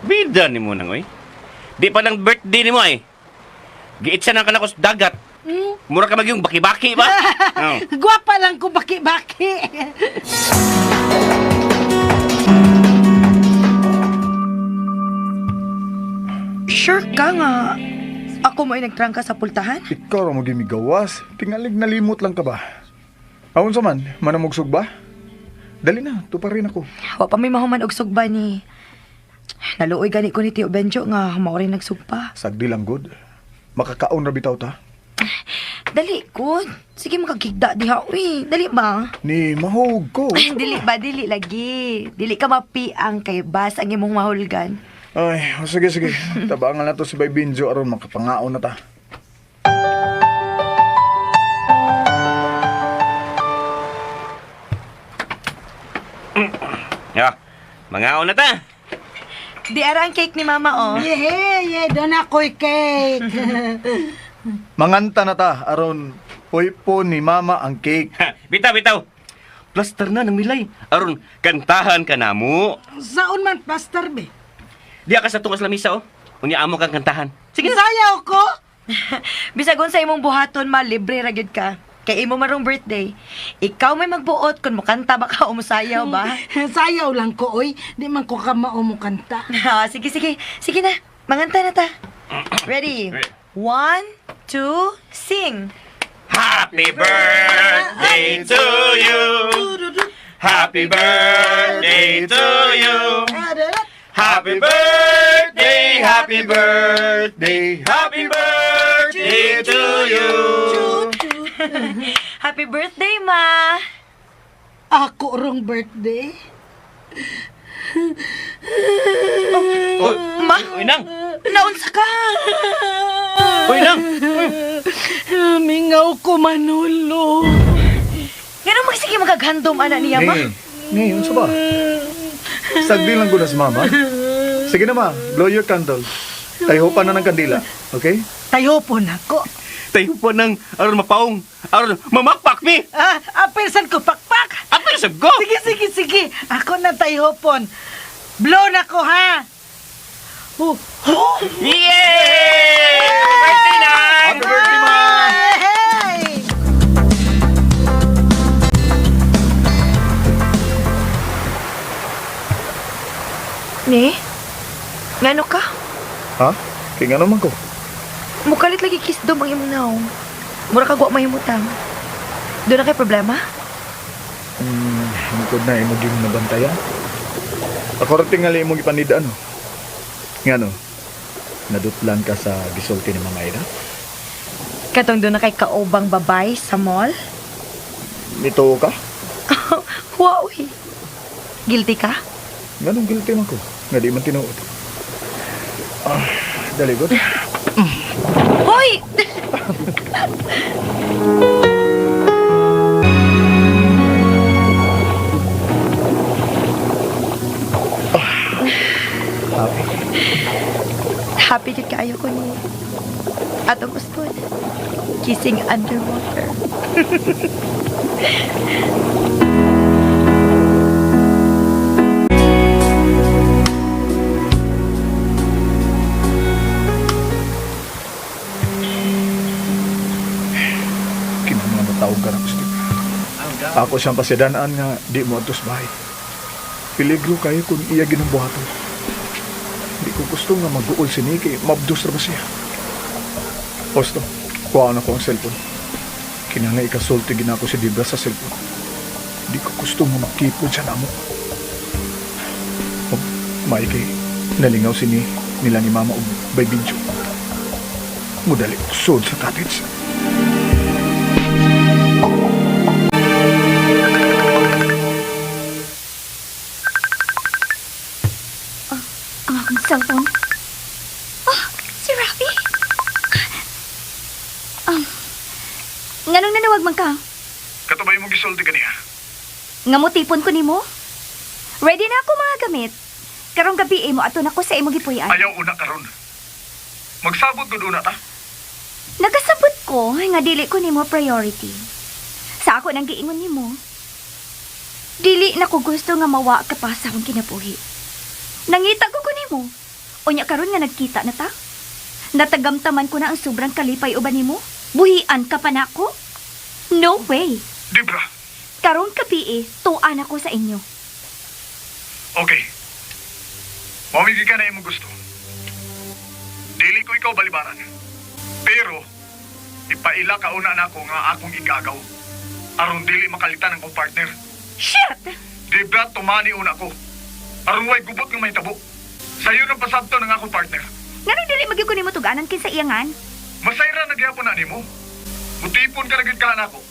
Bida ni mo nang oy. Di pa lang birthday ni mo ay. Giitsa na ka na ko sa dagat. Mura ka magyong baki-baki ba? Oh. Gwapa lang ko baki-baki. Sure ka nga. Ako mo ay nagtrangka sa pultahan? Ikaw ra mo gimigawas. Tingalig nalimot lang ka ba? Awon sa man, manamugsog ba? Dali na, tuparin ako. Wa pa may mahuman og sugba ni. Naluoy gani ko ni Tio Benjo nga mao rin nagsugpa. Sagdi lang good. Makakaon ra bitaw ta. Dali ko. Sige makakigda diha. Uy, dali ba? Ni mahog ko. Dili ba? Dili lagi. Dili ka mapiang kay bas ang imong mahulgan. Ay, sige. Tabangan na to si Bay Binjo aron makapangaon na ta. Ya, mangaon na ta. Di ara ang cake ni Mama, oh. Doon ako'y cake. Manganta na ta aron po ni mama ang cake. Ha, bitaw. Plaster na ng milay. Aron kantahan ka na mo. Saon man plaster, be? Di ka sa tungas lamisa oh. Unya amo kang kantahan. Sige. Sayaw ko. Bisagon sa imong buhaton, ma, libre ra gyud ka. Kay imo marong birthday. Ikaw may magbuot kung mukanta ba ka o musayaw ba? Sayaw lang ko, oy. Di man ko ka maumukanta. Sige. Sige na. Manganta na ta. Ready? 1, 2, sing. Happy birthday to you. Happy birthday to you. Happy birthday, happy birthday, happy birthday to you. Happy birthday, Ma. Ako rong birthday. Oh, Ma? Inang. Naunsa ka? Uy, Inang. Mingaw ko manulo. Ganun magsige magaghandom, anak niya, Ma. Ngayon sa ba? Sagdi lang ko na si mama. Sige na ma, blow your candle. Tayo pa na ng kandila, okay? Tayo po na ko. Tayo po ng aron mapaong, aron mamakpak mi. Apilsan ko pakpak. Apil sa go. Sige. Ako na tayo pon. Blow na ko, ha? Yay! Birthday na! Happy birthday, ma! Hey! Ni? Ngano ka? Ha? Kaya nga naman ko. Mukalit lagi kisdom ang imong naong. Mura ka guwa mahimutang. Doon na kay problema? Hingkod na imo yung nabantayan. Ako rin tingali mo ipanidaan, no? Nga no, nadutlan ka sa gisulti ni Mama Ida? Katong doon na kay kaubang babay sa mall? Nito ka? Wow, guilty ka? Nga nung guilty man ko. Nga di man tinuod. Dali, good. Hoy! Happy. Happy jud kaayo ko ni. Atong ustod. Kissing underwater. Kinahanglan mo tawag ka na gusto. Ako siyang pasidanaan nga di mo atos bahay. Peligro kayo kung iya ginambuhaton. Hindi ko gusto nga mag-uol si Nikki. Mabdos na ba siya? Osto, kuhaan ako ang cellphone. Kinangay ikasulti ginako si Dibra sa cellphone. Hindi ko gusto nga makipod siya na mo. O, maikay, nalingaw si nila ni Mama o by video. Mudali ko sod sa cottage. Ang akong cellphone. Oh, si Rafi. Nganong nanawag man ka? Katubay mong gisulti ka niya. Nga mo tipon ko nimo? Ready na ako mga gamit. Karong gabi mo ato na ko sa imo gipuy-an. Ayaw una karon. Magsabot gud una ta. Nagasabot ko nga dili ko nimo priority. Sa ako nang giingon nimo. Dili na ko gusto nga mawa ka pa sa akong kinabuhi. Nangita ko nimo. Unya karon nga nagkita na ta. Natagamtaman ko na ang sobrang kalipay uban nimo. Buhian ka pa nako? No way. Dibra, Karong gabi tuan ako sa inyo. okay. Mamigi ka na imong gusto. Dili ko ikaw balibaran. Pero, ipaila ka una na ako nga akong igagaw. Aron dili makalitan ang kong partner. Shit! Dibra, tumani una ko. Aron way gubot ng may tabo. Sa'yo nang pasabto ng akong partner. Nganong dili magyo ko nimo tuganan kinsa iyangan? Masayra na gyapon na nimo. Mutipon ka na gid ka nako.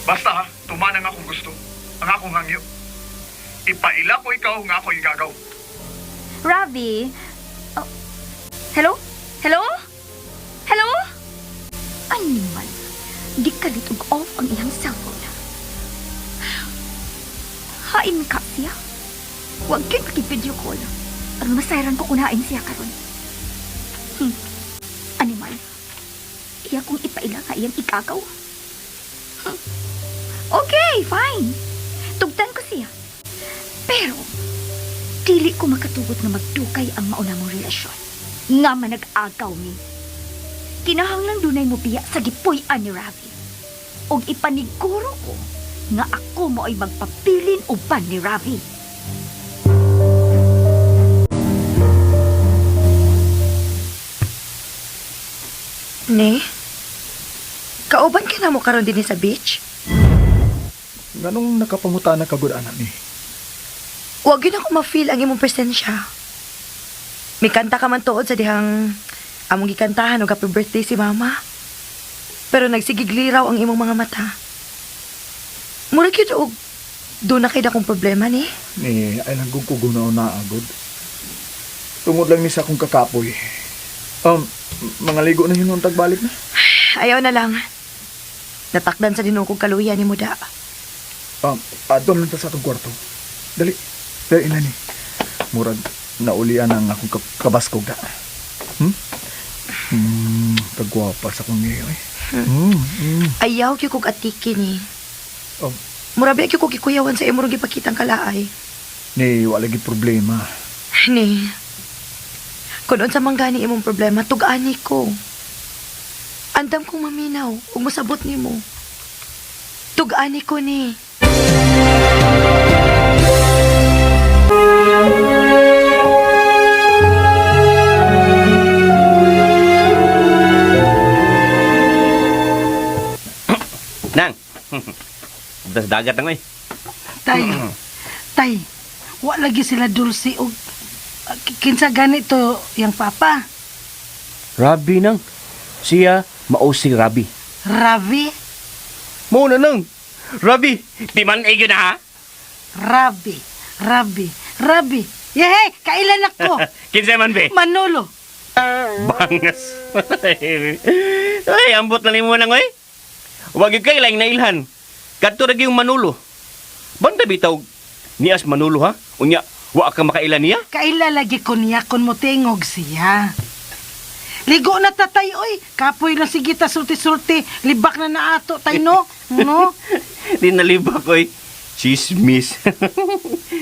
Basta ha, tuman ang akong gusto. Ang akong hangyo. Ipaila ko ikaw nga ako igagaw. Ravi? Oh. Hello? Hello? Hello? Animal. Di ka litog off ang iyang cellphone. Hain ka siya. Huwag kayo makipideo call. Ang masayran ko kunain siya karon. Animal. Iya kong ipaila nga iyang ikagaw. Okay, fine. Tugtan ko siya. Pero, dili ko makatugot na magdukay ang mauna mong relasyon. Nga man nag-agaw ni. Kinahanglan dunay mo biya sa gipuy-an ni Ravi. Og ipaniguro ko nga ako mo ay magpapilin uban ni Ravi. Ne? Kauban ka na mo karon din sa beach? Nganong nakapanguta na kagud anak ni? Huwag yun ako ma-feel ang imong presensya. May kanta ka man tuod sa dihang among gikantahan o happy birthday si mama. Pero nagsigigliraw ang imong mga mata. Murag yun og doon na kayo akong problema ni. Ni, ay nagkukugunaw na agod. Tungod lang ni sa akong kakapoy. Mga ligo na yun nung tagbalik na. Ayaw na lang. Natakdan sa dinong kong kaluya ni Muda. Adom lang ta sa atong kwarto. Dali na ni. Murag, naulian ang akong kabaskog na. Kagwapa sa kong ngayon eh. Ayaw kyo kong atiki ni. Oh. Murabi kyo kong ikuyawan sa imurong gipakitang kalaay. Ni, wala gid problema. Ni, kung sa manggani imong problema, tugani ko. Andam kong maminaw, ug masabot ni mo. Tugani ko ni. Nang. Das dagat ang Tay, wa lagi sila dulce og kinsa ganito yang papa. Rabi nang. Siya mao si Rabi. Ravi, Mo na nang. Rabi, di man ay na ha. Rabi. Yehey, kailan ako? Kinsa man be? Manolo. Bangas. Ay, ambot na nimo nang oy. Wag kay lang nailhan. Kadto ra yung Manolo. Banda bitaw nias Manolo ha? Unya wa ka makailan niya? Kaila lagi ko niya kon mo tingog siya. Ligo na ta tay, oy. Kapoy lang sige ta sulti-sulti. Libak na naato tay, no? No? Di nalibak ko'y chismis.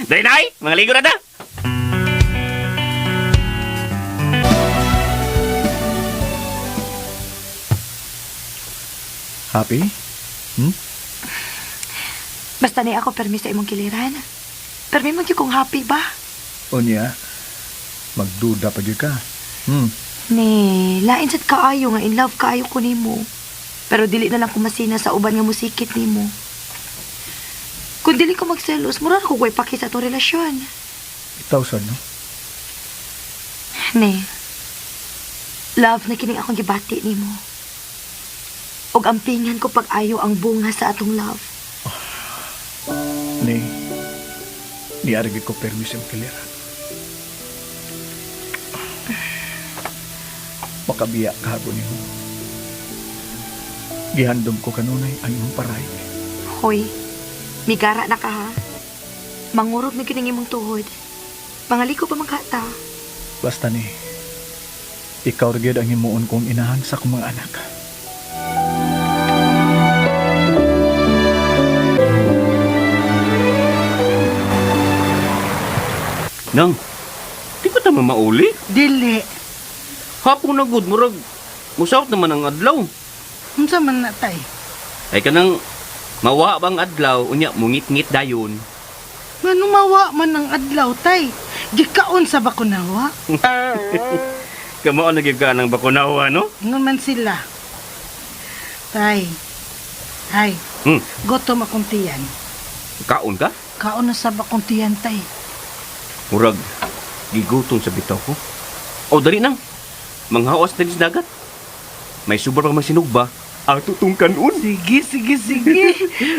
Day, mga ligo na ta. Happy? Basta na ako permi sa imong kiliran. Permi mo kong happy ba? Unya, magduda pa gyud ka. Ne, lain sad kaayo nga in love kaayo ko nimo. Pero dili na lang ko masina sa uban nga musikit nimo. Kung dili ko magselos, mura na ko ko'y paki sa itong relasyon. Itaw sad, no? Ne, love na kining akong gibati nimo. Og ampingan ko pag-ayo ang bunga sa atong love. Ni argi ko permis yung kiliran. Makabiya ka ako niyo. Gihandom ko kanunay ang imong paray. Hoy, migara na ka ha. Mangurog na kining imong tuhod. Pangaliko pa magkata. Basta ni, ikaw rin ang himuon kong inahan sa akong mga anak. Nang, di ba tama mauli? Dili. Hapon na good, murag. Musawat naman ang adlaw. Unsa man na tay? Ay kanang mawa bang adlaw, unya mungit-ngit dayon. Nga numawa man ang adlaw tay. Gikaon sa bakunawa. Kamao na gyud ka ng bakunawa, no? Ingon man sila. Tay. Ay, gutom akong tiyan. Kaon ka? Kaon na sa bakong tiyan tay. Murag, gigutom sa bitaw ko. O, dali nang. Manghawas na sa dagat. May subar pa masinugba. Ato tong kanon. Sige.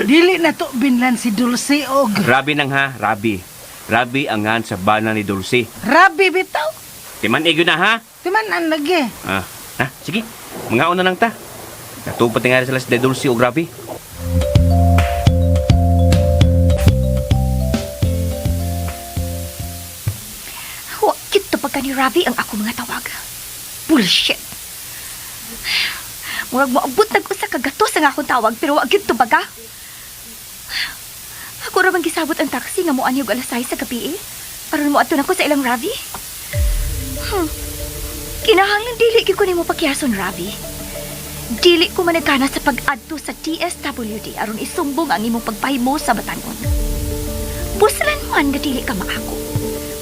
Dili na to binlan si Dulce og. Rabi nang ha, Rabi. Rabi angan sa bana ni Dulce. Rabi bitaw. Timan egyo na ha. Timan-an lagi. Sige. Manghaon na lang ta. Natupad nga sila si Dulce o Rabi. Wakit to pagka ni Ravi ang ako mga tawag. Bullshit. Murag moabot nag usa ka gatos ang akong tawag pero wakit to baga. Ako ra bang gisabot ang taxi nga moanhi og alas 6 sa gabi para moadto na ko sa ilang Ravi. Kinahanglan dili gyud ko nimo pakiyason Ravi. Dili ko managkana sa pag-adto sa TSWD aron isumbong ang imong pagpahimo sa batanon. Pusalan man nga dili ka maako.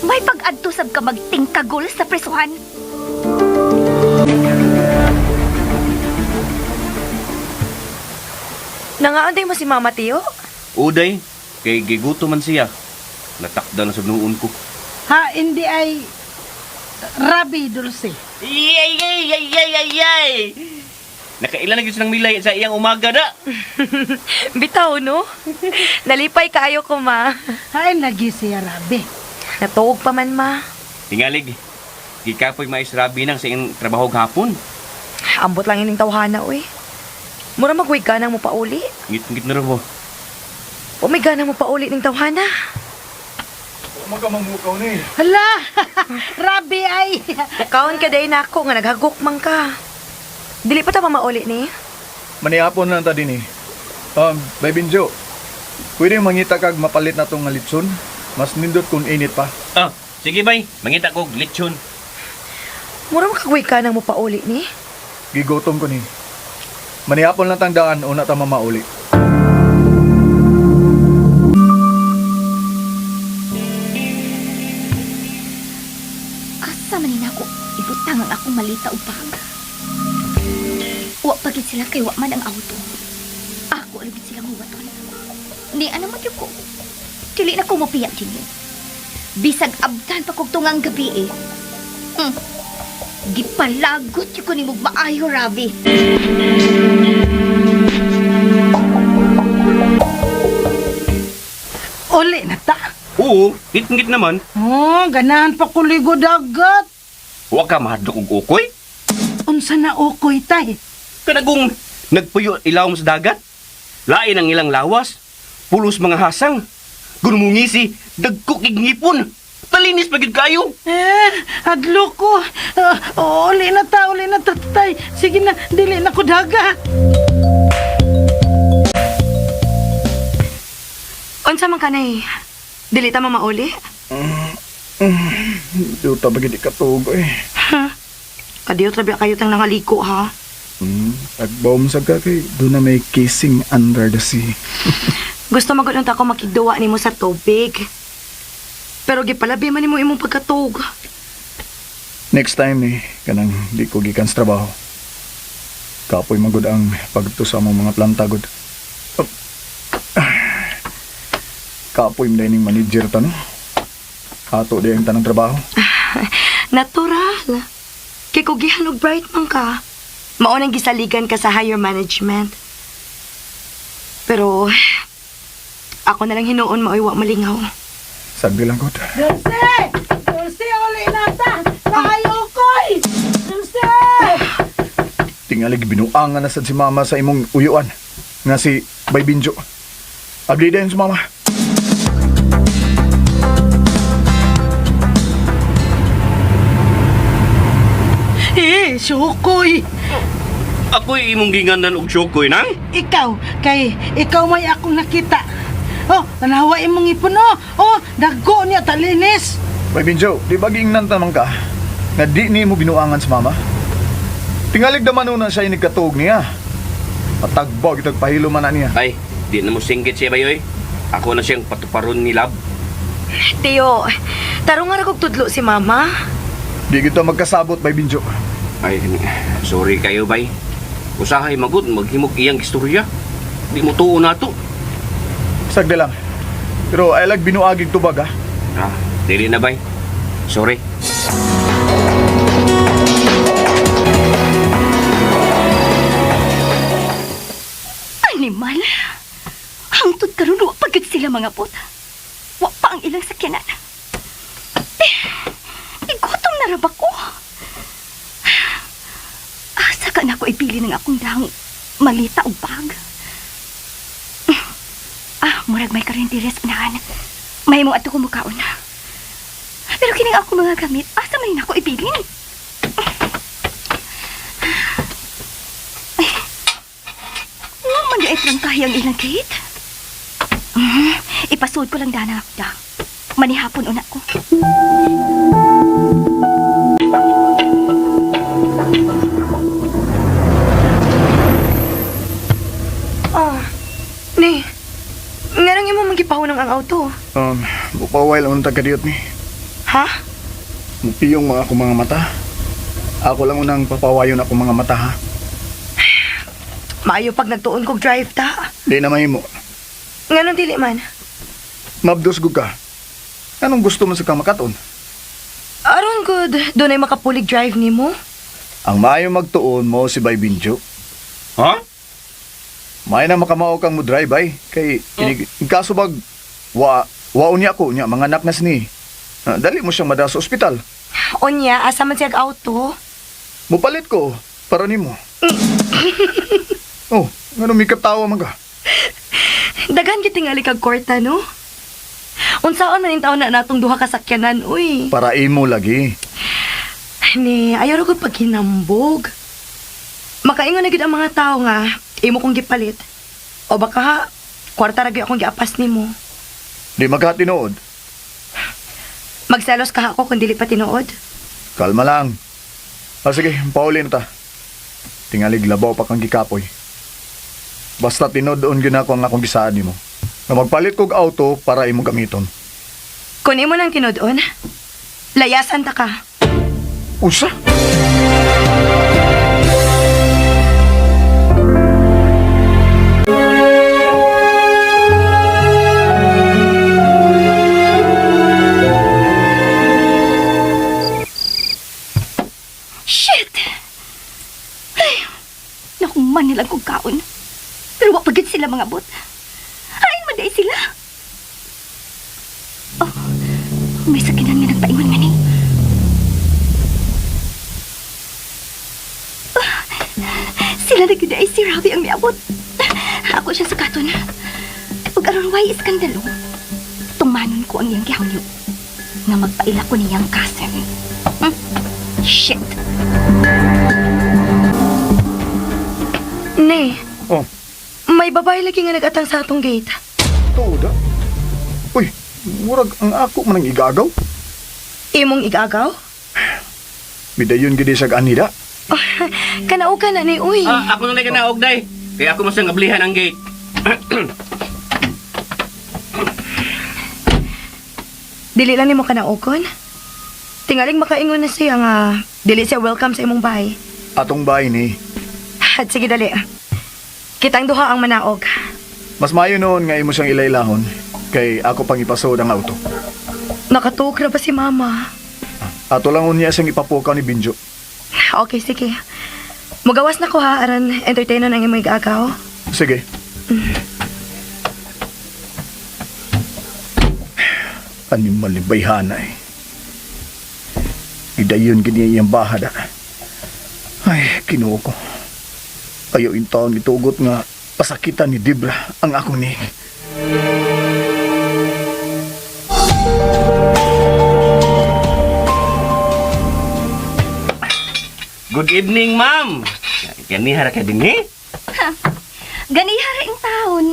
May pag-adto sab ka magtingkagol sa presuhan. Nangaanday mo si Mama Tio? Uday, kay giguto man siya. Natakda na sa noon ko. Ha, hindi ay Rabi Dulce. Yay! Nakailan na gyud ng milay sa iyang umaga na. Bitaw, no? Nalipay kaayo ko, ma. Hay lagi siya Rabi. Natuog pa man, ma. Tingalig, gikapoy mais Rabi nang sa iyang trabaho hapon. Ambot lang ining tawhana, uy. Mura magwig ka nang mo pauli. Ngit-ngit na rin mo. Umig ka nang mo pauli ning tawhana. Magkamangmukaw ni. Hala! Rabi ay! Kaon ka day na ako nga naghagok man ka. Dili pa ta mauli ni. Manihapon lang ta din eh. Bay Binjo, pwede mangita kag mapalit na tong nga litson? Mas nindot kung init pa. Sige bay, mangita ko lechon. Mura makagwig ka nang mo pauli ni. Gigotom ko ni. Manihapon lang tang daan, una ta mamauli. Asa man ako ibutang ang akong malita ug bag. Wa pagid sila kay wa man ang auto. Ako alugid sila muwaton. Ni ana man ko. Dili na ko mopiya dinhi. Bisag abdan pa kog tungang gabi eh. Gipalagot ko ni mo maayo Ravi. Uli na ta. Oo, ngit-ngit naman. Oh, ganahan pa kuligo dagat. Huwag ka mahadlok og ukoy. Unsa na ukoy tay? Kanagong nagpuyo ilaw mo sa dagat. Lain ang ilang lawas. Pulos mga hasang. Gunumungisi, dagkok ig ngipon. Malinis pagid kayo. Adlo ko. Uli na ta, tay. Sige na, dili na ko daga. Unsa man kanay? Dili ta mamauli? Duta bagid ikatog eh. Kadiyo trabi kayo tang nangaliko ha. Agbaum sa ka kay doon na may kissing under the sea. Gusto magudon ta ko makigduwa nimo sa tubig. Pero gipalabi man nimo imong pagkatog. Next time kanang di ko gikan sa trabaho. Kapoy magud ang pagto sa among mga planta gud. Kapoy mo ning manager ta no. Ato di ang tanang trabaho. Natural. Kay kung gihanog bright man ka, maunang gisaligan ka sa higher management. Pero, ako na lang hinuon maiwa malingaw. Sagdi lang gud. Dulce, uli na ta. Nakayokoy. Dulce! Tingalig binuangan na sad si mama sa imong uyuan nga si Bay Binjo. Abdi din si mama. Sukoy. Ako'y imong ginganan og syokoy nang. Ikaw may akong nakita. Nanawa imong ipon, dagko niya talinis. Bay Binjo, di ba giingnan tamang ka nga di ni mo binuangan sa mama? Tingalig naman una siya inigkatog niya. Patagbaw kitag pahilo man na niya. Ay, di na mo singgit siya bayoy. Ako na siyang patuparon ni Lab. Tiyo, tarong nga kog tudlo si mama. Di kita magkasabot, Bay Binjo. Ay, sorry kayo bay. Usahay magud maghimog iyang istorya. Di mo tuo na to. Sagdi lang. Pero ay lag binuagig tubag ha. Dili na bay. Sorry. Animal. Hangtod karon wa pagid sila mga pot. Wa pa ang ilang sakyanan. Igutom na ra ba ko? Asa ka na ko ipili ng akong dahang malita o bag? Murag may karindires unahan. May mong ato kumukaon na. Pero kining ako mga gamit, asa may na ko ipili? Naman ay trangkahi ang ilang gate. Ipasud ko lang dana ako da. Manihapon una ko. Ni, nga nang imo magipahunang ang auto. Bupaway lang untag kadiyot ni. Ha? Mupiyong mga akong mga mata. Ako lang unang papawayon ako mga mata ha. Maayo pag nagtuon kog drive ta. Di na mahimo. Nga nang dili man. Mabdos gud ka. Anong gusto mo sa kang makaton? Aron good, doon ay makapulig drive nimo. Ang maayo magtuon mo si Bay Binjo. Ha? May na makamao kang mo drive ay. Kay in kaso bag waon niya ako niya mga anak na sini. Dali mo siyang mada sa ospital. Onya, asa man siyag auto? Mupalit ko para nimo. Ngano mikap tawa man ka? Daghan gitingali kag kwarta, no? Unsaon man in taon na natong duha ka sakyanan, uy. Para imo lagi. Ni, ayaw ko pag hinambog. Makaingon na gid ang mga tao nga, imo kong gipalit. O baka ha, kwarta ra gyud akong giapas nimo. Di magkatinood. Magselos ka ako kung dili pa tinuod. Kalma lang. Sige, pauli na ta. Tingalig labaw pa kang gikapoy. Basta tinood-on gyud ako ang akong gisaan nimo. Na magpalit kog auto para imong gamiton. Kung imo nang tinuod-on, layasan ta ka. Usa? Shit! Ay, nakuman nilang kong kaon. Pero wag pagit sila mga bot. Hain maday sila. May sakinan nga nagpaingon nga ni. Sila na gyud ay si Ravi ang miabot. Ako siya sa katon. Pag aron way iskandalo, tumanon ko ang iyang gihangyo. nga magpaila ko niyang cousin. Shit. Ne, Oh, may babae lagi nga nagatang sa atong gate. tuda. Uy, murag ang ako man ang igagaw. Imong igagaw? Bidayon gidi sa anida. Kanaog ka na ni, uy. Ako na kanaog, day. Kaya ako masang ablihan ang gate. Dili lang nimo kanaokon. Tingaling makaingon na siya nga dili siya welcome sa imong bahay. Atong bahay ni. At sige dali. Kitang duha ang manaog. Mas mayo noon nga imo siyang ilailahon kay ako pang ipasod ang auto. Nakatuog na ba si mama? Ato lang unya siyang ipapukaw ni Binjo. Okay, sige. Mugawas na ko ha, aran entertainer ang imong igagaw. Sige. Animal ni bayhanay. Idayon gini iyang bahada. Ay, kinuo ko. Ayaw in taon itugot nga pasakitan ni Dibra ang akong ni. Good evening, ma'am. Ganihara ka din, eh? Ganihara ang taon.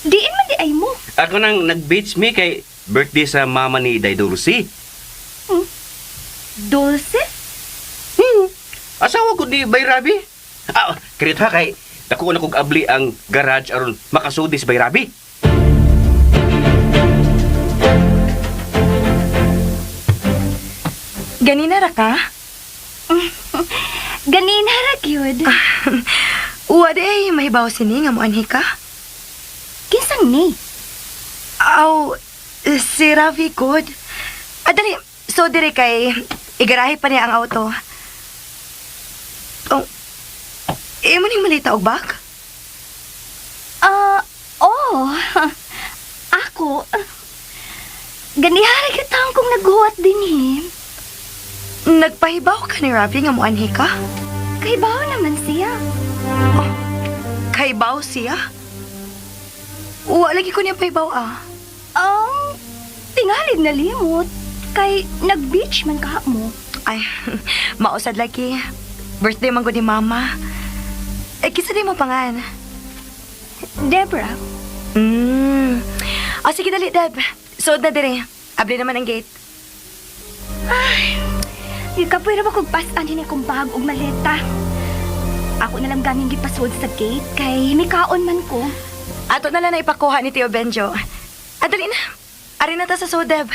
Diin man di ay mo. Ako nang nag-beach me kay birthday sa mama ni Day Dulce. Dulce? Asawa ko di Bayrabi. Kirit ha kay dako na kog abli ang garage aron makasudi si Bayrabi. Ganina ra ka? Ganihara gyud. Uwa day, mahibaw sini nga moanhi ka? Kinsang ni? Aw, si Ravi good. Dali, so dire kay igarahe pa niya ang auto. Oh, imo ning malita og bag? Oh. Ako. Ganihara gyud taon kong naghuwat din eh. Nagpahibaw ka ni Ravi nga moanhi ka? Kay bawo naman siya. Kaibaw siya? Uwa lagi ko niya pahibaw Tingalig na limot. Kay nag-beach man ka mo. Ay, mausad lagi. Birthday man ko ni mama. Kisa di mo pangan? Debra. Sige dali, Deb. Suod na dire. Abli naman ang gate. Di ka pwede ba kong pasan din akong bag o maleta? Ako na lang ganing gipasod sa gate kay may kaon man ko. Ato na lang na ipakuha ni Tio Benjo. Dali na. Ari na ta sa suod, Deb.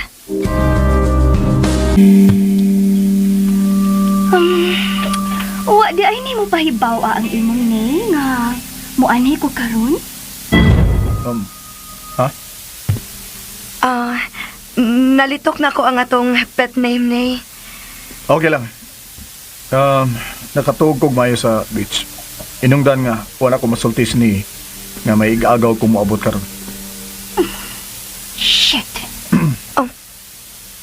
Uwa di ay ni mo pahibaw ang imong ni nga muanhi ko karon? Nalitok na ko ang atong pet name ni. Okay lang. Nakatuog kog mayo sa beach. Inungdan nga, wala ko masultis ni nga may igagaw ko moabot karon. Shit.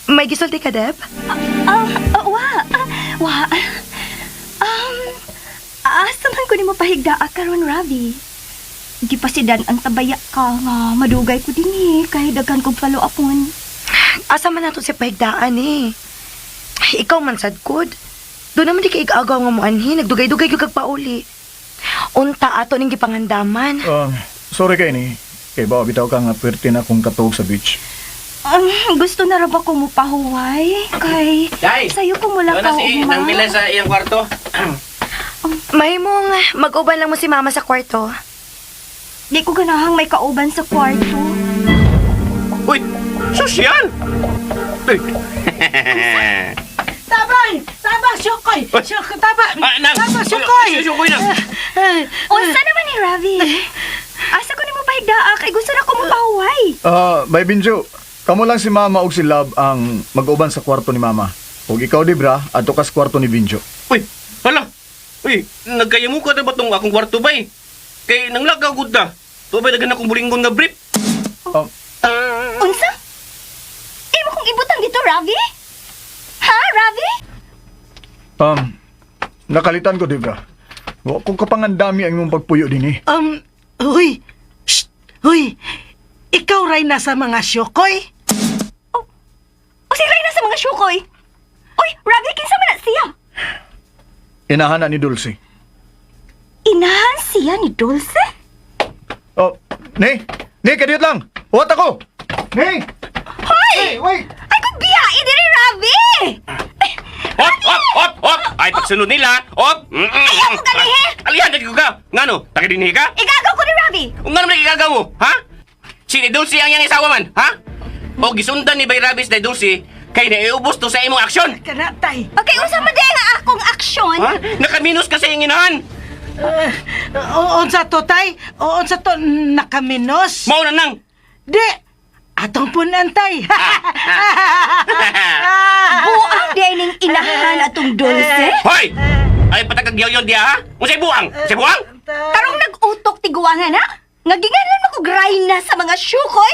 May gisulti ka, Deb? Asa man ko ni mo pahigdaa karon, Ravi? Gipasidan ang tabaya ka nga madugay ko din eh, kay daghan kong follow upon. Asa man nato si pahigdaan eh. Ikaw man sad good. Doon naman di ka igagaw nga mo anhi, nagdugay-dugay yung kagpauli. Unta ato ning gipangandaman. Sorry kay ni. Kay ba bitaw ka nga perti na kong katuog sa beach. Gusto na ra ba ko mo pahuway? Kay Day, sayo ko mula ka nang mila sa iyang kwarto. Mahimong mag-uban lang mo si mama sa kwarto. Di ko ganahang may kauban sa kwarto. Uy, sosyal! Uy. Tabay! Taba, Syokoy! Taba! Nang! Taba, Syokoy! Syokoy na! Unsa naman ni Ravi? Asa ko ni mo pahigdaa kay gusto na ko mo pahuway. Bay Binjo, kamo lang si Mama ug si Love ang mag-uban sa kwarto ni Mama. Ug ikaw Dibra, adto ka sa kwarto ni Binjo. Uy, hala! Uy, nagkayamu ka na ba itong akong kwarto ba eh? Kay nang lagaw gud na. Tubay dagan akong bulinggon nga brief. Unsa? Imo kong ibutang dito, Ravi? Ha, Ravi? Nakalitan ko Dibra. Wa ko kapangandami ang imong pagpuyo din eh. Huy! Shh! Huy! Ikaw ray na sa mga Syokoy? O sa mga syukoy. Uy, Rabi, kinsa man na siya? Inahan na ni Dulce. Inahan siya ni Dulce? Oh, Ni! Ni, kadiyot lang! Uwat ako! Ni! Hoy! Hey, wait! Ay, kung biyain din ni Rabi! Hop, hop, hop, hop! Ay, pagsunod nila, hop! Ayaw ko ganihi! Alihan na ka! Ngano, takidinhi ka? Igagaw ko ni Rabi! Kung nga naman ikagaw mo, ha? Si Dulce ang iyang isawa man, ha? O gisundan ni Bay Rabis na Dulce, kay naiubos to sa imong aksyon. Kana, tay. Okay, unsa man din nga akong aksyon? Ha? Nakaminos ka sa iyong inahan. Unsa to, tay? Unsa to, nakaminos? Mao na nang. Di! Atong punan, tay. Buang di ning inahan atong Dulce? Hoy! Ay, patagagyaw yun diya, ha? Unsay buang? Unsay buang? Karong nag-utok tiguangan na? Ngagingalan mo ko grind na sa mga syukoy?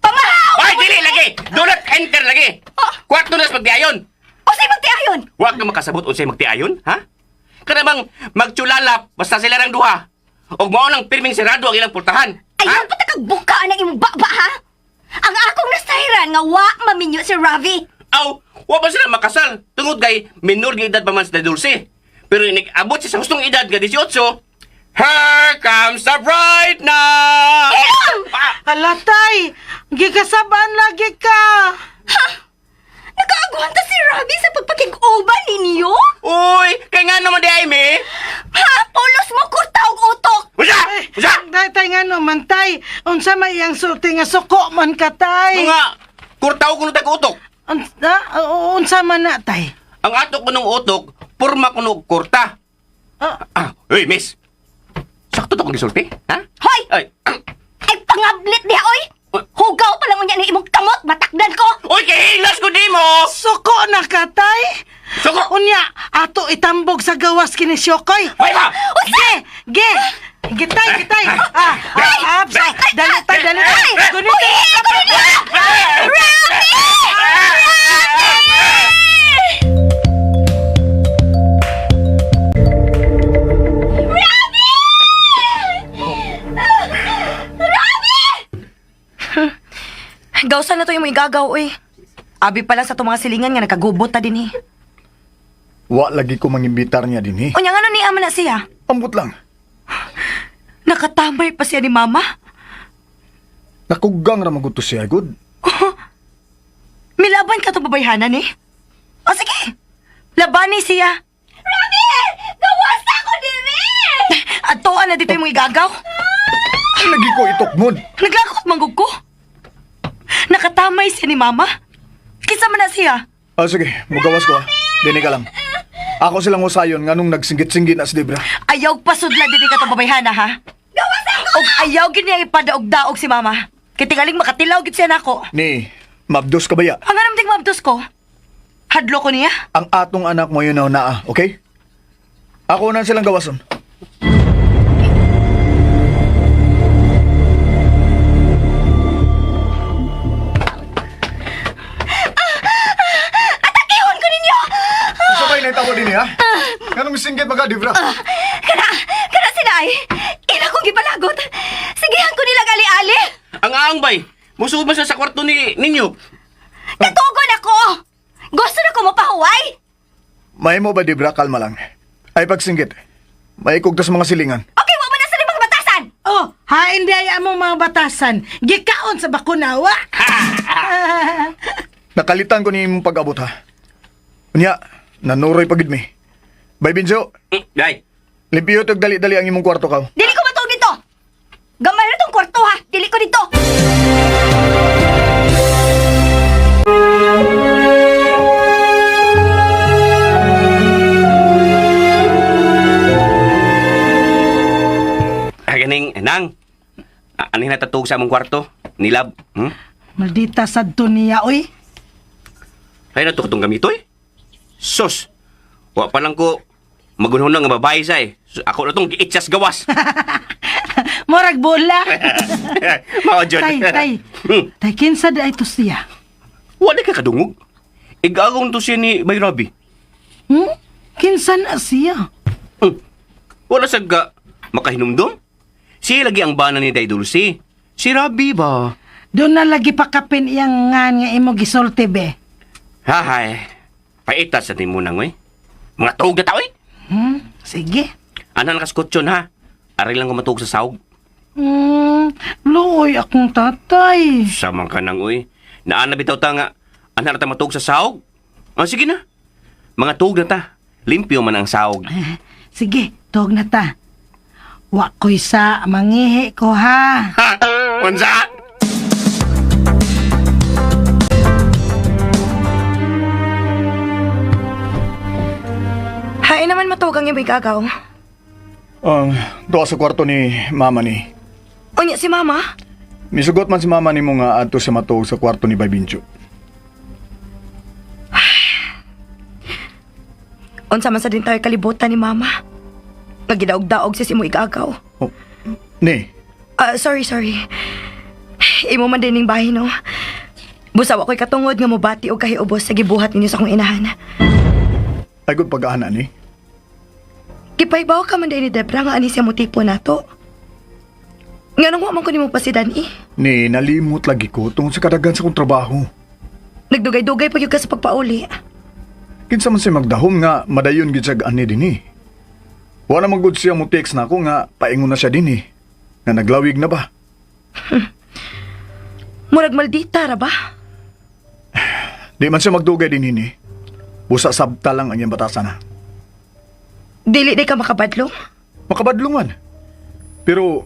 Pamahaw! Hoy, dili lagi! Do not enter lagi! Kwarto na sa magtiayon! O sa'y magtiayon? Huwag ka makasabot unsay magtiayon, ha? Kanamang magtsulalap basta sila rang duha. Og mao nang pirming sirado ang ilang pultahan. Ayaw pa takagbukaan ang imong baba, ha? Ang akong nasayran nga wa maminyo si Ravi. Aw, wa ba sila makasal? Tungod kay minor nga edad pa man sa Dulce. Pero inig-abot siya sa hustong edad nga 18. Here comes the bride now! Hala, tay. Gigasaban lagi ka. Nagaaguhan ta si Ravi sa pagpakig-uban ninyo? Uy, kay nga naman di ay me. Ha? Pulos mo kurtaw og utok! Usa! Usa! Tay nga naman, tay. Unsa may iyang sulti nga suko man ka, tay. Mga kurtaw ko nung tag-utok. Unsa man na, tay. Ang atok ko nung utok, purma ko nung kurta. Uy, miss. Sakto to kong gisulti, ha? Hoy! Ay, Ay, pangablit diha, oy! Hugaw pa lang unya ni imong kamot, matakdan ko! uy, kahilas ko di mo! Suko na ka, tay. Suko! Unya, ato itambog sa gawas kini Syokoy. Hoy ba! Ge! Gitay! Abs! Dali tay! Gunit! Gawsan na to yung igagaw, uy. Abi pala sa itong mga silingan nga nakagubot ta din, eh. Wa lagi ko mangimbitar niya din, O nga ano ni ama na siya? Ambot lang. Nakatamay pa siya ni mama? Nakugang ramagot to siya, good. Milaban ka to babayhanan, eh. O sige, labani siya. Ravi! Gawas ako diri! Atoan na dito yung igagaw. Lagi ko itokmod. Naglakot manggug ko. Nakatamay siya ni mama. Kisa man na siya. Sige, mugawas ko, ha. Dini ka lang. Ako silang usayon nga nung nagsinggit-singgit na si Debra. Ayaw pasudla dito ka to babayhana, ha? Gawas ako! Og ayaw gid niya ipadaog-daog si mama. Kitingaling makatilaw gid siya nako. Ni, mabdos ka ba ya? Ang anam ting mabdos ko. Hadlo ko niya. Ang atong anak mo yun na, okay? Ako na silang gawason. Atakihon ko ninyo! Sabay na itawa din, ha? Ganong singgit mga Debra? Kana sinay! Ila kong gipalagot! Sigihan ko nila gali-ali! Ang aang bay, musubo ba siya sa kwarto ninyo? Katugon ako! Gusto na ko mapahuway! May mo ba, Debra? Kalma lang. Ay pagsinggit. May kugtas mga silingan. Okay, wag mo na sa limang batasan! Oh, hain di ay among mga batasan. Gikaon sa bakunawa. Nakalitan ko ni imong pag-abot, ha? Unya, nanuroy pagid mi. Bay, Binso, Day, limpyo tog dali-dali ang imong kwarto ka. Dili ko matuog dito! Gamay na tong kwarto ha! Dili ko dito! ganing, nang. Ano yung natatug sa among kwarto? Nilab, Maldita sadto niya, oy. Ay, nato itong gamito, eh. Sus! Wa pa lang ko magunhon nga babae sa, eh. Ako na itong giitsas gawas. Morag bola. Mao, John. Tay. Tay, kinsa da ito siya? Wala ka kadungog. Igagawin to siya ni Bay Robbie. Kinsa na siya? Wala sa makahinumdum. Siya lagi ang bana ni Day Dulce. Si Robbie ba? Doon na lagi pakapin iyang nga imo gisulti, be. Hahay. Paita sa timunang, oy. Mga tuog na tao, eh. Sige. Ano na kaskutyon, ha? Ari lang ko matuog sa sahog. Loy, akong tatay. Samang ka nang, oy. Naana bitaw ta nga. Ano na ta matuog sa sahog? O, sige na. Mga tuog na ta. Limpyo man ang sahog. Sige, tuog na ta. Wa ko'y sa mangihi ko ha. Ha! Unsa? Hain naman matuog ang iyong gagaw. Doa sa kwarto ni mama ni. Unya si mama? Misugot man si mama ni mo nga adto sa matog sa kwarto ni Babincho. Unsa man sa din tayo kalibutan ni mama. Nagidaog-daog sa imo igagaw. Oh, ni, Sorry. Imo man din ning bahay, no? Busaw ako'y katungod nga mobati o kahiubos sa gibuhat ninyo sa akong inahan. ay good pag-aana ni. Kipaybaw ka man din ni Debra nga ani siya mo tipo nato. Nga nang wa man ko nimo pasidan eh. Ni, nalimot lagi ko tungod sa kadagan sa kong trabaho. Nagdugay-dugay pa yung ka sa pagpauli. Kinsa man si magdahom nga madayon gid sa ani dinhi. Wa na magud siya mo text na ako nga paingon na siya dinhi. Nga naglawig na ba? Murag maldita ra ba? Di man siya magdugay dinhi ni. Busa sabta lang ang iyang batasan na. Dili di ka makabadlong? Makabadlungan. Pero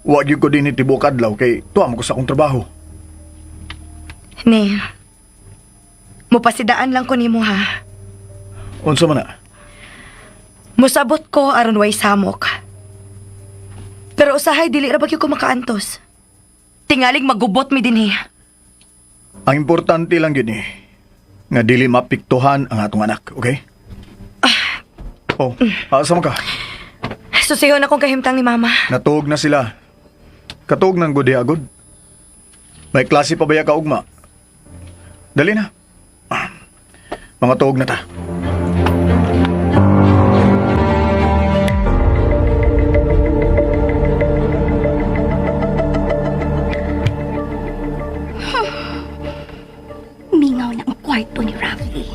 wa gyud ko dinhi tibok adlaw kay tuwa mo ko sa akong trabaho. Ni. Mupasidaan lang ko nimo ha. Unsa man na? Musabot ko aron way samok. Pero usahay dili ra bagyo ko makaantos. Tingaling magubot mi dinhi. Ang importante lang yun nga dili mapiktuhan ang atong anak, okay? Asa mo ka? Susiho na kong kahimtang ni mama. Natuog na sila. Katuog ng gudi agod. May klase pa ba ya ka ugma? Dali na. Mga tuog na ta. Mingaw na ang kwarto ni Rafi.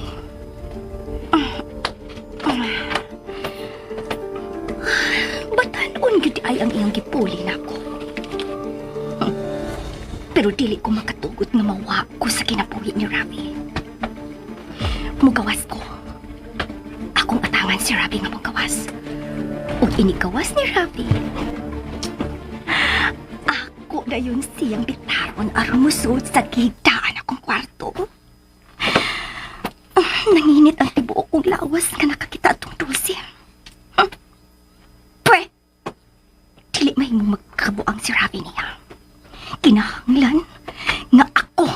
Batanon gid ay ang iyang gipuli nako. Pero dili ko makatugot nga mawa ko sa kinabuhi ni Rafi. Mugawas ko. Akong atangan si Rafi nga mugawas. Ug inigawas ni Rafi. Ako dayon siyang bitaron aron musud sa gigdaan akong kwarto. Nanginit ang tibuok kong lawas nga nakakita atong dulce. Pwe! Dili mahimong magkabuang si Rafi niya. Kinahanglan nga ako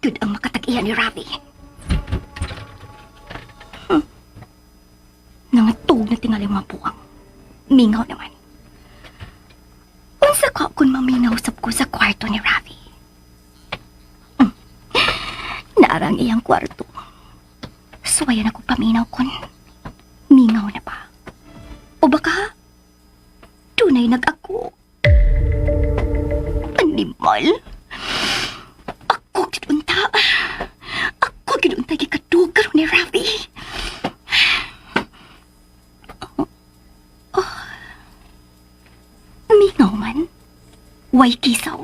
gyud ang makatag-iya ni Rafi. Nangatog na tingali mga buwang. Mingaw naman. Unsa ka kung maminausap ko sa kwarto ni Rafi? Naarang iyang kwarto. Suwayan ako paminaw kon. Mingaw na ba? O baka tunay nag-ako. Animal? Ako gidunta. Ako gidunta gikadug karon ni Rafi. Mingaw man. Way kisaw.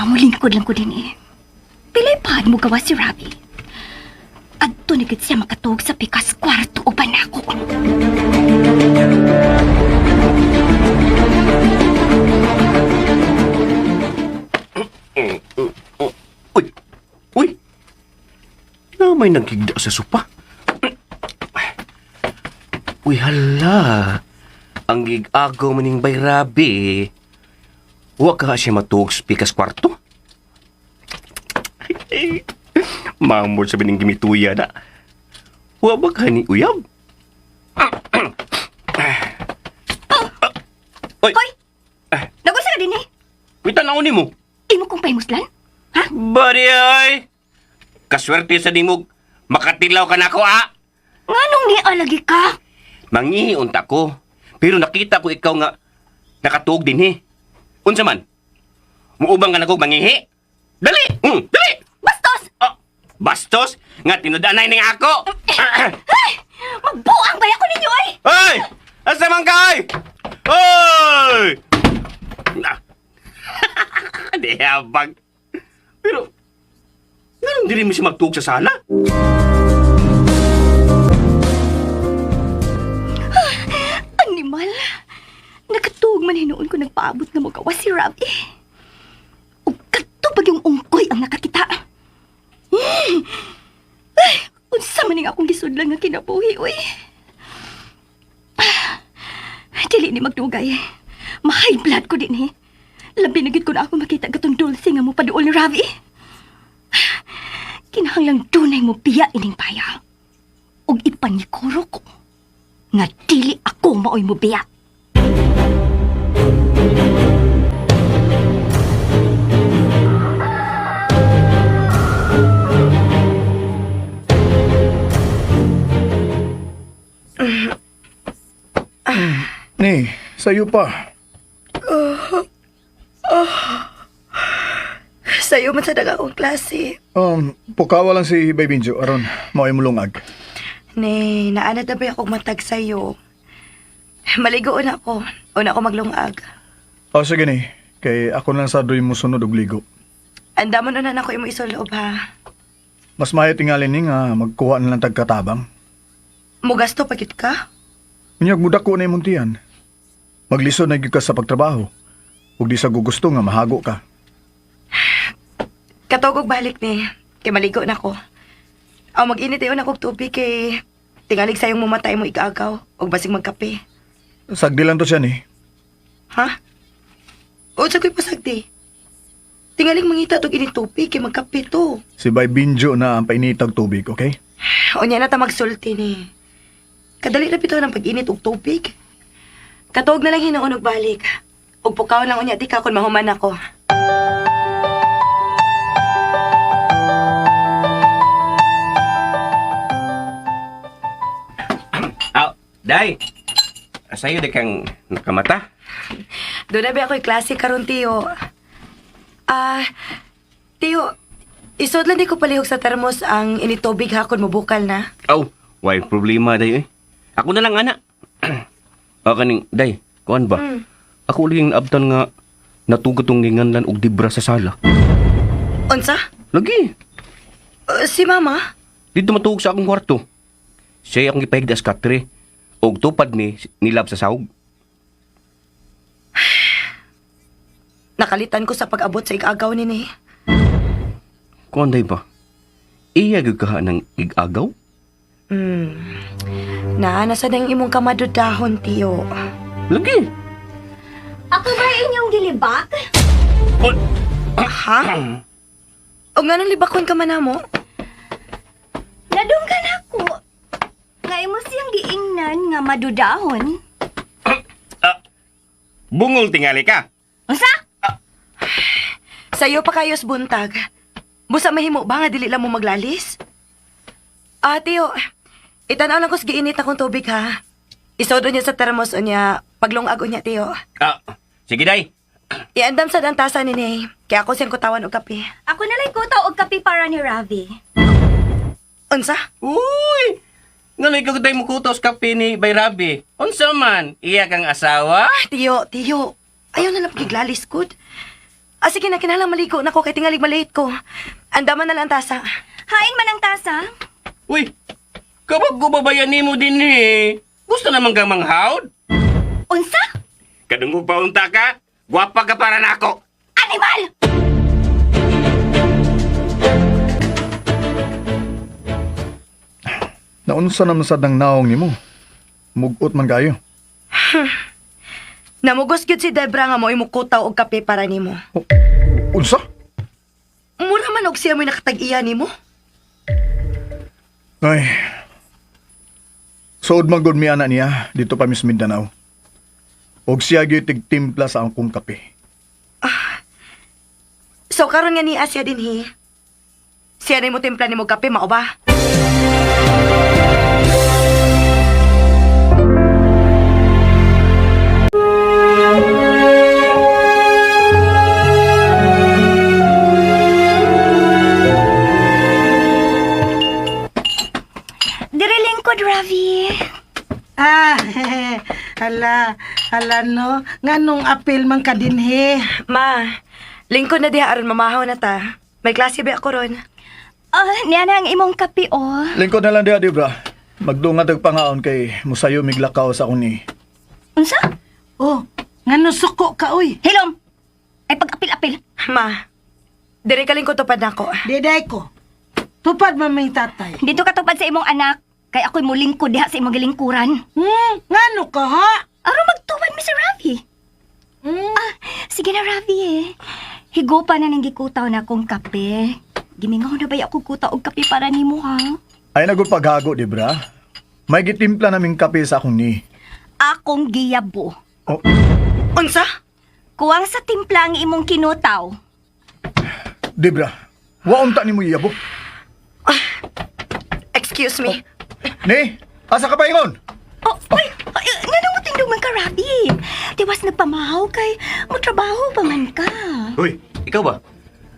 Mulingkod lang ko din eh. Pilay pahan mo gawa si Rafi. Adto na gid siya makatuog sa pikas kwarto o banako. Uy! Na may nagkigda sa sopa. Uy, hala. Ang gig-agaw maning bayrabi. Huwag ka siya matuog sa pikas kwarto. Mamor sa bining gimituya na. Huwag ba ka ni uyab? Oy! Hoy! Nagusa ka din eh. Uy, tanaw ni mo. Imo kong paimuslan? Ha? Bari ay! Kaswerte sa dimog. Makatilaw ka na ako, ha? Nganong ni alagi ka? Mangihiunta ko. Pero nakita ko ikaw nga nakatuog din, he. Unsa man? Muubang ka na kong mangihi. Dali! Dali! Bastos! Oh, bastos! Nga tinudanay ning ako! Ay! Magbuang ba ako ninyo ay? Hoy! Asa man ka, oy? Hoy! Di habang. Pero, ganun din mo siya magtuog sa sala? Animal. Nakatuog man hinuon ko nagpaabot na magawa si Ravi. O katubag yung ungkoy ang nakakita. Ay, unsa man ning akong gisudlan nga kinabuhi, uy. Dili ni magdugay. Ma-high blood ko din, eh. Labi na gid ko na ako makita gatong dulce nga mo paduol ni Ravi. Kinahanglang dunay mo biya ining paya. Og ipanikuro ko nga dili ako maoy mo biya. Ni, sa'yo pa. Sa'yo man sa dagakong klase. Pukawa lang si Baybinjo, aron, mao'y mulungag. Ne, naanad na ba akong matag sa'yo? Maligo na ako. Una ako maglungag. Sige ni, kay ako lang sa doy mo sunod og ligo. Anda mo na ako imo isuloob ha. Mas mayo tingalin ni nga magkuha na lang tagkatabang. Mugasto pagit ka? Unyag mudak ko na imong tiyan. Maglisod na gyud ka sa pagtrabaho. Ug di sa gugusto nga mahago ka. Katog og balik ni. Kay maligo na ako. Aw mag-init ayo na kog tubig kay tingalig sayong mumatay mo igagaw og basig magkape. Sagdi lang to siya ni. Ha? O sa ko'y pasagdi. Tingaling mangita tog init tubig kay magkape to. Si Baybinjo na ang painitag tubig, okay? Unya na ta magsulti ni. Kadali na bitaw ng pag-init og tubig. Katog na lang hinuon og balik. Og pukaw lang unya di ka kun mahuman ako. Day! Sa'yo di kang nakamata? Doon na ba ako'y klase karon tiyo? Tiyo, isod lang di ko palihog sa termos ang initubig ha kung mabukal na. Aw, why problema, Day, eh. Ako na lang, anak. Kaning, Day, kuan ba? Ako uling abtan nga natugot tong nginganlan og dibra sa sala. Unsa? Lagi, Si Mama? dito matuog sa akong kwarto. Siya akong ipahigdas katre. Og tupad ni nilab sa sahog. Nakalitan ko sa pag-abot sa igagaw ni. Kuan, Day ba? Iya gyud ka ng igagaw? Nasa na imong kamadudahon, tiyo. Lagi. Ako ba inyong gilibak? Ha? O nga nang libakon ka man mo? Nadunggan ako. Nga mo siyang giingnan nga madudahon. Bungol tingali ka. Unsa? Sa'yo pa kayos buntag. Busa mahimo ba nga dili lang mo maglalis? Tiyo, itanaw lang ko sa giinit akong tubig ha. Isodo niya sa termos o niya, paglungag o niya, tiyo. Sige, Day. Iandam sa dantasa ni Nay, kaya ako siyang kutawan og kape. Ako na lang kutaw og kape para ni Ravi. Unsa? Uy! Ngaloy ka tayo mo kutos kape ni Bayrabi. Unsa man? Iya kang asawa? Tiyo, ayaw na lang pagiglalis, good. Sige na, kinalang maligo na ko kay tingalig malate ko. Andaman na lang tasa. Hain man ang tasa. Uy! Kapag gubabayan ni mo din eh. Gusto naman kang manghawd? Unsa? Kadungog pa unta ka? Gwapa ka para na ako. Animal! Naunsa naman sa dang naong nimo? Mugot man kayo. Namugos gyud si Debra nga mo imukutaw og kape para nimo. Unsa? Mura man og siya mo'y nakatag-iya nimo. Ay. Sood man gud mi ana niya dito pa mis Mindanao. Og siya gyud tigtimpla sa akong kape. So karon nga ni Asya din hi. Siya rin mo timpla nimo kape, mao ba? Ah, hala no. Nganong apil man ka dinhi? Ma, lingkod na diha aron mamahaw na ta. May klase ba ako ron? Niya na ang imong kape, oh. Lingkod na lang diha, Debra. Magdungat og pangaon kay musayo miglakaw sa akong ni. Unsa? Oh, ngano suko ka, uy. Hilom! Ay pag-apil-apil. Ma, dire ka lingkod tupad na ako. Deday ko. Tupad man may tatay. Dito ka tupad sa imong anak. Kay ako'y mulingkod diha sa imong gilingkuran. Ngano ka, ha? Aron magtuwan mi si Ravi. Sige na, Ravi eh. Higupa na ning gikutaw na akong kape. Gimingaw na ba ako kutaw og kape para nimo, ha? Ay nagud paghago, Debra. May gitimpla naming kape sa akong ni. Akong giyabo. Oh, Unsa? Kuwang sa timpla ang imong kinutaw. Debra, wa unta nimo iyabo. Excuse me. Ni, asa ka pa ingon? Ay, nga mo tindog man ka, Ravi. Tiwas nagpamahaw kay mo trabaho pa man ka. Uy, ikaw ba?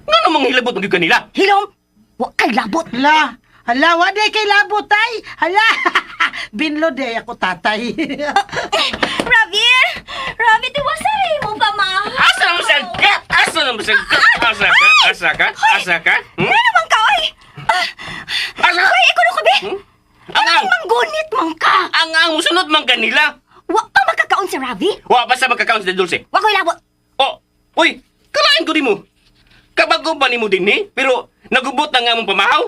Nga namang hilabot ng kanila? Hilom, wa kay labot. Hala, wa day kay labot, tay. Hala, binlo day ako, tatay. Ravi, tiwasan mo pamahaw. Asa naman sagkat? Asa naman sagkat? Asa ka? Asa ka? Asa ka? Ano naman ka, oy? Asa? Uy, ikaw na ko, be. Angang! Manggunit man ka. Angang musunod man kanila. Wa pa magkakaon si Ravi. Wa pa sa magkakaon sa Dulce. Wa ko'y labot. Oh, uy, kalain ko di mo. Kabago pa ni mo din ni, pero nagubot na nga mong pamahaw.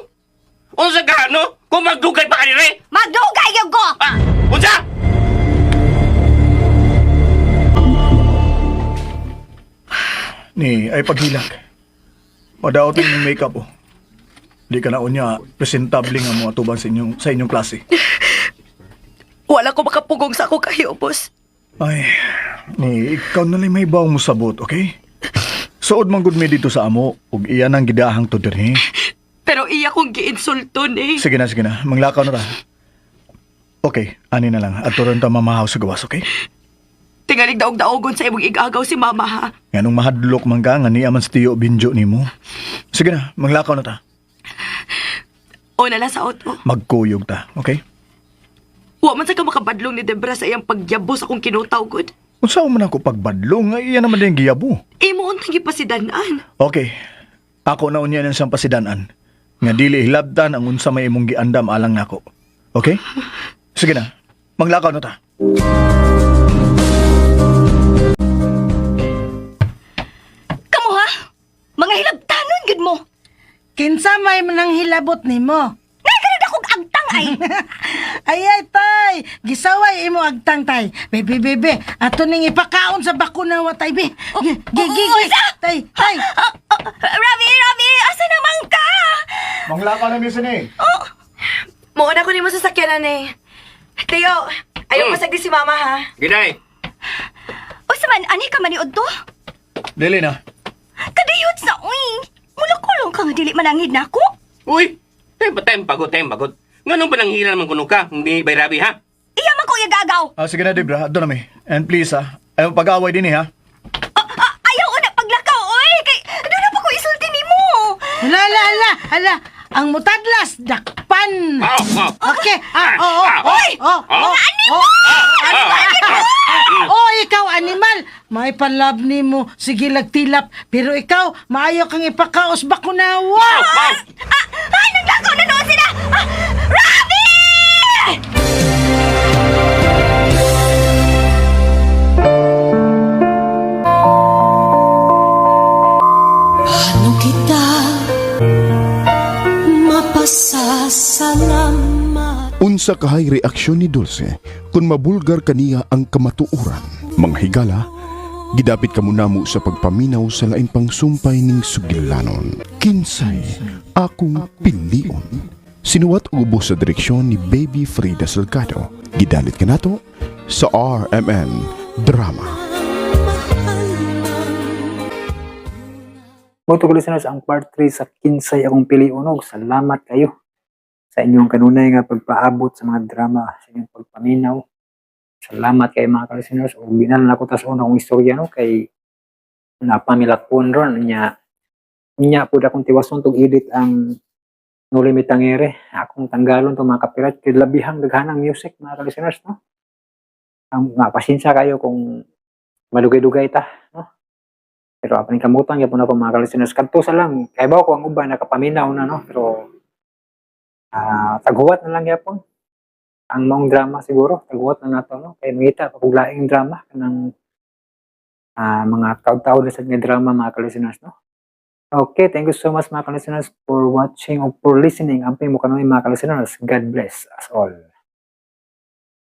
Unsa ka, no? Kung magdugay pa kanire. Magdugay yung ko. Unsa? Ni, ay paghilak. Madaot yung makeup, oh. Di ka na unya, presentable nga mga tubang sa inyong klase. Wala ko makapugong sa ako kayo, boss. Ay, ni, ikaw na lang may bawang mo sabot, okay? Suod man gud mi dito sa amo, ug iyan ang gidahang to dirhi. Pero iya kong giinsulton eh. Sige na, manglakaw na ta. Okay, ani na lang, at turon ta mamahaw sa gawas, okay? Tingalig daog-daogon sa imong igagaw si mama, ha? Nganong mahadlok man ka, nga niya man sa tiyo binjo nimo. Sige na, manglakaw na ta. O na lang sa auto. Magkuyog ta, okay? Wa man sa ka makabadlong ni Debra sa iyang pagyabos akong kinutaw, good. Unsa man ako pagbadlong, ay iyan naman din giyabo. Imo untang gipasidanan. Okay, ako na unya ng siyang pasidanan. Nga dili hilabtan ang unsa may imong giandam alang nako. Okay? Sige na, manglakaw na ta. Kamu ha? Mga hilabtanon gud mo. Kinsa may manang hilabot nimo? Nagarad akong agtang ay. Ay, tay. Gisaway imo agtang, tay. Bebe. Ato ning ipakaon sa bakunawa, tay, be. Gigi. Tay. Ravi, asa naman ka? Manglakaw na misin eh. Muuna ko ni mo sasakyanan eh. Teo, ayaw pasagdi si mama, ha? Giday. O saman, ani ka maniod to? Dili na. Kadayot sa uy. Mulakulong ka nga dili manangid na ako. Uy, time pagod. Nga nung pananghila naman kuno ka, hindi bay Rabi, ha? Iya man ko igagaw. Sige na, Debra, doon na mi. And please, ayaw pag-away din ha. Ayaw na paglakaw, oy. Kay, doon na pa ko isulti ni mo. Hala. Ang mutadlas, dakpan. Okay. Ikaw, animal. May panlab ni mo. Sige, lagtilap. Pero ikaw, maayo kang ipakaos bakunawa. Naglakaw na noon sila. Ravi! Paano kita mapasasalamat? Unsa kahay reaksyon ni Dulce kung mabulgar kaniya ang kamatuoran. Mga higala, gidapit ka muna mo sa pagpaminaw sa laing pangsumpay ning sugilanon. Kinsay akong pilion. Sinuwat ubos sa direksyon ni Baby Frida Salgado. Gidalit ka nato sa RMN Drama. Mga listeners, ang part 3 sa Kinsay Akong Piliunog. Salamat kayo sa inyong kanunay nga pagpaabot sa mga drama, sa inyong pagpaminaw. Salamat kayo mga listeners. O binalan ako tas una kong istorya no, kay napamilakpon ron. Niya po akong tiwason tong edit ang No Limit Tangere. Akong tanggalon to mga kapirat. Kay labihang daghanang music mga listeners no. Ang pasensya kayo kung malugay-dugay ta, no? Pero apan kamutan gyapon ako mga kalisteners. Kadto sa lang, kay ba ko ang uban nakapaminaw na, no? Pero taghuwat na lang gyapon. Ang maong drama siguro, taghuwat na nato, no? Kay mangita pa kog laing drama kanang mga taud-taud sa nga drama mga kalisteners, no? Okay, thank you so much mga kalisteners for watching or for listening. Amping mo kanoy mga kalisteners. God bless us all.